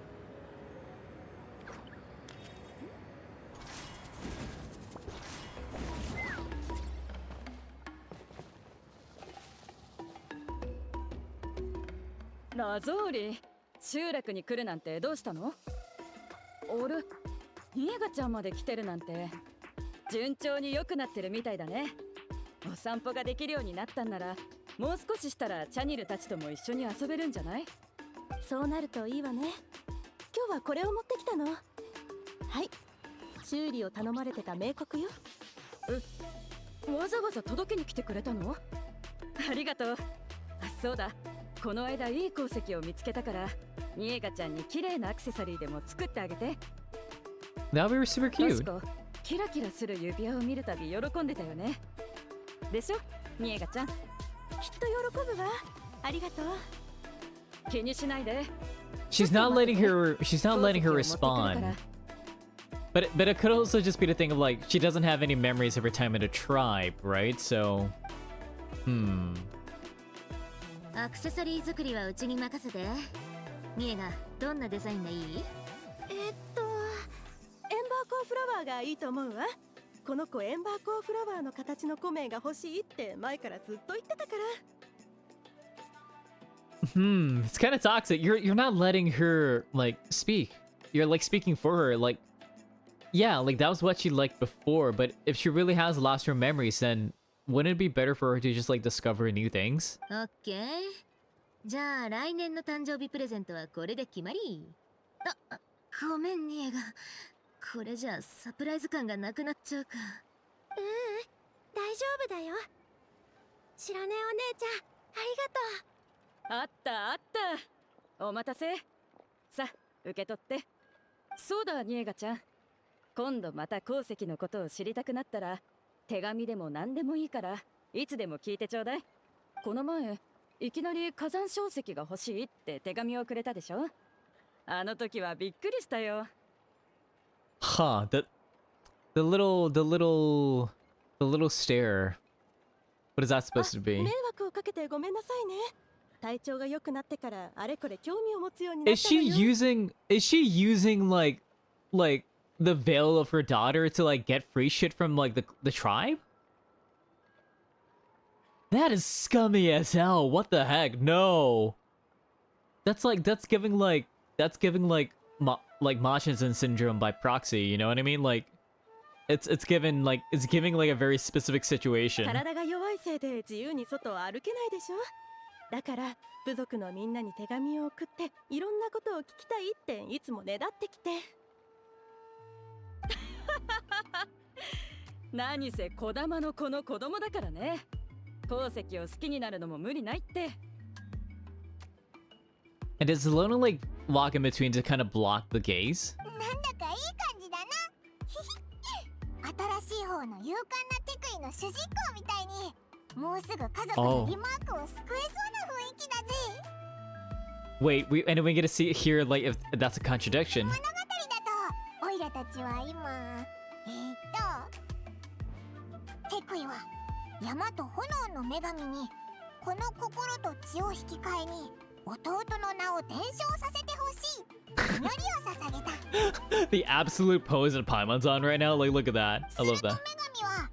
ラゾーリ、集落に来るなんてどうしたの？俺、ニエガちゃんまで来てるなんて順調に良くなってるみたいだね。お散歩ができるようになったんなら、もう少ししたらチャニルたちとも一緒に遊べるんじゃない？そうなるといいわね。今日はこれを持ってきたの。はい、修理を頼まれてた冥国よ。わざわざ届けに来てくれたの？ありがとう。あ、そうだ、この間いい鉱石を見つけたから、ニエガちゃんに綺麗なアクセサリーでも作ってあげて。 Now we were super 確 cute. かキラキラする指輪を見るたび喜んでたよね。でしょ、ニエガちゃん。きっと喜ぶわ。ありがとう。気にしないで。 She's not letting her respond. But it could also just be the thing of like she doesn't have any memories of her time in a tribe, right? So, アクセサリー作りはうちに任せて。ニエガ、どんなデザインがいい？エンバーコーフラワーがいいと思うわ。この子エンバーコーフラワーの形のコメが欲しいって前からずっと言ってたから。it's kind of toxic. You're not letting her like speak. You're like speaking for her. Like, yeah, like that was what she liked before. But if she really has lost her memories, then wouldn't it be better for her to just like discover new things? オッケー。じゃあ来年の誕生日プレゼントはこれで決まり。あ、ごめんニエガ。これじゃサプライズ感がなくなっちゃうか。大丈夫だよ。白根お姉ちゃん、ありがとう。あったあった。お待たせ。さ、受け取って。そうだ、ニエガちゃん。今度また鉱石のことを知りたくなったら、手紙でも何でもいいから、いつでも聞いてちょうだい。この前、いきなり火山硝石が欲しいって手紙をくれたでしょ？あの時はびっくりしたよ。Huh, the little stare. What is that supposed to be? 迷惑をかけてごめんなさいね。体調が良くなってからあれこれ興味を持つようになったのよ。Is she using like the veil of her daughter to like get free shit from like the tribe? That is scummy as hell. What the heck? No. That's giving Machinson syndrome by proxy, you know what I mean? Like it's giving like a very specific situation. 体が弱いせいで自由に外を歩けないでしょ。だから部族のみんなに手紙を送っていろんなことを聞きたいっていつもねだってきて。何せ小玉の子の子供だからね。鉱石を好きになるのも無理ないって。 And does Xilonen like walk in between to kind of block the gaze? なんだかいい感じだな。ひひ。新しい方の勇敢なテクイの主人公みたいに、もうすぐ家族のリマークを救えそうな雰囲気だぜ。Wait, and we get to see here like if that's a contradiction. 物語だと、オイラたちは今、テクイは山と炎の女神にこの心と血を引き換えに弟の名を伝承させてほしい祈りを捧げた。 The absolute pose that Paimon's on right now, like look at that. I love すると that. 女神は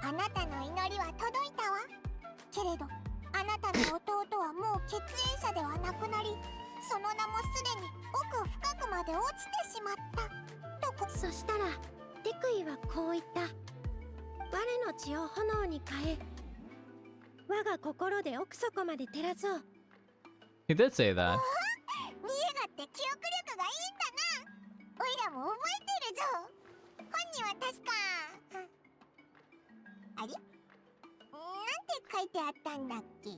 あなたの祈りは届いたわ。けれどあなたの弟はもう血縁者ではなくなり、その名もすでに奥深くまで落ちてしまったと。そしたらテクイはこう言った。我の血を炎に変え、我が心で奥底まで照らそう。 He did say that. ニエガって記憶力がいいんだな。オイラも覚えてるぞ。本には確かあれなんて書いてあったんだっけ。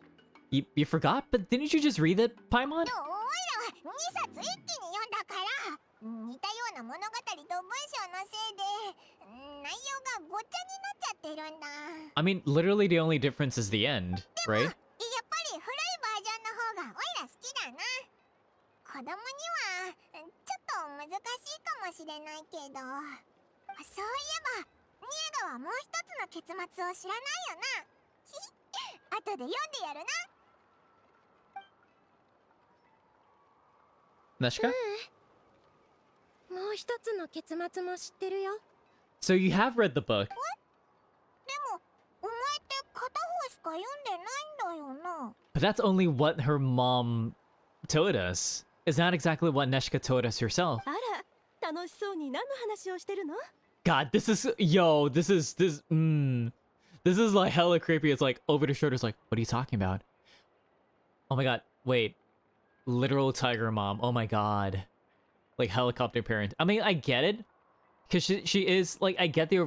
You forgot? But didn't you just read it, Paimon? オイラは2冊一気に読んだから、似たような物語と文章のせいで内容がごっちゃになっちゃってるんだ。 I mean, literally the only difference is the end, right? やっぱり古いバージョンの方がオイラ好きだな。子供にはちょっと難しいかもしれないけど、そういえばニエガはもう一つの結末を知らないよな。後で読んでやるな。 Neshka? もう一つの結末も知ってるよ。 So you have read the book. でもお前って片方しか読んでないんだよな。 But that's only what her mom told us. It's not exactly what Neshka told us herself. あら、楽しそうに何の話をしてるの？ God, this is this is like hella creepy. It's like over the shoulders, like, what are you talking about? Oh my god, wait. Literal tiger mom. Oh my god. Like helicopter parent. I mean, I get it. Cause she is like, I get the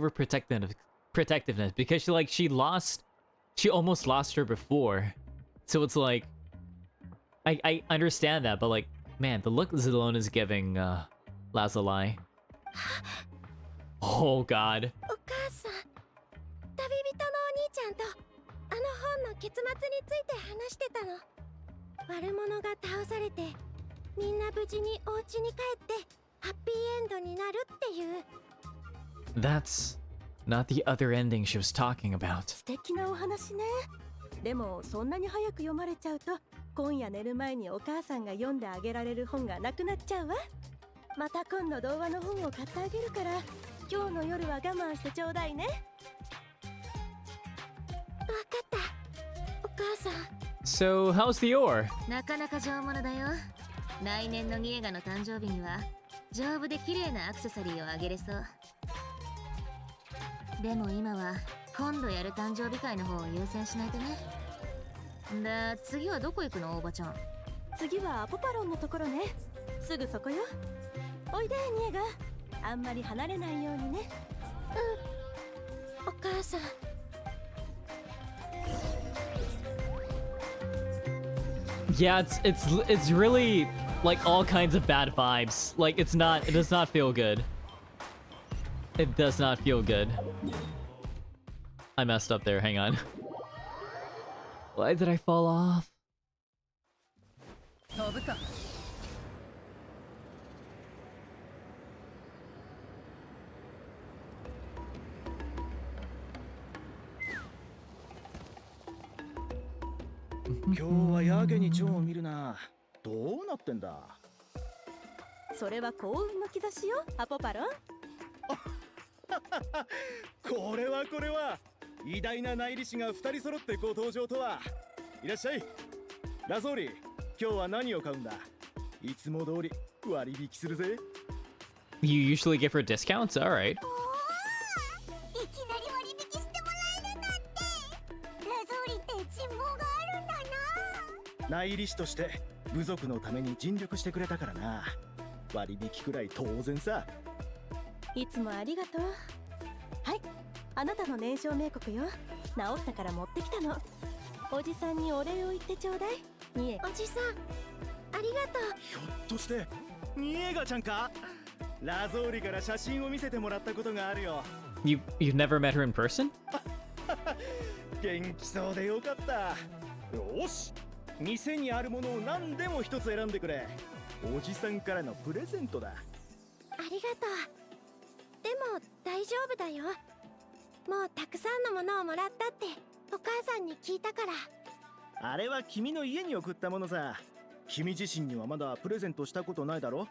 protectiveness because she almost lost her before. So it's like I understand that, but like, man, the look Xilonen is giving Lazuli. Oh god. お母さん、旅人のお兄ちゃんとあの本の結末について話してたの。悪者が倒されてみんな無事にお家に帰ってハッピーエンドになるっていう。 That's not the other ending she was talking about. 素敵なお話ね。でもそんなに早く読まれちゃうと今夜寝る前にお母さんが読んであげられる本がなくなっちゃうわ。また今度童話の本を買ってあげるから今日の夜は我慢してちょうだいね。わかった、お母さん。 So how's the ore? なかなか上物だよ。来年のニエガの誕生日には丈夫で綺麗なアクセサリーをあげれそう。でも今は今度やる誕生日会の方を優先しないとね。だ、次はどこ行くの、おばちゃん。次はアポパロンのところね。すぐそこよ。おいでニエガ、あんまり離れないようにね。うん、お母さん。 Yeah, it's really like all kinds of bad vibes. Like it does not feel good. It does not feel good. I messed up there, hang on. Why did I fall off? 今日はやけに蝶を見るな。どうなってんだ。それは幸運の兆しよ、アポパロン。これは偉大な内裏士が2人揃ってご登場とは。いらっしゃい。ラゾーリ、今日は何を買うんだ。いつも通り割引するぜ。 You usually give her discounts? Alright. いきなり割引してもらえるなんて。ラゾーリって人望があるんだな。内裏士として部族のために尽力してくれたからな。割引くらい当然さ。いつもありがとう。はい、あなたの燃焼冥国よ。治ったから持ってきたの。おじさんにお礼を言ってちょうだい。ニエ。おじさんありがとう。ひょっとしてニエガちゃんか？ラゾーリから写真を見せてもらったことがあるよ。You've never met her in person? 元気そうでよかった。よし、店にあるものを何でも一つ選んでくれ。おじさんからのプレゼントだ。ありがとう。でも大丈夫だよ。もうたくさんのものをもらったってお母さんに聞いたから。あれは君の家に送ったものさ。君自身にはまだプレゼントしたことないだろ。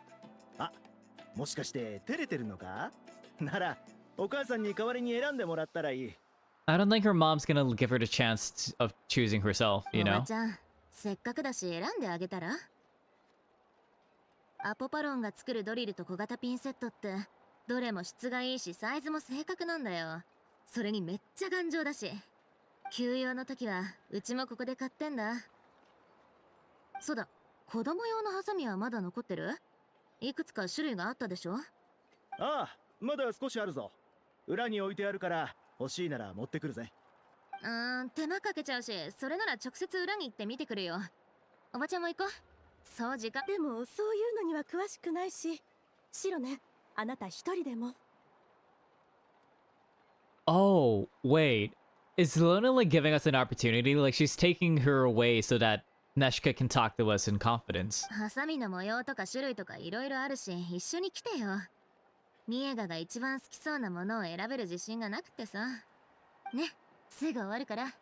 あ、もしかして照れてるのか？ならお母さんに代わりに選んでもらったらいい。I don't think her mom's gonna give her the chance of choosing herself, you おば know? ちゃん、せっかくだし選んであげたら？アポパロンが作るドリルと小型ピンセットってどれも質がいいしサイズも正確なんだよ。それにめっちゃ頑丈だし、休養の時はうちもここで買ってんだ。そうだ、子供用のハサミはまだ残ってる？いくつか種類があったでしょ？ああ、まだ少しあるぞ。裏に置いてあるから欲しいなら持ってくるぜ。手間かけちゃうし、それなら直接裏に行って見てくるよ。おばちゃんも行こう。そう時間。でもそういうのには詳しくないし。シロね、あなた一人でも。Oh, wait. Is Luna like giving us an opportunity? Like she's taking her away so that Neshka can talk to us in confidence. ハサミの模様とか種類とかいろいろあるし、一緒に来てよ。ニエガが一番好きそうなものを選べる自信がなくてさ。ね、すぐ終わるから。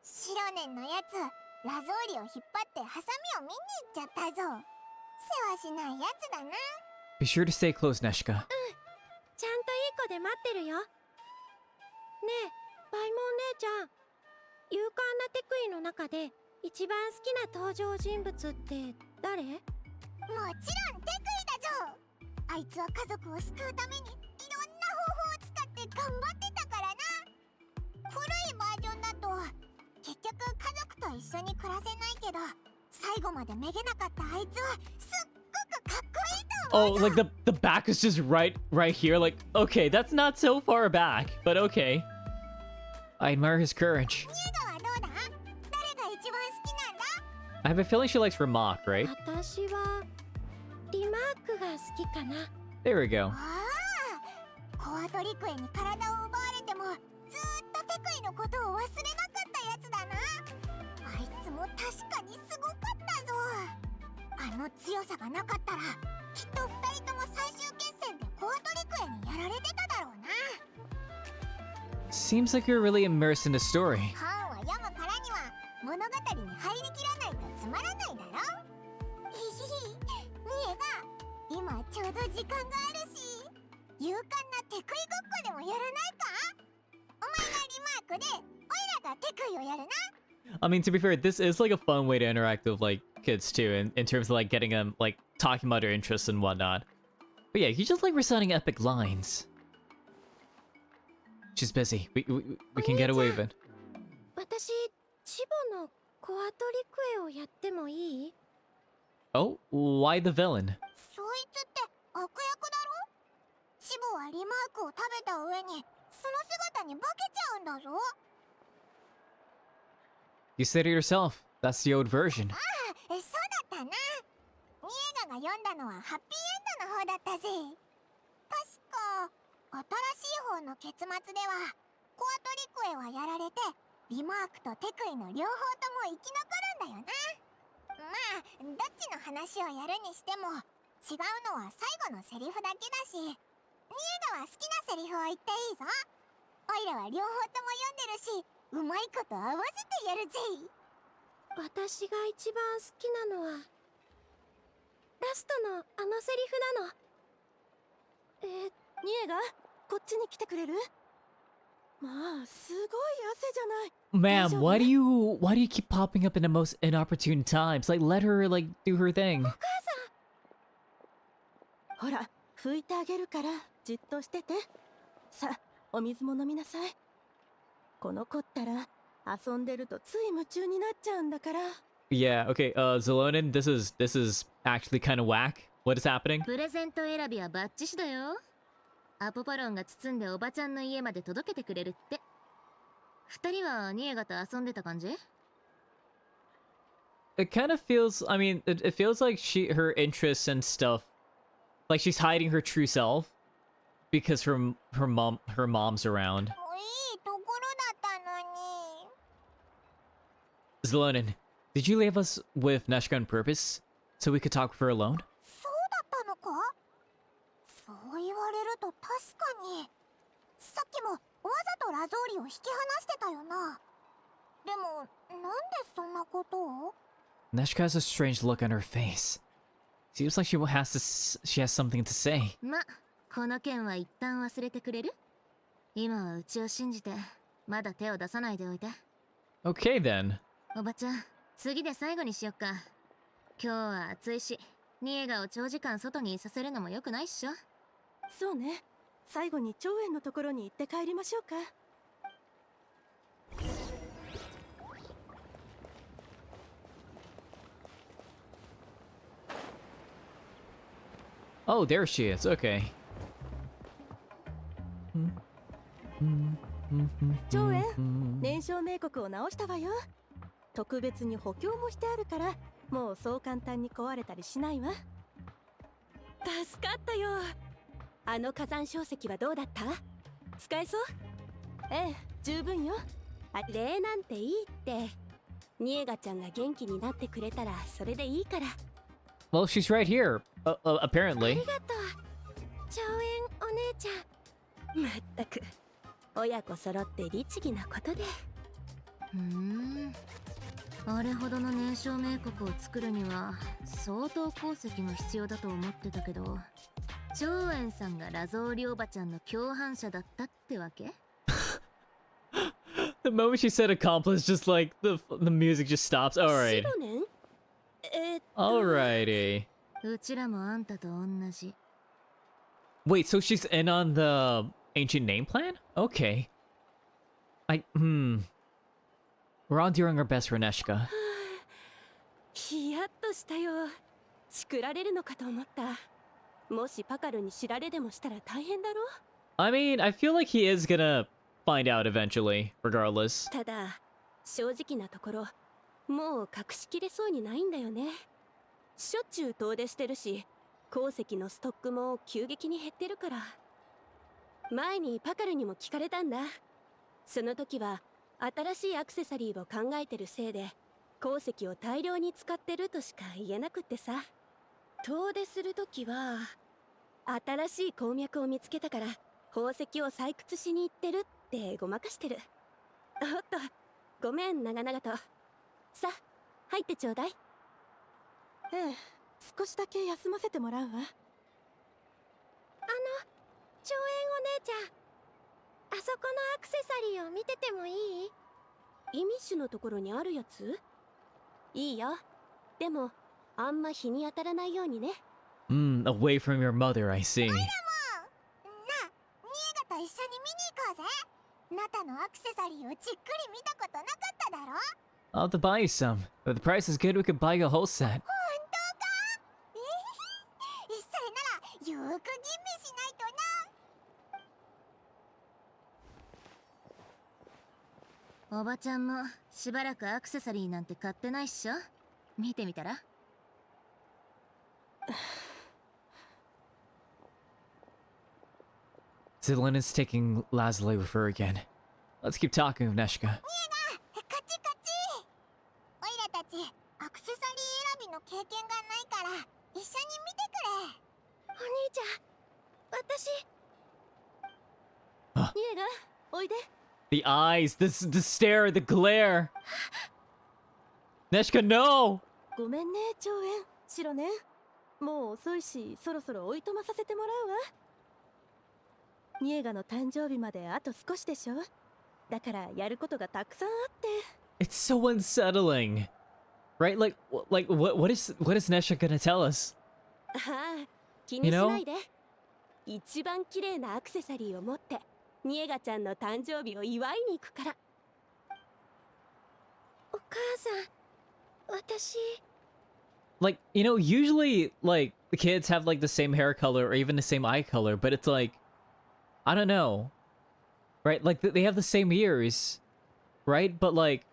シロネンのやつ、ラゾーリを引っ張ってハサミを見に行っちゃったぞ。世話しないやつだな。Be sure to stay close, Neshka. ちゃんといい子で待ってるよ。ねえ、バイモン姉ちゃん。勇敢なテクイの中で一番好きな登場人物って誰？もちろんテクイだぞ。あいつは家族を救うためにいろんな方法を使って頑張ってたからな。古いバージョンだと結局家族と一緒に暮らせないけど、最後までめげなかったあいつはすっごくかっこいいと思 Oh, うぞ。 like the back is just right here. Like, okay, that's not so far back, but okay. I admire his courage. ニエガはどうだ？誰が一番好きなんだ？ I have a feeling she likes Ramak, right? 私はリマークが好きかな。 There we go. ああ、コアトリクエに体を奪われてもずーっとテクイのことを忘れなかったやつだな。あいつも確かにすごかったぞ。あの強さがなかったらきっと二人とも最終決戦でコアトリクエにやられてただろうな。 Seems like you're really immersed in the story. ファンは読むからには物語に入りきらないとつまらないだろ。ひひひ、ニエが今ちょうど時間があるし、勇敢なテクイごっこでもやらないか？お前がリマークで、オイラがテクイをやるな。 I mean, to be fair, this is like a fun way to interact with like kids too, in terms of like getting them like talking about their interests and whatnot. But yeah, you just like reciting epic lines. She's busy. We can get away with it. 私、チボのコアトリクエをやってもいい？ Oh, why the villain? そいつって悪役だろ？チボはリマークを食べた上にその姿に化けちゃうんだぞ。 You said it yourself. That's the old version. ああ、そうだったな。ニエガが読んだのはハッピーエンドの方だったぜ。確か新しい方の結末ではコアトリクエはやられてリマークとテクイの両方とも生き残るんだよな。まあどっちの話をやるにしても違うのは最後のセリフだけだし、ニエガは好きなセリフを言っていいぞ。オイラは両方とも読んでるし、うまいこと合わせてやるぜ。私が一番好きなのはラストのあのセリフなの。ニエガ、こっちに来てくれる？まあ、すごい汗じゃない。 Ma'am, why do you keep popping up in the most inopportune times? Like, let her like do her thing. ほら、拭いてあげるからじっとしてて。さあ、お水も飲みなさい。この子ったら遊んでるとつい夢中になっちゃうんだから。 Yeah, okay, Xilonen, this is actually kind of whack. What is happening? プレゼント選びはバッチシだよ。アポパロンが包んでおばちゃんの家まで届けてくれるって。二人はニエガと遊んでた感じ？ It kind of feels, I mean, it feels like her interests and stuff, like she's hiding her true self because her mom's around. いいところだったのに。 Xilonen, did you leave us with Neshka on purpose so we could talk with her alone? そうだったのか？そう言われると確かに。さっきもわざとラゾーリを引き離してたよな。でも、なんでそんなことを？ Neshka has a strange look on her face. Seems like she has something to say. ま、この件は一旦忘れてくれる？今はうちを信じて、まだ手を出さないでおいて。Okay then. おばちゃん、次で最後にしよっか。今日は暑いし、ニエガを長時間外にいさせるのも良くないっしょ。そうね。最後に長園のところに行って帰りましょうか。 Oh, there she is. Okay. 長園、燃焼冥国を直したわよ。特別に補強もしてあるから、もうそう簡単に壊れたりしないわ。助かったよ。あの火山硝石はどうだった？使えそう？ええ、十分よ。礼なんていいって。ニエガちゃんが元気になってくれたらそれでいいから。 Well, she's right here. あ Apparently. りがとう。長園お姉ちゃん。まったく親子揃って律儀なことで。あれほどの燃焼冥国を作るには相当鉱石が必要だと思ってたけど、長園さんがラゾーリおばちゃんの共犯者だったってわけ？ The moment she said accomplice, just like the music just stops. All right. シロネン？Alrighty. うちらもあんたと同じ。 Wait, so she's in on the ancient name plan? Okay. We're all doing our best for Neshka. ヒヤッとしたよ。チクられるのかと思った。もしパカルに知られでもしたら大変だろ？ I mean, I feel like he is gonna find out eventually, regardless. ただ、正直なところ、もう隠しきれそうにないんだよね。しょっちゅう遠出してるし、鉱石のストックも急激に減ってるから。前にパカルにも聞かれたんだ。その時は新しいアクセサリーを考えてるせいで鉱石を大量に使ってるとしか言えなくってさ。遠出する時は新しい鉱脈を見つけたから宝石を採掘しに行ってるってごまかしてる。おっと、ごめん長々と。さ、入ってちょうだい。ええ、少しだけ休ませてもらうわ。長園お姉ちゃん、あそこのアクセサリーを見ててもいい？イミッシュのところにあるやつ？いいよ。でもあんま日に当たらないようにね。Away from your mother, I see. なあ、ニエガと一緒に見に行こうぜ。ナタのアクセサリーをじっくり見たことなかっただろ？ I'll have to buy you some. If the price is good, we could buy you a whole set. 本当か？それならよーく吟味しないとな。おばちゃんもしばらくアクセサリーなんて買ってないっしょ。見てみたら？ Xilonen is taking Lazuli with her again. Let's keep talking with Neshka. カチカチ。オイラたちアクセサリー選びの経験がないから一緒に見てくれ。お兄ちゃん、私。ニエガ、おいで。 The eyes, the stare, the glare. Neshka, no! ごめんね、長園、シロネン。もう遅いし、そろそろおいとまさせてもらうわ。ニエガの誕生日まであと少しでしょ。だからやることがたくさんあって。It's so unsettling. Right? Like what is Neshka gonna tell us? ああ、気にしないで。一番綺麗なアクセサリーを持ってニエガちゃんの誕生日を祝いに行くから。お母さん、私。Like, you know, usually, like, the kids have, like, the same hair color or even the same eye color, but it's like, I don't know. Right? Like, they have the same ears. Right? But, like,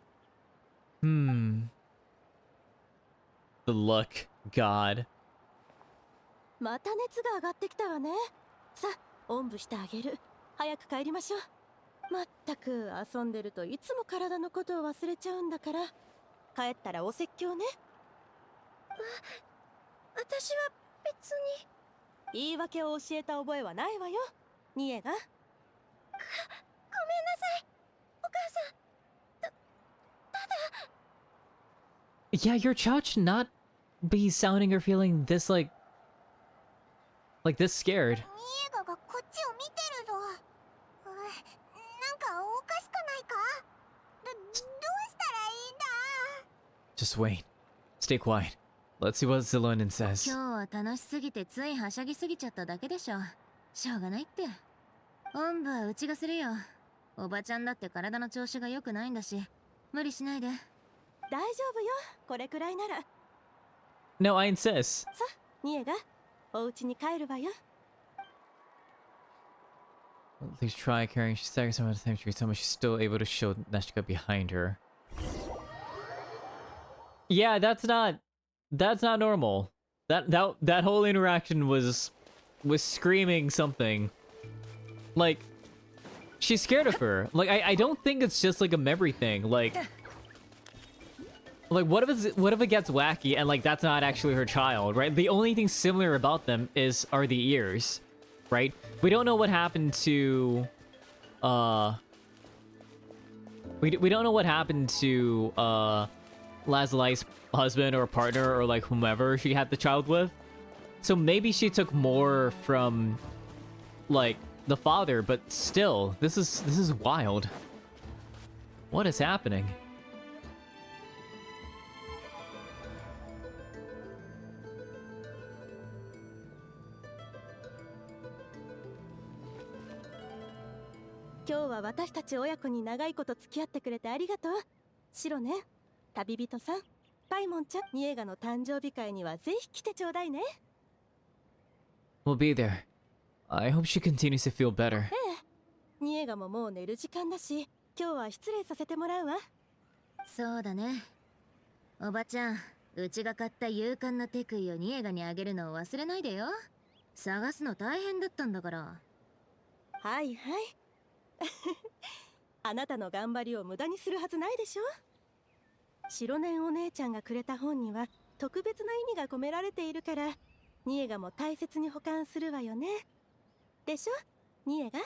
the look. God. また熱が上がってきたわね。さあ、おんぶしてあげる。早く帰りましょう。まったく遊んでるといつも体のことを忘れちゃうんだから。帰ったらお説教ね。私は別に。言い訳を教えた覚えはないわよ、ニエが。ごめんなさい、お母さん。Yeah, your child should not be sounding or feeling this, like this scared. ニエガがこっちを見てるぞ。なんかおかしくないか？どうしたらいいんだ？ Just wait. Stay quiet. Let's see what Xilonen says. 今日は楽しすぎてついはしゃぎすぎちゃっただけでしょ。しょうがないって。おんぶはうちがするよ。おばちゃんだって体の調子が良くないんだし、無理しないで。大丈夫よ、これくらいなら。 No, I insist. さあ、ニエがお家に帰るわよ。 Please try carrying. She staggers some of the time she somehow she's still able to show Neshika behind her. Yeah, that's not normal. That whole interaction was screaming something. Like, she's scared of her. Like, I don't think it's just like a memory thing. Like what if it gets wacky and like that's not actually her child, right? The only thing similar about them are the ears, right? We don't know what happened to we don't know what happened to Lazulai's husband or partner or like whomever she had the child with. So maybe she took more from like the father, but still, this is wild. What is happening? 今日は私たち親子に長いこと付き合ってくれてありがとう。シロね、旅人さん、パイモンちゃん、ニエガの誕生日会にはぜひ来てちょうだいね。 We'll be there. I hope she continues to feel better. ええ、ニエガももう寝る時間だし、今日は失礼させてもらうわ。そうだね。おばちゃん、うちが買った勇敢なテクイをニエガにあげるのを忘れないでよ。探すの大変だったんだから。はいはい。あなたの頑張りを無駄にするはずないでしょ。白年お姉ちゃんがくれた本には特別な意味が込められているから、ニエガも大切に保管するわよね。でしょ、ニエガ。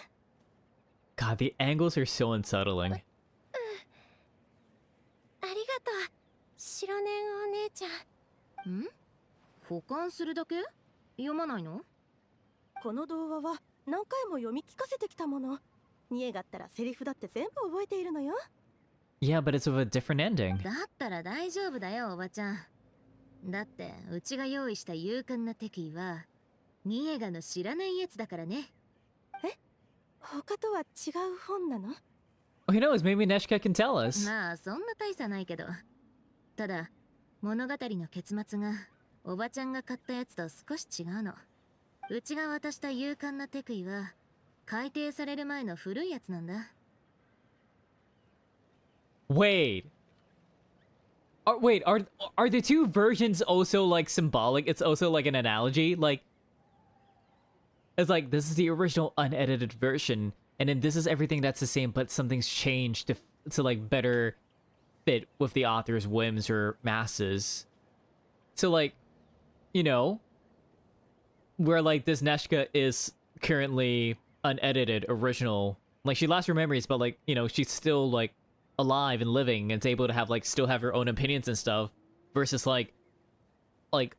God, the angles are so unsettling. ありがとう、白年お姉ちゃん。ん？保管するだけ？読まないの？この童話は何回も読み聞かせてきたもの。ニエガったらセリフだって全部覚えているのよ。 Yeah, but it's with a different ending. だったら大丈夫だよ、おばちゃん。だってうちが用意した勇敢な敵意はニエガの知らないやつだからね。え？他とは違う本なの？ Who knows? Maybe Neshika can tell us. まあそんな大差ないけど、ただ物語の結末がおばちゃんが買ったやつと少し違うの。うちが渡した勇敢な敵意は改訂される前の古いやつなんだ。 Wait. Wait, are the two versions also like symbolic? It's also like an analogy? Like, it's like this is the original unedited version, and then this is everything that's the same, but something's changed to like better fit with the author's whims or masses. So like, you know, where like this Neshika is currently unedited original, like she lost her memories, but like, you know, she's still like alive and living and is able to have like still have her own opinions and stuff, versus like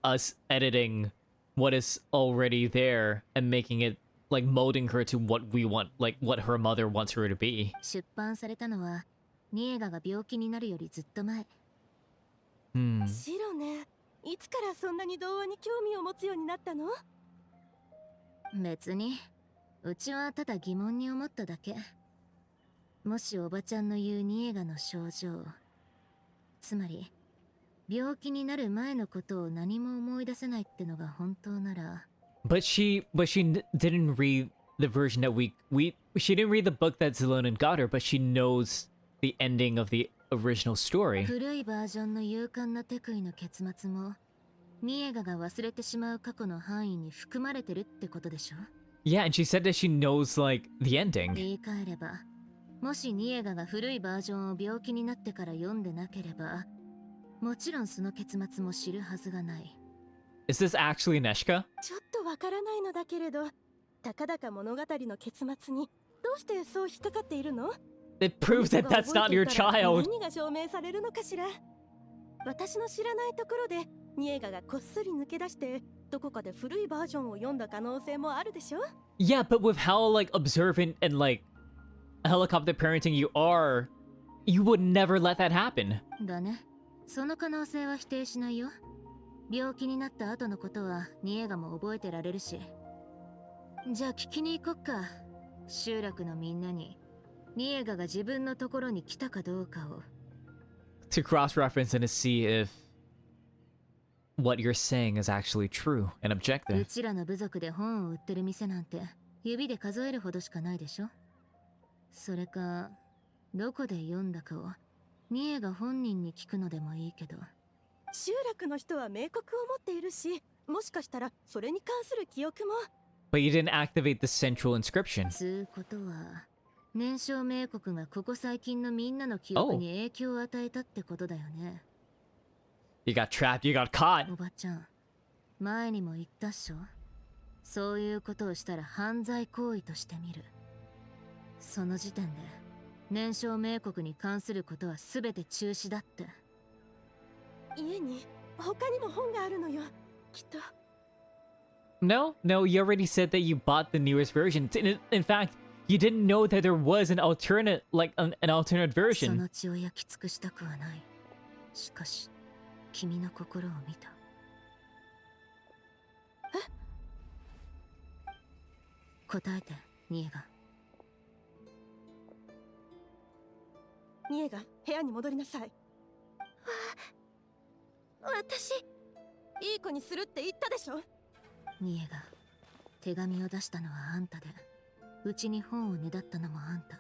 us editing what is already there and making it like molding her to what we want, like what her mother wants her to be. 出版されたのはニエガが病気になるよりずっと前。シロね、いつからそんなに童話に興味を持つようになったの？別に、うちはただ疑問に思っただけ。もしおばちゃんの言うニエガの症状、つまり病気になる前のことを何も思い出せないってのが本当なら。 But she didn't read the version that she didn't read the book that Xilonen got her, but she knows the ending of the original story. 古いバージョンの勇敢なテクイの結末もニエガが忘れてしまう過去の範囲に含まれてるってことでしょ。 Yeah, and she said that she knows like the ending. 言い換えれば、もしニエガが古いバージョンを病気になってから読んでなければ、もちろんその結末も知るはずがない。 Is this actually Neshka? ちょっとわからないのだけれど、たかだか物語の結末にどうしてそう引っかかっているの？ It proves that that's not your child. 何が証明されるのかしら。私の知らないところでニエガがこっそり抜け出してどこかで古いバージョンを読んだ可能性もあるでしょ。 Yeah, but with how like observant and like helicopter parenting you are, you would never let that happen. だね。その可能性は否定しないよ。病気になった後のことはニエガも覚えてられるし。じゃあ聞きに行こっか。集落のみんなにニエガが自分のところに来たかどうかを。 To cross-reference and to see if what you're saying is actually true and う objective. ちらの部族で本を売ってる店なんて指で数えるほどしかないでしょ。それかどこで読んだかをニエが本人に聞くのでもいいけど。集落の人は冥国を持っているし、もしかしたらそれに関する記憶も。 But you didn't activate the central inscription. つうことは年少冥国がここ最近のみんなの記憶に影響を与えたってことだよね。 You got trapped, you got caught. おばちゃん、前にも言ったっしょ。そういうことをしたら犯罪行為として見る。その時点で年少冥国に関することは全て中止だって。家に他にも本があるのよ、きっと。 No, you already said that you bought the newest version. In fact, you didn't know that there was an alternate, like an alternate そ version. の血を焼き尽くしたくはない。しかし、君の心を見た。答えて、ニエガ。ニエが部屋に戻りなさい。私、いい子にするって言ったでしょ。ニエガ、手紙を出したのはあんたで、うちに本をねだったのもあんた。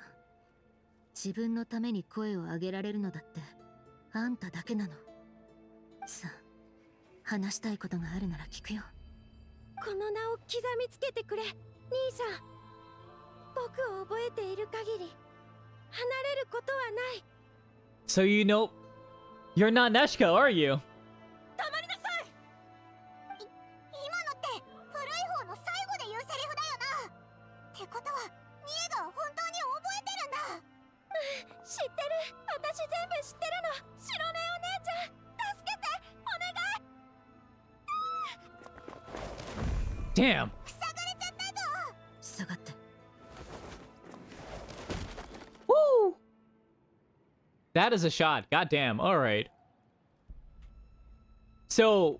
自分のために声を上げられるのだってあんただけなの。さあ、話したいことがあるなら聞くよ。この名を刻みつけてくれ、兄さん。僕を覚えている限り離れることはない。 So you know, you're not Neshka, are you? 黙りなさい。今のって古い方の最後で言うセリフだよな。ってことはニエが本当に覚えてるんだ。知ってる。私全部知ってるの。白根お姉ちゃん、助けてお願い。 Damn. 塞がれちゃったぞ。下がって。 Woo! That is a shot. Goddamn. All right. So,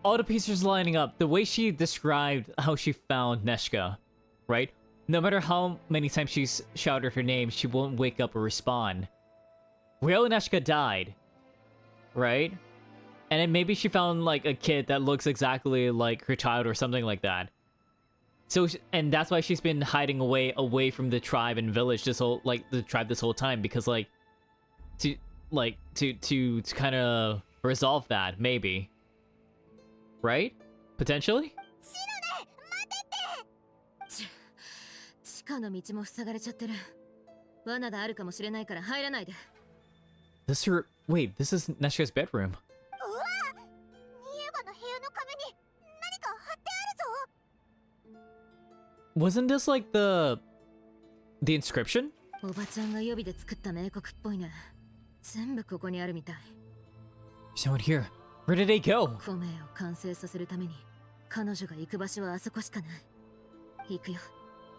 all the pieces lining up. The way she described how she found Neshka, right? No matter how many times she's shouted her name, she won't wake up or respond. Real Neshka died, right? And then maybe she found like a kid that looks exactly like her child or something like that. So, and that's why she's been hiding away from the tribe and village this whole time, because like to kind of resolve that, maybe, right? Potentially. 地下の道も塞がれちゃってる。罠があるかもしれないから入らないで。 Wait, this is Neshka's bedroom. うわ、ニエガの部屋の壁に何か貼ってあるぞ。 Wasn't this like the inscription? おばちゃんが予備で作った冥国っぽいね。全部ここにあるみたい。 Someone here. Where did they go? 孔明を完成させるために彼女が行く場所はあそこしかない。行くよ。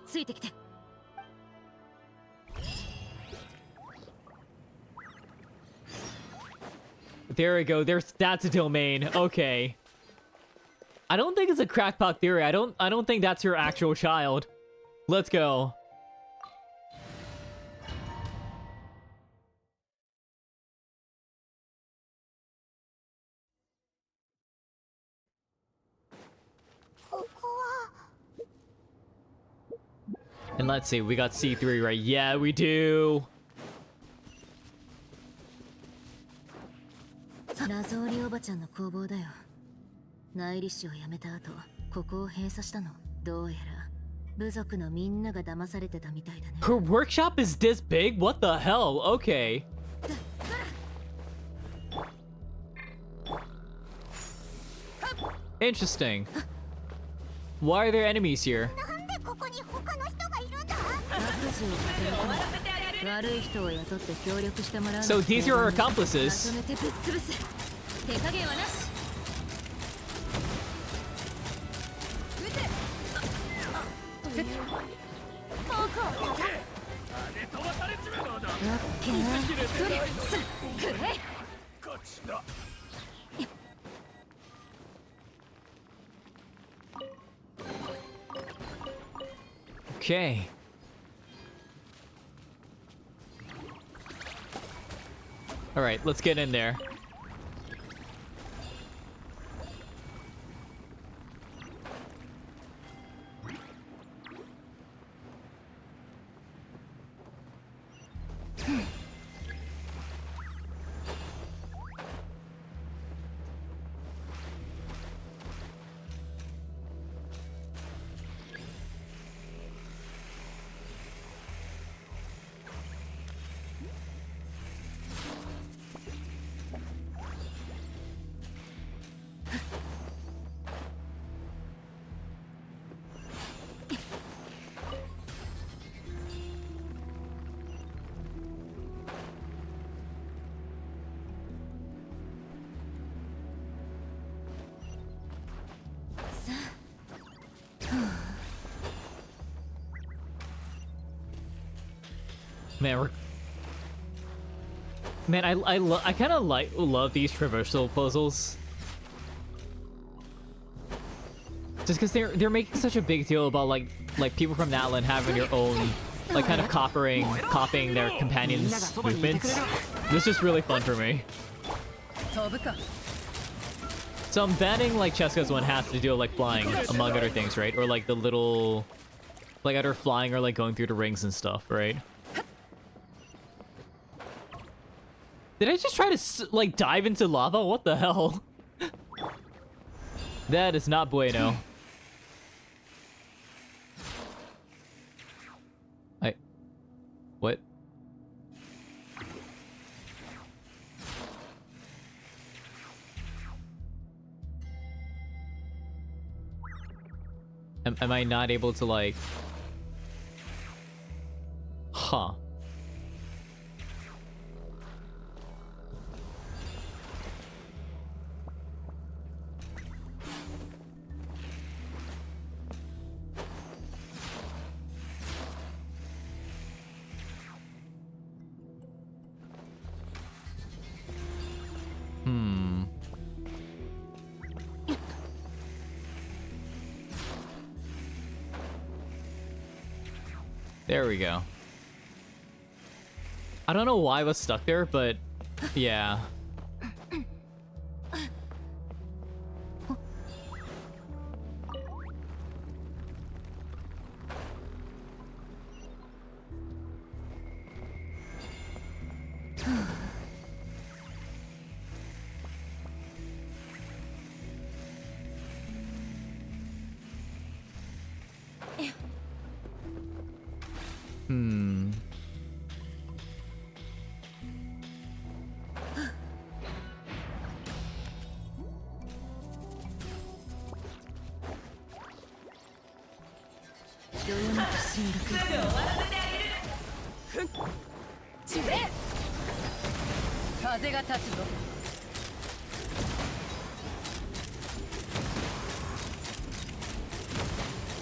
ついてきて。 There we go. That's a domain. Okay. I don't think it's a crackpot theory. I don't think that's your actual child. Let's go. And let's see, we got C3 right. Yeah, we do. ラゾーリおばちゃんの工房だよ。内裏使を辞めた後、ここを閉鎖したの。どうやら部族のみんなが騙されてたみたいだね。Her workshop is this big? What the hell? Okay. Interesting. Why are there enemies here? なんでここに他の人がいるんだ？悪事を働くの。悪い人を雇って協力してもらうの。 So these are our accomplices. まとめてぶっ潰す。手加減はなし。Okay. All right, let's get in there. Man, I kind of love these traversal puzzles. Just because they're making such a big deal about like people from Natlan having their own like kind of copying their companions' movements. This is just really fun for me. So I'm betting like Chesca's one has to do with like flying, among other things, right? Or like the little, like either flying or like going through the rings and stuff, right? Did I just try to like dive into lava? What the hell? That is not bueno. What? Am I not able to like... Huh. There we go. I don't know why I was stuck there, but yeah.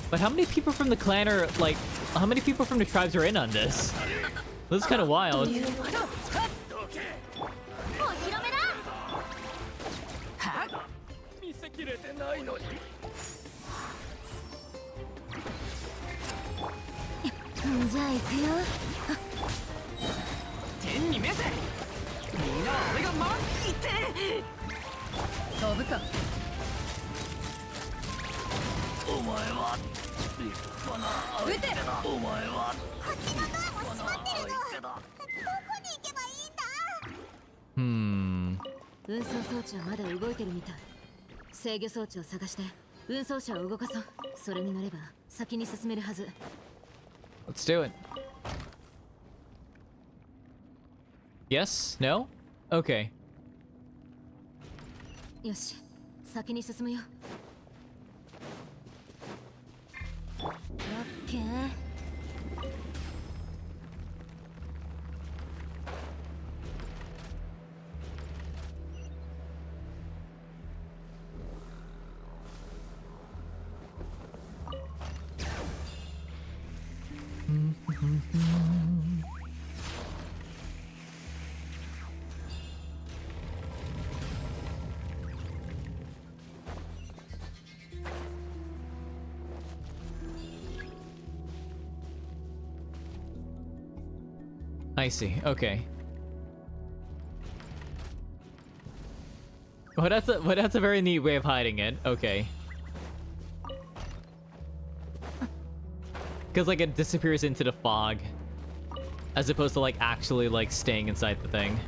But how many people from the clan are like, how many people from the tribes are in on this? This is kind of wild. お前はこっちのドアも閉まってるぞ。どこに行けばいいんだ？運送装置はまだ動いてるみたい。制御装置を探して運送車を動かそう。それに乗れば先に進めるはず。 Let's do it. Yes? No? Okay. よし、先に進むよ。オッケー。I see. Okay. Well, that's a very neat way of hiding it. Okay. Because like it disappears into the fog, as opposed to like actually like staying inside the thing.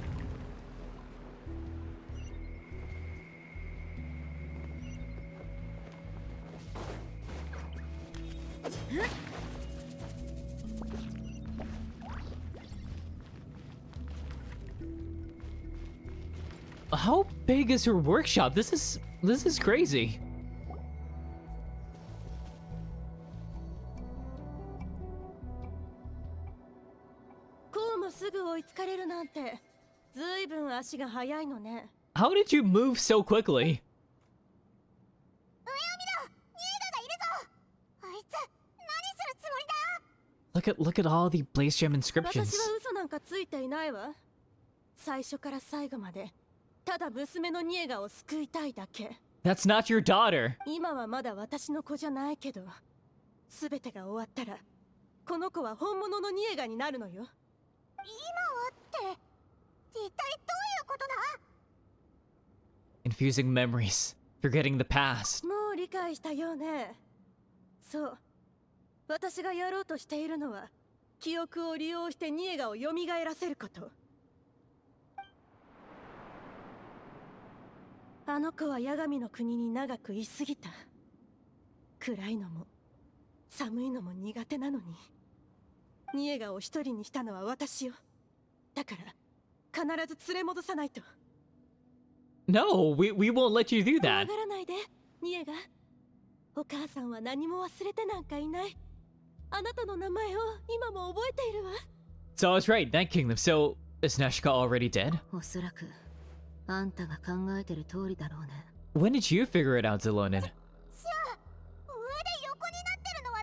How big is her workshop? This is crazy. こうもすぐ追いつかれるなんて、ずいぶん足が速いのね。How did you move so quickly? あいつ何するつもりだ？ Look at all the Blaze Gem 私 inscriptions. は嘘なんかついていないわ。最初から最後まで、ただ娘のニエガを救いたいだけ。 That's not your daughter. 今はまだ私の子じゃないけど、すべてが終わったら、この子は本物のニエガになるのよ。今はって一体どういうことだ？ Infusing memories, forgetting the past. もう理解したよね。そう。私がやろうとしているのは、記憶を利用してニエガを蘇らせること。あの子は八神の国に長く居すぎた。暗いのも寒いのも苦手なのに、ニエガを一人にしたのは私よ。だから必ず連れ戻さないと。No, we won't let you do 怖 that. がらないで、ニエガ。お母さんは何も忘れてなんかいない。あなたの名前を今も覚えているわ。 So I was right, Night Kingdom. So is Neshika already dead? おそらくあんたが考えてる通りだろうね。 When did you figure it out, Xilonen? じゃあ上で横になってるのは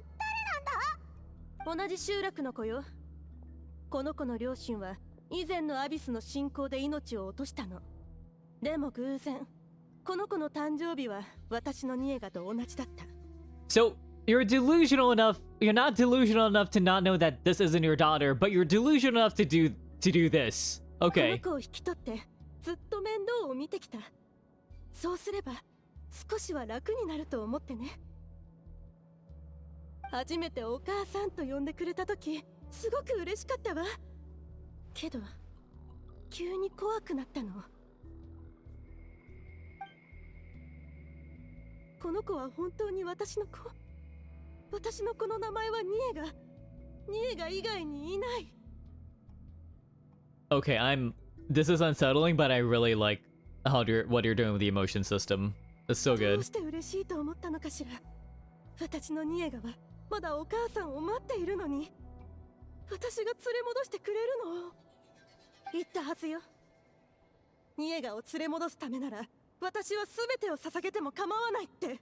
誰なんだ？同じ集落の子よ。この子の両親は以前のアビスの侵攻で命を落としたの。でも偶然、この子の誕生日は私のニエガと同じだった。 So you're delusional enough. You're not delusional enough to not know that this isn't your daughter, but you're delusional enough to do this. こ Okay. の子を引き取ってずっと面倒を見てきた。そうすれば少しは楽になると思ってね。初めてお母さんと呼んでくれた時、すごく嬉しかったわ。けど急に怖くなったの。この子は本当に私の子。私の子の名前はニエガ以外にいない。 Okay, this is unsettling, but I really like what you're doing with the emotion system. It's so ど good. うして嬉しいと思ったのかしら。私のニエガはまだお母さんを待っているのに、私が連れ戻してくれるのを言ったはずよ。ニエガを連れ戻すためなら私は全てを捧げても構わないって。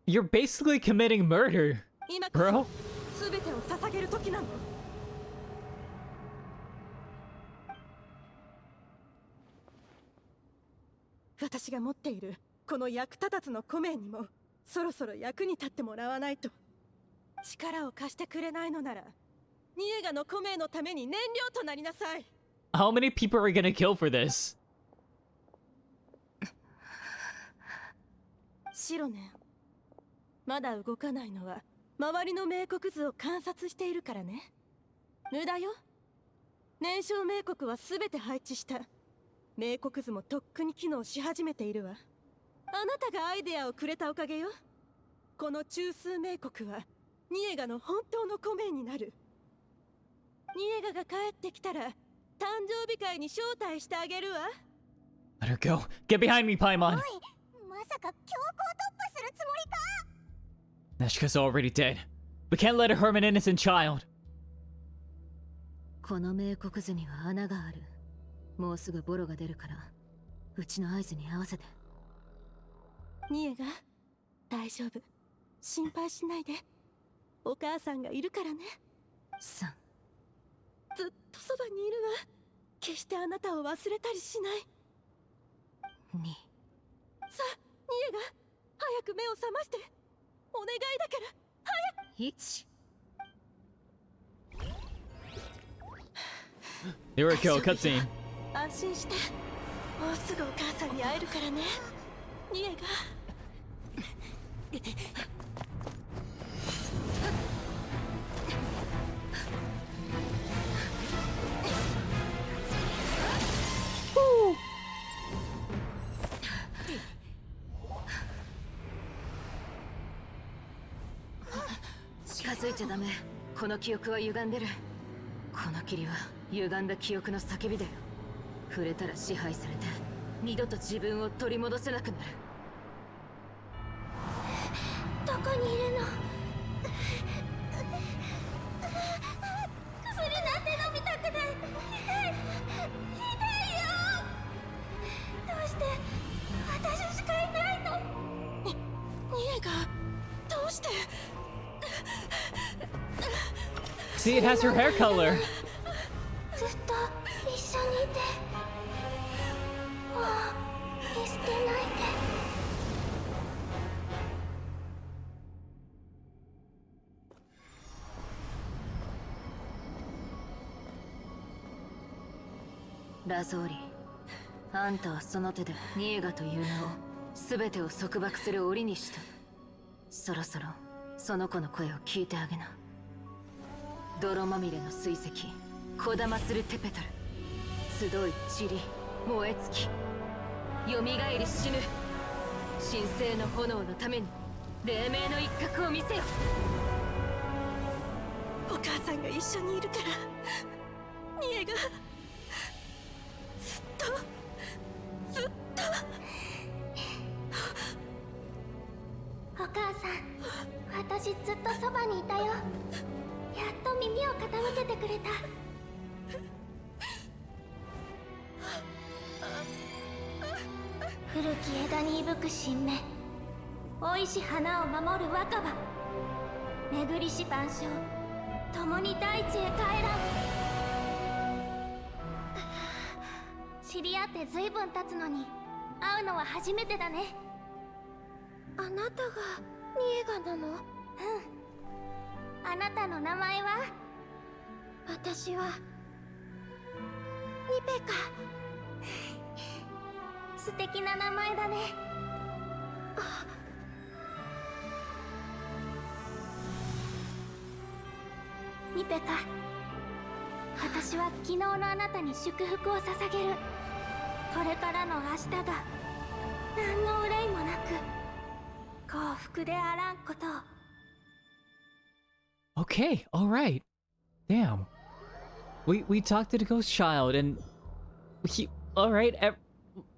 You're basically committing murder, 今こ bro. そ全てを捧げる時なの。私が持っているこの役立たずの米にもそろそろ役に立ってもらわないと。力を貸してくれないのなら、ニエガの米のために燃料となりなさい。 How many people are we gonna kill for this? シロネン、まだ動かないのは周りの冥国図を観察しているからね。無駄よ。燃焼冥国は全て配置した。冥国図もとっくに機能し始めているわ。あなたがアイデアをくれたおかげよ。この中枢冥国はニエガの本当のコメになる。ニエガが帰ってきたら誕生日会に招待してあげるわ。 Let her go. Get behind me, おい、 Paimon. まさか強行突破するつもりか。 Neshka's already dead. We can't let her harm an innocent child. この冥国図には穴がある。もうすぐボロが出るからうちの合図に合わせて。ニエガ、大丈夫。心配しないで。お母さんがいるからね。3、ずっとそばにいるわ。決してあなたを忘れたりしない。2、さあ、ニエガ、早く目を覚まして。お願いだから、早く。1。 Here we go, cutscene. 安心して。もうすぐお母さんに会えるからね。ニエガ。近づいちゃダメ。この記憶は歪んでる。この霧は歪んだ記憶の叫びだよ。触れたら支配されて二度と自分を取り戻せなくなる。どこにいるの。薬なんて飲みたくない。痛い、痛いよ。どうして私しかいないの。ニエガ、どうして。 See, it has her hair color. ずっと一緒にいて、もう見捨てないで。ラゾーリ、あんたはその手でニエガという名を全てを束縛する檻にした。そろそろその子の声を聞いてあげな。泥まみれの水石、こだまするテペトル、集い塵、燃え尽き、よみがえり死ぬ。神聖の炎のために黎明の一角を見せよ。お母さんが一緒にいるからニエガ、ずっとお母さん、私ずっとそばにいたよ。やっと耳を傾けてくれた。古き枝に息く新芽、生いし花を守る若葉、巡りし万象、共に大地へ帰らん。知り合って随分経つのに会うのは初めてだね。あなたがニエガなの？うん。あなたの名前は？私はニペカ。素敵な名前だね。ニペカ、私は昨日のあなたに祝福を捧げる。これからの明日が何の憂いもなく幸福であらんことを。 Okay, all right. Damn. We talked to the ghost child and he all right.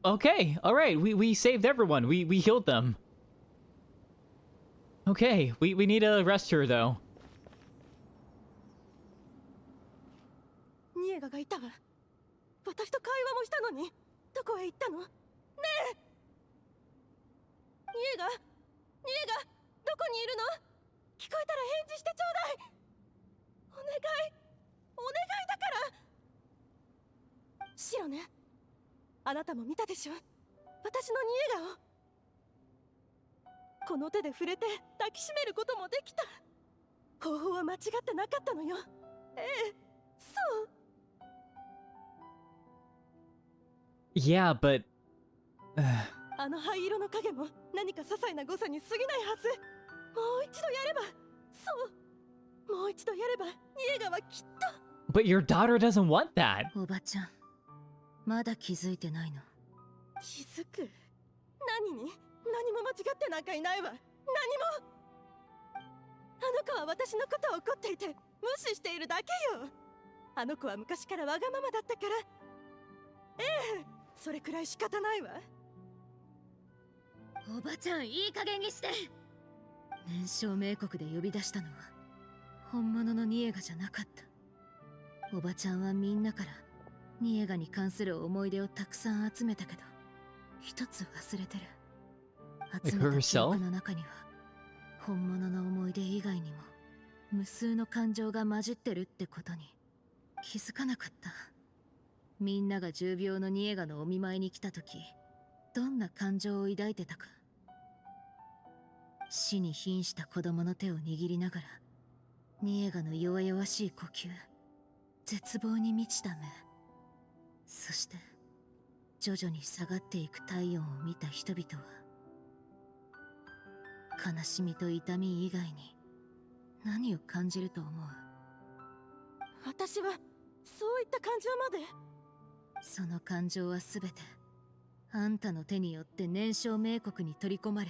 Okay, all right. We saved everyone. We healed them. Okay, we need to rest her though. ニエガがいたわ。私と会話もしたのにどこへ行ったの？ねえ、ニエガ、どこにいるの？聞こえたら返事してちょうだい。お願いだから。シロね、あなたも見たでしょ、私のニエガを。この手で触れて抱きしめることもできた。方法は間違ってなかったのよ。ええ、そう。Yeah, but あの灰色の影も何か些細な誤差に過ぎないはず。う一度やれば、そうもう一度やればニエガはきっと。 But your daughter doesn't want that. おばちゃん、まだ気づいてないの？気づく？何に？何も間違ってなんかいないわ。何も。あの子は私のことを怒っていて無視しているだけよ。あの子は昔からわがままだったから。ええ、それくらい仕方ないわ。おばちゃん、いい加減にして。年少冥国で呼び出したのは本物のニエガじゃなかった。おばちゃんはみんなからニエガに関する思い出をたくさん集めたけど、一つ忘れてる。集めた記憶の中には本物の思い出以外にも無数の感情が混じってるってことに気づかなかった。みんなが重病のニエガのお見舞いに来た時、どんな感情を抱いてたか。死に瀕した子供の手を握りながら、ニエガの弱々しい呼吸、絶望に満ちた目、そして徐々に下がっていく体温を見た人々は、悲しみと痛み以外に何を感じると思う？私はそういった感情まで。その感情はすべてあんたの手によって年少冥国に取り込まれ、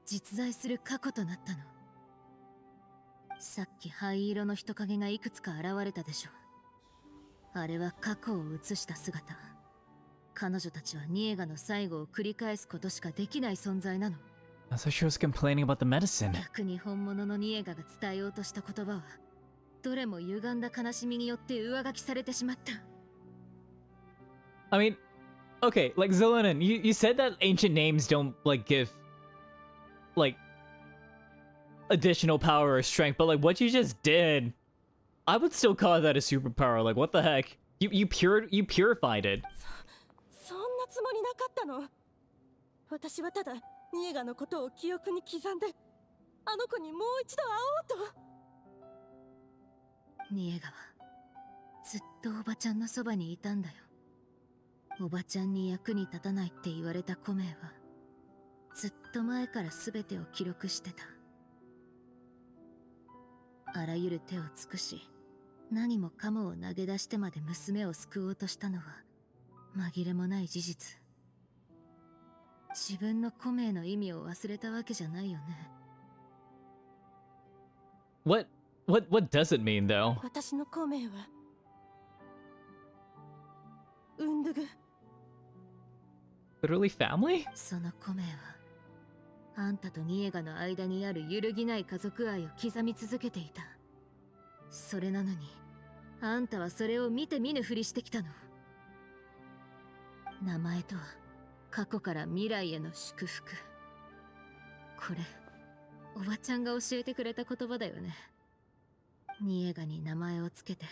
実在する過去となったの。さっき灰色の人影がいくつか現れたでしょ。あれは過去を映した姿。彼女たちはニエガの最後を繰り返すことしかできない存在なの。So she was complaining about the medicine. 逆に本物のニエガが伝えようとした言葉は、どれも歪んだ悲しみによって上書きされてしまった。I mean, okay, like Xilonen, you said that ancient names don't like give like additional power or strength, but like what you just did, I would still call that a superpower. Like what the heck? You purified it. そんなつもりなかったの。私はただニエガのことを記憶に刻んで、あの子にもう一度会おうと。ニエガはずっとおばちゃんのそばにいたんだよ。おばちゃんに役に立たないって言われたコメイはずっと前から全てを記録してた。あらゆる手を尽くし、何もかもを投げ出してまで娘を救おうとしたのは紛れもない事実。自分のコメイの意味を忘れたわけじゃないよね。What does it mean though? 私のコメイはウンドゥグ。Literally family? そのコメイはあんたとニエガの間にある揺るぎない家族愛を刻み続けていた。それなのにあんたはそれを見て見ぬふりしてきたの。名前とは過去から未来への祝福。これおばちゃんが教えてくれた言葉だよね。ニエガに名前をつけて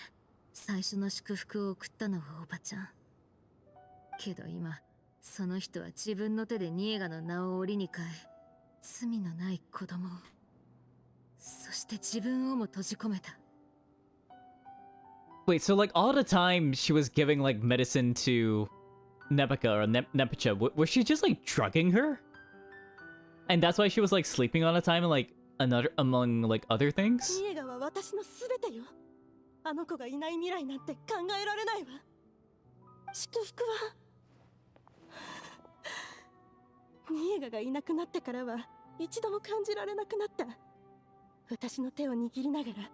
最初の祝福を送ったのはおばちゃん。けど今その人は自分の手でニエガの名を檻に変え、罪のない子供を、そして自分をも閉じ込めた。 Wait, so like all the time she was giving like medicine to Nepica or Nepicha, was she just like drugging her? And that's why she was like sleeping all the time and like another among like other things? ニエガは私のすべてよ。あの子がいない未来なんて考えられないわ。祝福はニエガがいなくなってからは一度も感じられなくなった。私の手を握りながら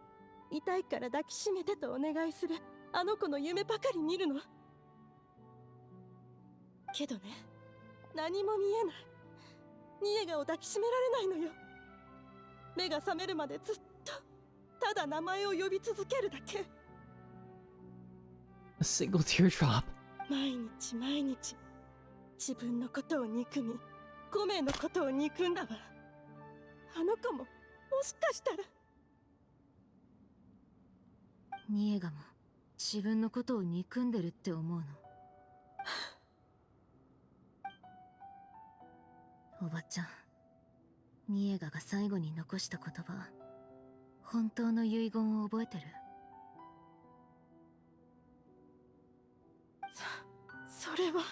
痛いから抱きしめてとお願いするあの子の夢ばかり見るの。けどね、何も見えない。ニエガを抱きしめられないのよ。目が覚めるまでずっとただ名前を呼び続けるだけ。 A single teardrop. 毎日毎日自分のことを憎み、コメイのことを憎んだわ。あの子ももしかしたら。ニエガも自分のことを憎んでるって思うの。おばちゃん、ニエガが最後に残した言葉、本当の遺言を覚えてる？それは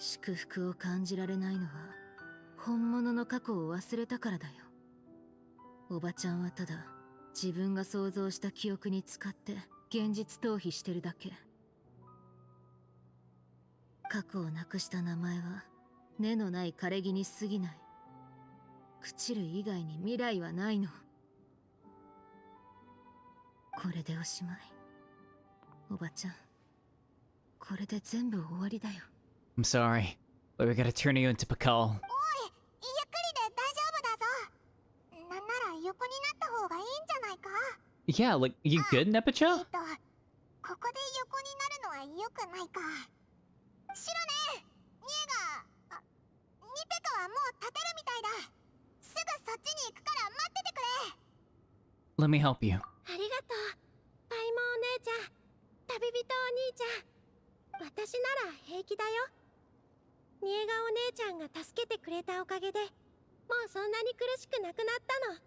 祝福を感じられないのは本物の過去を忘れたからだよ。おばちゃんはただ自分が想像した記憶に使って現実逃避してるだけ。過去をなくした名前は根のない枯れ木に過ぎない。朽ちる以外に未来はないの。これでおしまい。おばちゃん、これで全部終わりだよ。 I'm sorry, but we gotta turn you into Pakal. ゆっくりで大丈夫だぞ。なんなら横になった方がいいんじゃないか。 Yeah, like, you good, Nepacha? ここで横になるのは良くないか。シロネ、ニエが、ニペカはもう立てるみたいだ。すぐそっちに行くから待っててくれ。 Let me help you. ありがとうパイモお姉ちゃん、旅人お兄ちゃん。私なら平気だよ。ニエガお姉ちゃんが助けてくれたおかげでもうそんなに苦しくなくなったの。へ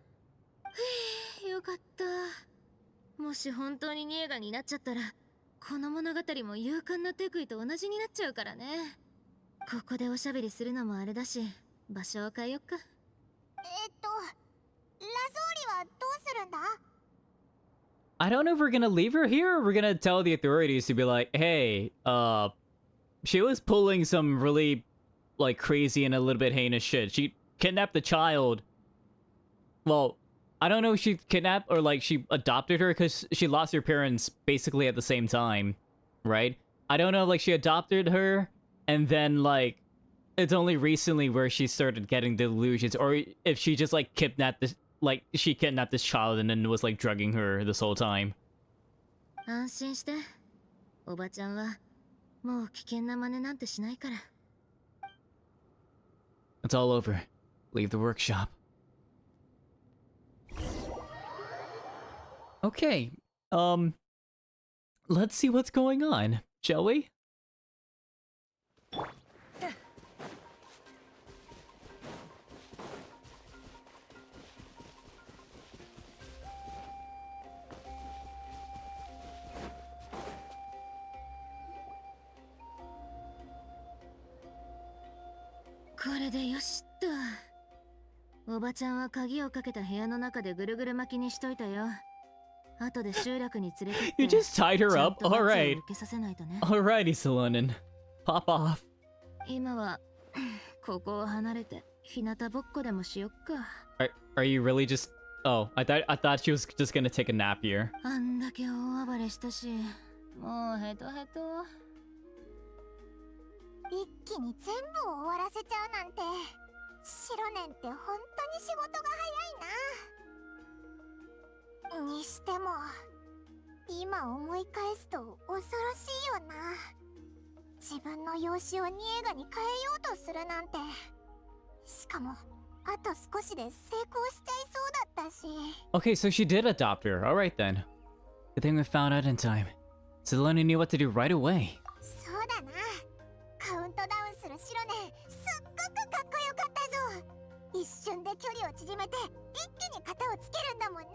え、よかった。もし本当にニエガになっちゃったらこの物語も勇敢なテクイと同じになっちゃうからね。ここでおしゃべりするのもあれだし、場所を変えよっか。ラゾーリはどうするんだ？ I don't know if we're gonna leave her here or we're gonna tell the authorities to be like, hey, she was pulling some really, like, crazy and a little bit heinous shit. She kidnapped the child. Well, I don't know if she kidnapped or, like, she adopted her because she lost her parents basically at the same time, right? I don't know, like, she adopted her and then, like, it's only recently where she started getting delusions, or if she just, like, kidnapped this, like, she kidnapped this child and then was, like, drugging her this whole time. 安心して。おばちゃんはもう危険な真似なんてしないから。 It's all over. Leave the workshop. Okay, let's see what's going on, shall we?「これでよしっと。おばちゃんは鍵をかけた部屋の中でぐるぐる巻きにしといたよ。後で集落に連れてって You just tied her up? ちゃんと罰を Alright. 受けさせないとね。 Alrighty, Xilonen. Pop off. 今はここを離れて日向ぼっこでもしよっか。 Are you really just... Oh, I thought she was just gonna take a nap here. あんだけ大暴れしたし、もうヘトヘト。一気に全部終わらせちゃうなんて、シロネンって本当に仕事が早いな。にしても今思い返すと恐ろしいよな。自分の養子をニエガに変えようとするなんて。しかもあと少しで成功しちゃいそうだったし。 Okay, so she did adopt her. Alright then. Good thing we found out in time. Xilonen knew what to do right away. そうだな。カウントダウンするシロネン、すっごくかっこよかったぞ。一瞬で距離を縮めて一気に型をつけるんだもんな。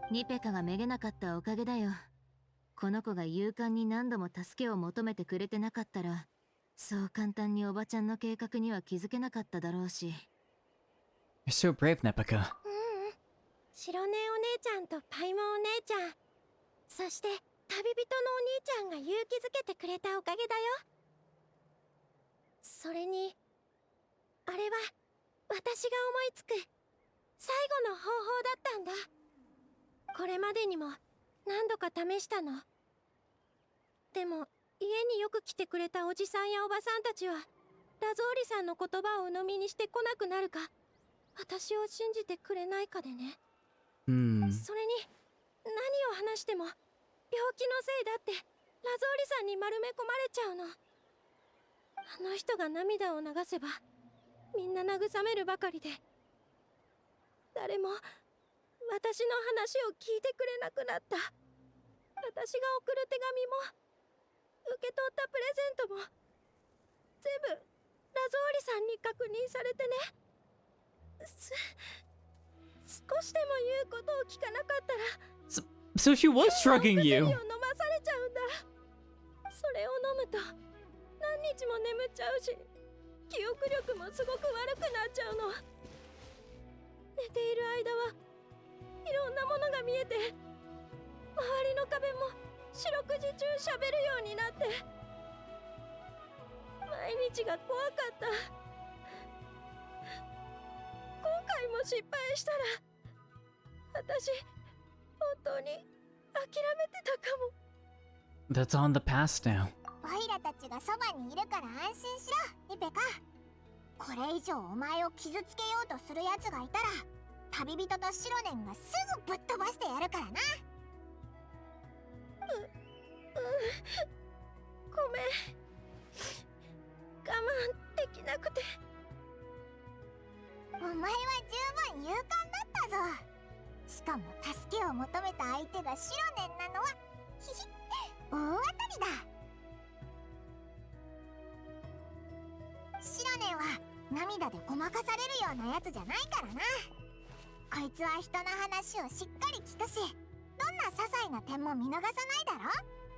ニペカがめげなかったおかげだよ。この子が勇敢に何度も助けを求めてくれてなかったら、そう簡単におばちゃんの計画には気づけなかっただろうし。 You're so brave, Nepaka. 白根お姉ちゃんとパイモお姉ちゃん、そして旅人のお兄ちゃんが勇気づけてくれたおかげだよ。それにあれは私が思いつく最後の方法だったんだ。これまでにも何度か試したの。でも家によく来てくれたおじさんやおばさんたちはラゾーリさんの言葉を鵜呑みにしてこなくなるか、私を信じてくれないかでね。それに何を話しても病気のせいだってラゾーリさんに丸め込まれちゃうの。あの人が涙を流せばみんな慰めるばかりで、誰も私の話を聞いてくれなくなった。私が送る手紙も受け取ったプレゼントも全部ラゾーリさんに確認されてね。少しでも言うことを聞かなかったら So she was drugging you. 飲まされちゃうんだ。それを飲むと何日も眠っちゃうし、記憶力もすごく悪くなっちゃうの。寝ている間はいろんなものが見えて、周りの壁も四六時中喋るようになって、毎日が怖かった。今回も失敗したら、私本当に諦めてたかも。 That's on the past now. オイラたちがそばにいるから安心しろ、リペカ。これ以上お前を傷つけようとするやつがいたら、旅人とシロネンがすぐぶっ飛ばしてやるからな。ごめん、我慢できなくて。お前は十分勇敢だったぞ。しかも助けを求めた相手がシロネンなのはヒヒッ大当たりだ。シロネンは涙でごまかされるようなやつじゃないからな。こいつは人の話をしっかり聞くし、どんな些細な点も見逃さないだろ。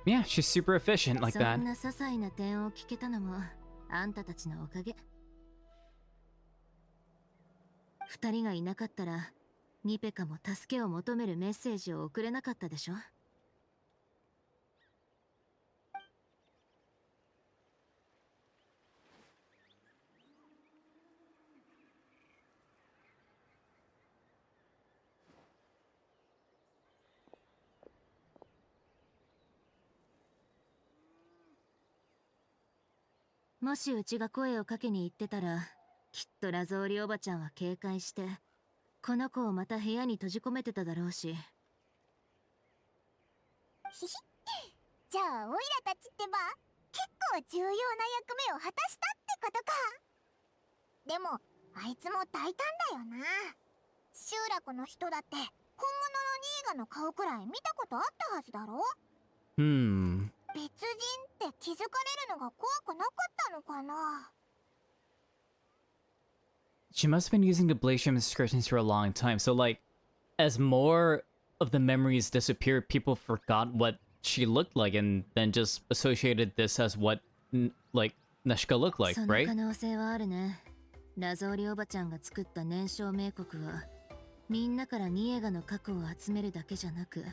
Yeah, she's super efficient like そ that. んな些細な点を聞けたのもあんたたちのおかげ。二人がいなかったらニペカも助けを求めるメッセージを送れなかったでしょ。もしうちが声をかけに行ってたら、きっとラゾーリおばちゃんは警戒してこの子をまた部屋に閉じ込めてただろうし。ヒヒッじゃあオイラたちってば結構重要な役目を果たしたってことか。でもあいつも大胆だよな。集落の人だって本物のニーガの顔くらい見たことあったはずだろ。別人って気づかれるのが怖くなかったのかな。 She must have been using the Glacium inscriptions for a long time. So, like, as more of the memories disappeared, people forgot what she looked like and then just associated this as what, like, Nashika looked like, その right? 可能性はあるね。ラゾーリおばちゃんが作った燃焼冥国はみんなからニエガの過去を集めるだけじゃなく、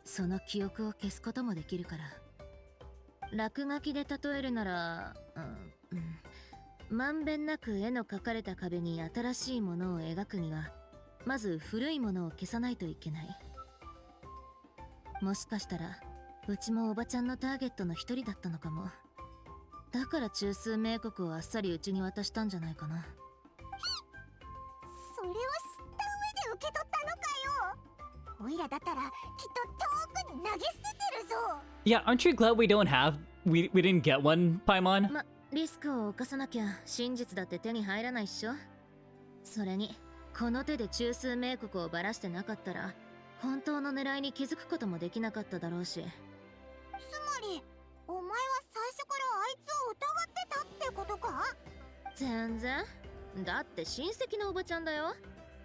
その記憶を消すこともできるから。落書きで例えるなら、まんべんなく絵の描かれた壁に新しいものを描くには、まず古いものを消さないといけない。もしかしたらうちもおばちゃんのターゲットの一人だったのかも。だから中枢冥国をあっさりうちに渡したんじゃないかな。それを知った上で受け取ったのかよ。オイラだったらきっと遠くに投げ捨ててるぞ。 Yeah, aren't you glad we don't have... We didn't get one, Paimon? ま、リスクを冒さなきゃ真実だって手に入らないっしょ。それにこの手で中枢冥国をばらしてなかったら本当の狙いに気づくこともできなかっただろうし。つまりお前は最初からあいつを疑ってたってことか。全然。だって親戚のおばちゃんだよ。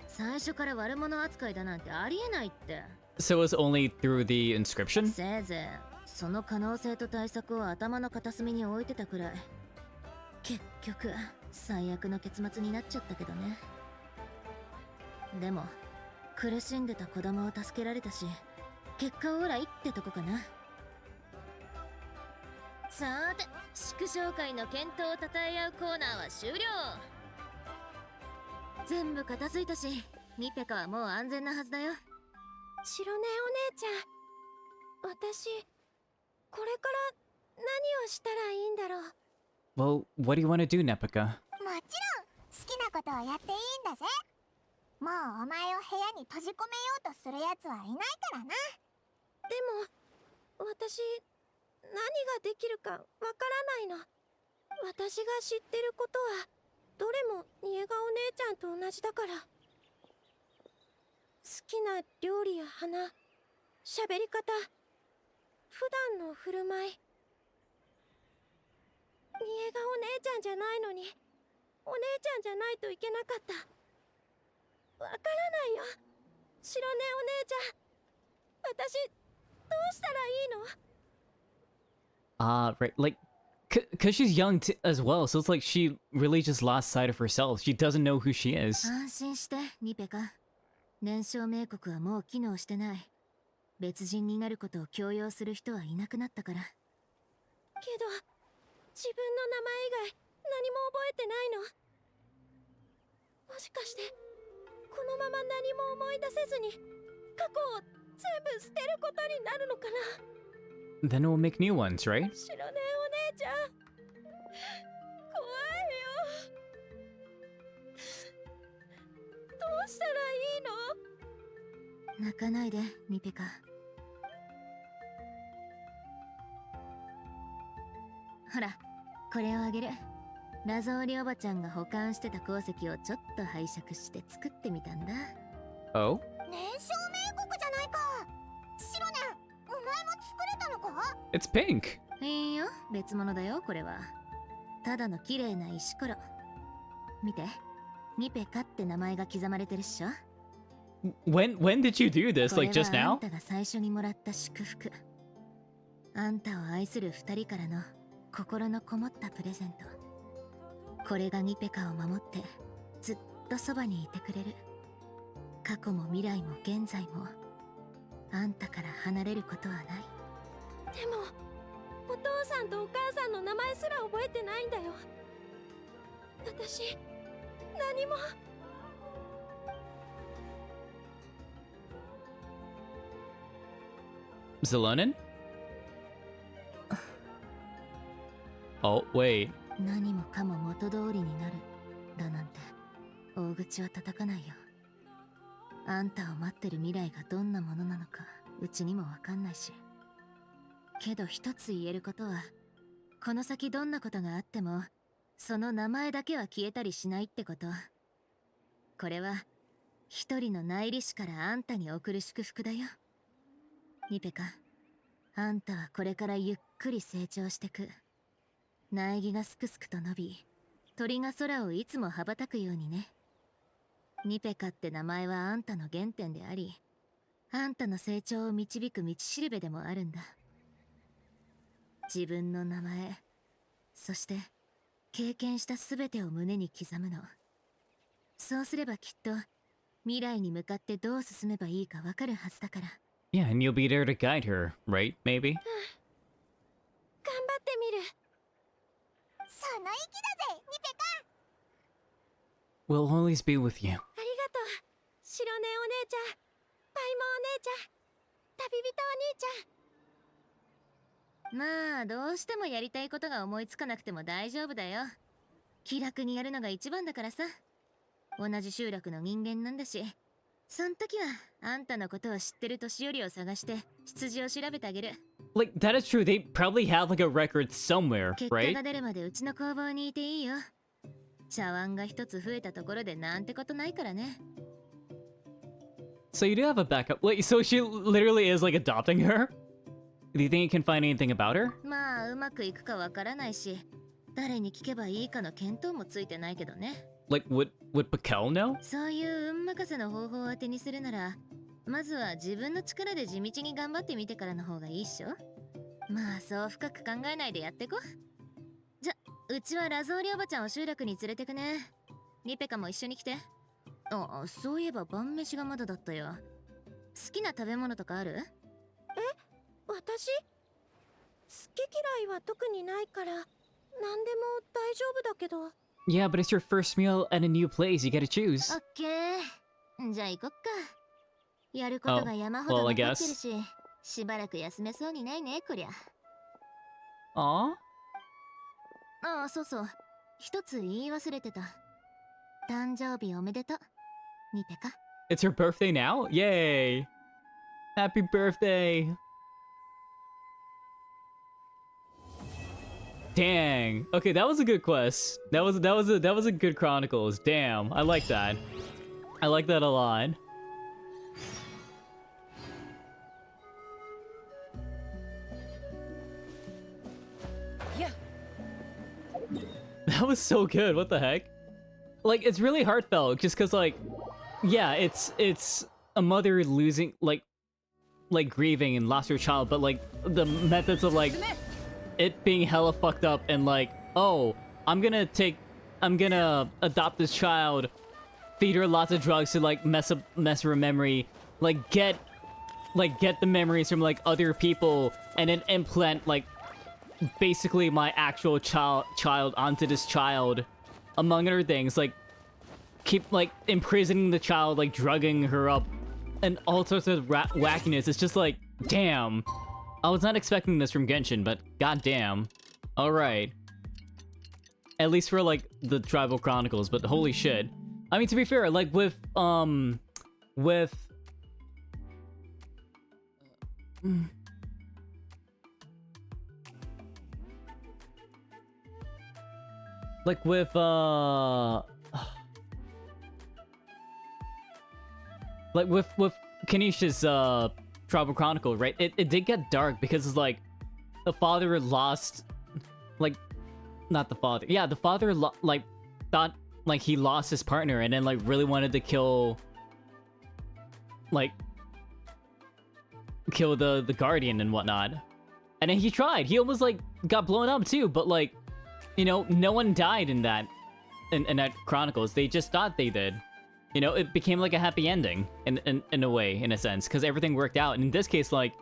最初から悪者扱いだなんてありえないって。 So it's only through the inscription? せいぜいその可能性と対策を頭の片隅に置いてたくらい。結局最悪の結末になっちゃったけどね。でも苦しんでた子供を助けられたし、結果オーライってとこかな。さーて、祝勝会の健闘をたたえ合うコーナーは終了。全部片付いたし、ニペカはもう安全なはずだよ。白根お姉ちゃん、私これから何をしたらいいんだろう。 Well, what do you want to do, Nepika? もちろん好きなことをやっていいんだぜ。もうお前を部屋に閉じ込めようとするやつはいないからな。でも私何ができるかわからないの。私が知ってることはどれもニエガお姉ちゃんと同じだから。好きな料理や花、喋り方、普段の振る舞い。ニエガお姉ちゃんじゃないのにお姉ちゃんじゃないといけなかった。わからないよ、白根お姉ちゃん。私どうしたらいいの？ Right, like, Cause she's young as well, so it's like she really just lost sight of herself. She doesn't know who she is. 安心して、ニペカ。燃焼冥国はもう機能してない。別人になることを強要する人はいなくなったから。けど自分の名前以外何も覚えてないの。もしかしてこのまま何も思い出せずに過去を全部捨てることになるのかな。 Then we'll make new ones, right? 白根お姉ちゃん、怖いよ。どうしたらいいの？泣かないで、ニペカ。ほら、これをあげる。ラゾーリおばちゃんが保管してた鉱石をちょっと拝借して作ってみたんだ。Oh? 燃焼冥国じゃないか。シロネン、お前も作れたのか？ It's pink. いいよ、別物だよ、これは。ただの綺麗な石ころ。見て、ニペカって名前が刻まれてるっしょ。When did you do this? これ Like は just あ now? んたが最初にもらった祝福。あんたを愛する二人からの心のこもったプレゼント。これがニペカを守ってずっとそばにいてくれる。過去も未来も現在もあんたから離れることはない。でもお父さんとお母さんの名前すら覚えてないんだよ。私何も。Xilonen? Oh, wait. 何もかも元通りになるだなんて大口は叩かないよ。あんたを待ってる未来がどんなものなのかうちにもわかんないし。けど一つ言えることは、この先どんなことがあってもその名前だけは消えたりしないってこと。これは一人の内裏師からあんたに送る祝福だよ。ニペカ、あんたはこれからゆっくり成長してく。苗木がすくすくと伸び、鳥が空をいつも羽ばたくようにね。ニペカって名前はあんたの原点であり、あんたの成長を導く道しるべでもあるんだ。自分の名前、そして経験したすべてを胸に刻むの。そうすればきっと未来に向かってどう進めばいいかわかるはずだから。Yeah, and you'll be there to guide her, right? Maybe? 頑張ってみる。その意気だぜ、ニペカ。 We'll always be with you. ありがとう、白根お姉ちゃん、パイモお姉ちゃん、旅人お兄ちゃん。まあどうしてもやりたいことが思いつかなくても大丈夫だよ。気楽にやるのが一番だからさ。同じ集落の人間なんだし、そん時はあんたのことを知ってる年寄りを探して出自を調べてあげる。 Like, that is true. They probably have like a record somewhere, 結果 right? が出るまでうちの工房にいていいよ。茶碗が一つ増えたところでなんてことないからね。 So you do have a backup. Like, so she literally is like adopting her? Do you think you can find anything about her? まあうまくいくかわからないし、誰に聞けばいいかの見当もついてないけどね。Like, would Pakel know? そういう運任せの方法を当てにするなら、まずは自分の力で地道に頑張ってみてからの方がいいっしょ。まあそう深く考えないでやってこ。じゃ、うちはラゾーリおばちゃんを集落に連れてくね。ニペカも一緒に来て。あ、そういえば晩飯がまだだったよ。好きな食べ物とかある？私？好き嫌いは特にないから、何でも大丈夫だけど。Yeah, but it's your first meal at a new place. You gotta choose. オッケー。じゃあ行こっか。やることが山ほど well, 残 I ってる guess. し、しばらく休めそうにないね、こりゃ。Aw? ああ、そうそう。一つ言い忘れてた。誕生日おめでとう。ニペカ。 It's her birthday now? Yay! Happy birthday! Dang. Okay, that was a good quest. That was a good Chronicles. Damn, I like that. I like that a lot. Yeah. That was so good. What the heck? Like, it's really heartfelt just cuz like, yeah, it's a mother losing like grieving and lost her child, but like the methods of like it being hella fucked up and like, oh, I'm gonna adopt this child, feed her lots of drugs to like mess her memory, like get the memories from like other people, and then implant like basically my actual child onto this child, among other things, like keep like imprisoning the child, like drugging her up, and all sorts of wackiness. It's just like, damn. I was not expecting this from Genshin, but goddamn. All right. At least for like the Tribal Chronicles, but holy shit. I mean, to be fair, like with like with Kanisha's Tribal Chronicle, right? It did get dark because it's like the father lost, like, not the father. Yeah, the father like thought like he lost his partner and then like really wanted to kill the guardian and whatnot. And then he tried. He almost like got blown up too, but like, you know, no one died in that Chronicles. They just thought they did. You know, it became like a happy ending in a way, in a sense, because everything worked out. And in this case, like,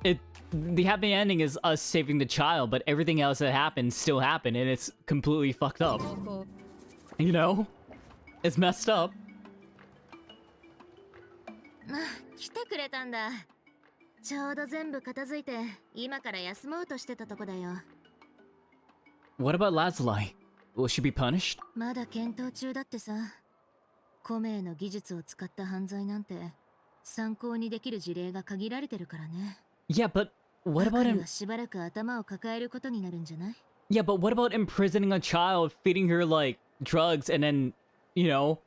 the happy ending is us saving the child, but everything else that happened still happened, and it's completely fucked up. You know? It's messed up. 来てくれたんだ。ちょうど全部片付いて、今から休もうとしてたとこだよ。What about Lazuli? Will she be punished? まだ検討中だってさ。コメイの技術を使った犯罪なんて参考にできる事例が限られてるからね。Yeah, but what about him? しばらく頭を抱えることになるんじゃない? Yeah, but what about imprisoning a child, feeding her like drugs, and then, you know,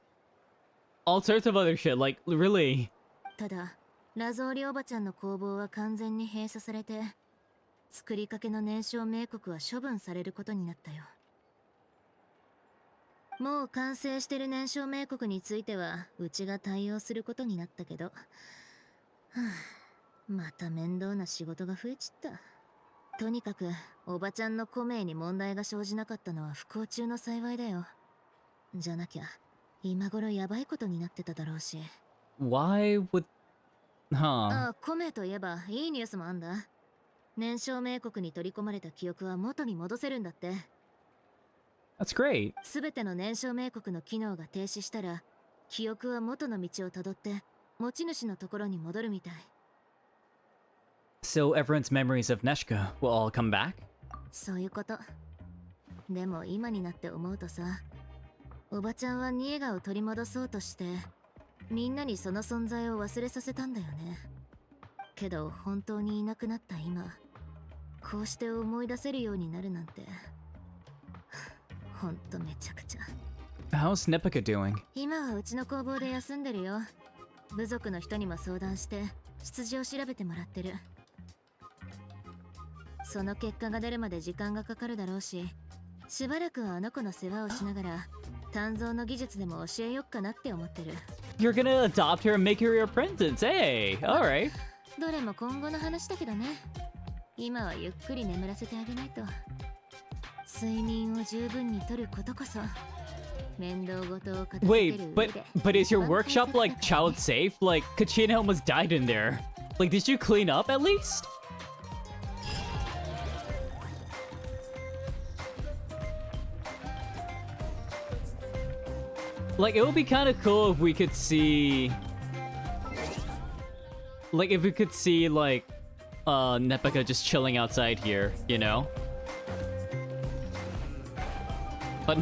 all sorts of other shit? Like, really? ただ、ラゾーリおばちゃんの工房は完全に閉鎖されて、作りかけの燃焼冥国は処分されることになったよ。もう完成してる燃焼冥国についてはうちが対応することになったけど、はあ、また面倒な仕事が増えちった。とにかくおばちゃんのコメイに問題が生じなかったのは不幸中の幸いだよ。じゃなきゃ今頃やばいことになってただろうし。Why would... Huh. ああ、コメイといえばいいニュースもあんだ。燃焼冥国に取り込まれた記憶は元に戻せるんだって。That's great. すべての燃焼冥国の機能が停止したら、記憶は元の道をたどって持ち主のところに戻るみたい。So everyone's memories of Neshka will all come back? そういうこと。でも今になって思うとさ、おばちゃんはニエガを取り戻そうとして、みんなにその存在を忘れさせたんだよね。けど本当にいなくなった今、こうして思い出せるようになるなんて。ほんとめちゃくちゃ。How's Nepika doing? 今はうちの工房で休んでるよ。部族の人にも相談して出自を調べてもらってる。その結果が出るまで時間がかかるだろうし、しばらくはあの子の世話をしながら鍛造の技術でも教えよっかなって思ってる。You're gonna adopt her and make her your apprentice. Hey, alright. どれも今後の話だけどね。今はゆっくり眠らせてあげないと。睡眠を十分にとることこそ面倒ごとを片付ける上で。 Wait, but is your workshop like child safe? Like, Kachina almost died in there. Like, did you clean up at least? Like, it would be kind of cool if we could see... Like, if we could see, like, Nepika just chilling outside here, you know? But,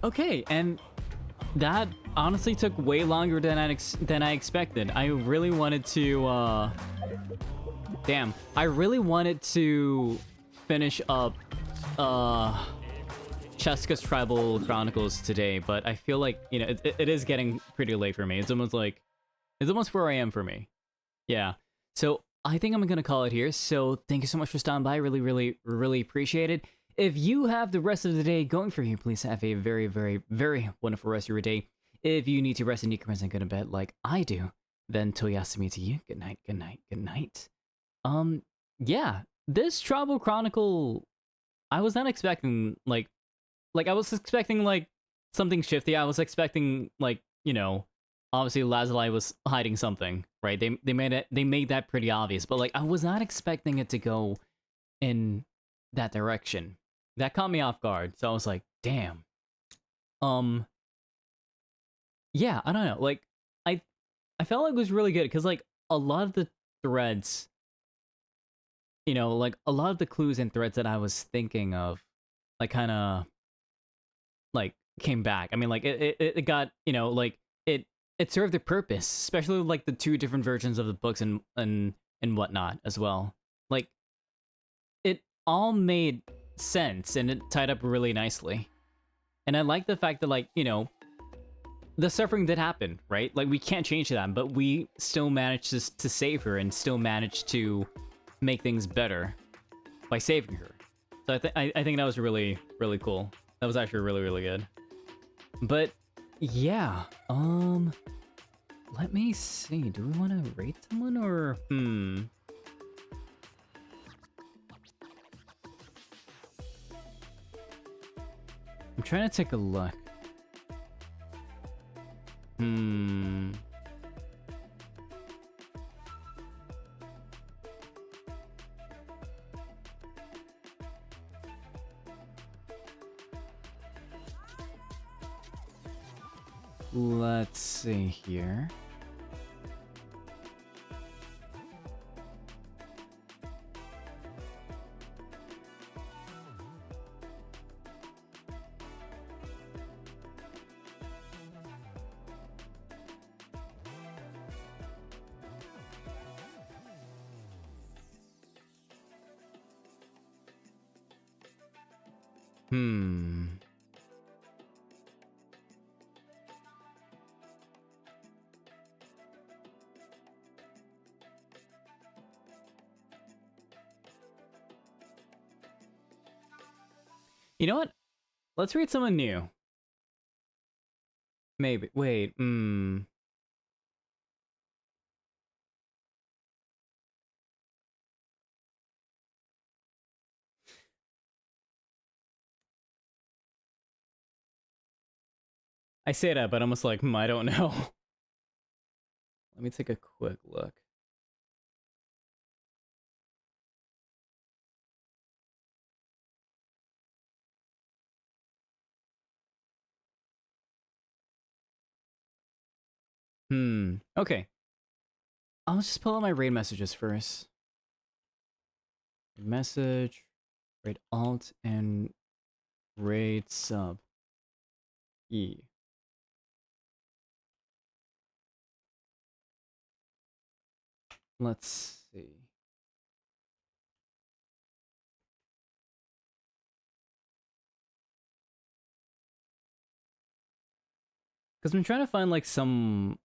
Okay, and that honestly took way longer than I expected. I really wanted to, Damn. I really wanted to finish up, Chasca's Tribal Chronicles today, but I feel like, you know, it is getting pretty late for me. It's almost 4 a.m. for me. Yeah. So I think I'm gonna call it here. So thank you so much for stopping by. Really appreciate it. If you have the rest of the day going for you, please have a very wonderful rest of your day. If you need to rest and decompress and go to bed like I do, then toyasumi to you. Good night. Yeah, this Tribal Chronicle, I was not expecting like I was expecting like something shifty. I was expecting like, you know, obviously Lazuli was hiding something, right? They made that pretty obvious, but like I was not expecting it to go in that direction. That caught me off guard. So I was like, damn. Um yeah, I don't know. Like I I felt like it was really good because like a lot of the threads, you know, like a lot of the clues and threads that I was thinking of, like kind of like came back. I mean, like it got, you know, like it served a purpose, especially like the two different versions of the books and whatnot as well. Like it all made sense and it tied up really nicely. And I like the fact that like, you know, the suffering did happen, right? Like we can't change that, but we still managed to save her and still managed to make things better by saving her. So I think that was really cool. That was actually really good. But yeah, let me see. Do we want to rate someone or I'm trying to take a look. Let's see here. You know what? Let's read someone new. Maybe. Wait, I say that, but I'm almost like, I don't know. Let me take a quick look. Okay. I'll just pull out my raid messages first. Message, raid alt, and raid sub. E. Let's see. Because I'm trying to find like some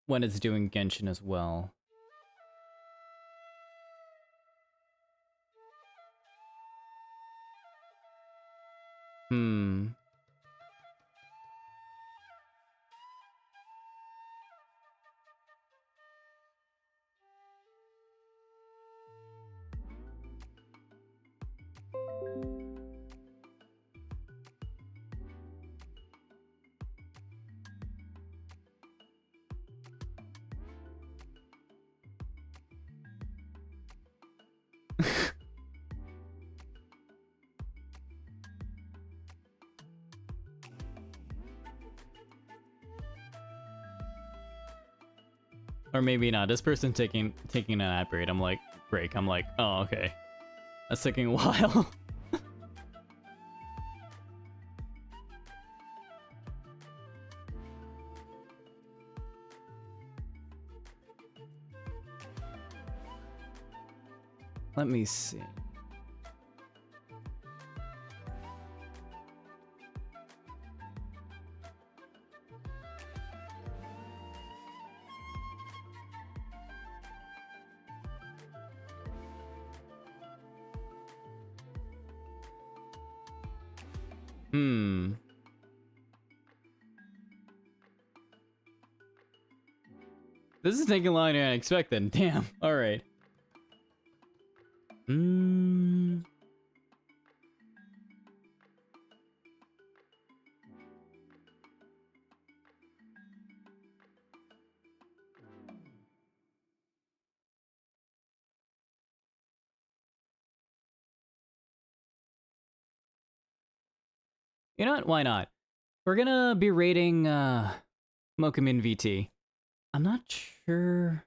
when it's doing Genshin as well. Or maybe not. This person taking an ad break. I'm like, oh, okay. That's taking a while. Let me see. This is taking longer than I expected. Damn. All right. Mm. You know what? Why not? We're gonna be rating Mokumin VT. I'm not sure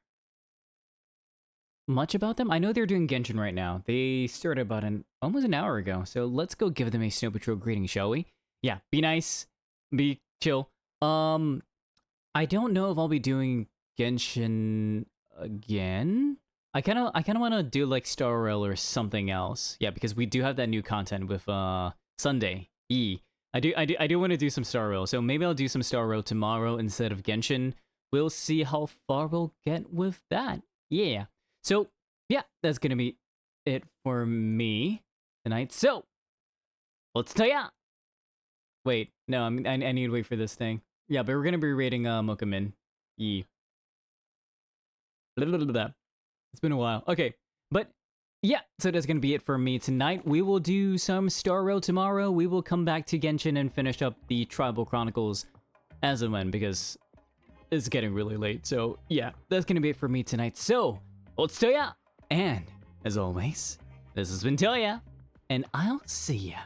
much about them. I know they're doing Genshin right now. They started about almost an hour ago. So let's go give them a Snow Patrol greeting, shall we? Yeah, be nice, be chill. I don't know if I'll be doing Genshin again. I kind of want to do like Star Rail or something else. Yeah, because we do have that new content with Sunday E. I do want to do some Star Rail. So maybe I'll do some Star Rail tomorrow instead of Genshin. We'll see how far we'll get with that. Yeah. So, yeah, that's gonna be it for me tonight. So, let's tell ya. Wait, no, I need to wait for this thing. Yeah, but we're gonna be rating Mokumin. Yee. It's been a while. Okay, but yeah, so that's gonna be it for me tonight. We will do some Star Rail tomorrow. We will come back to Genshin and finish up the Tribal Chronicles as and when, because it's getting really late. So yeah, that's gonna be it for me tonight. So, let's tell ya. And as always, this has been Toya, and I'll see ya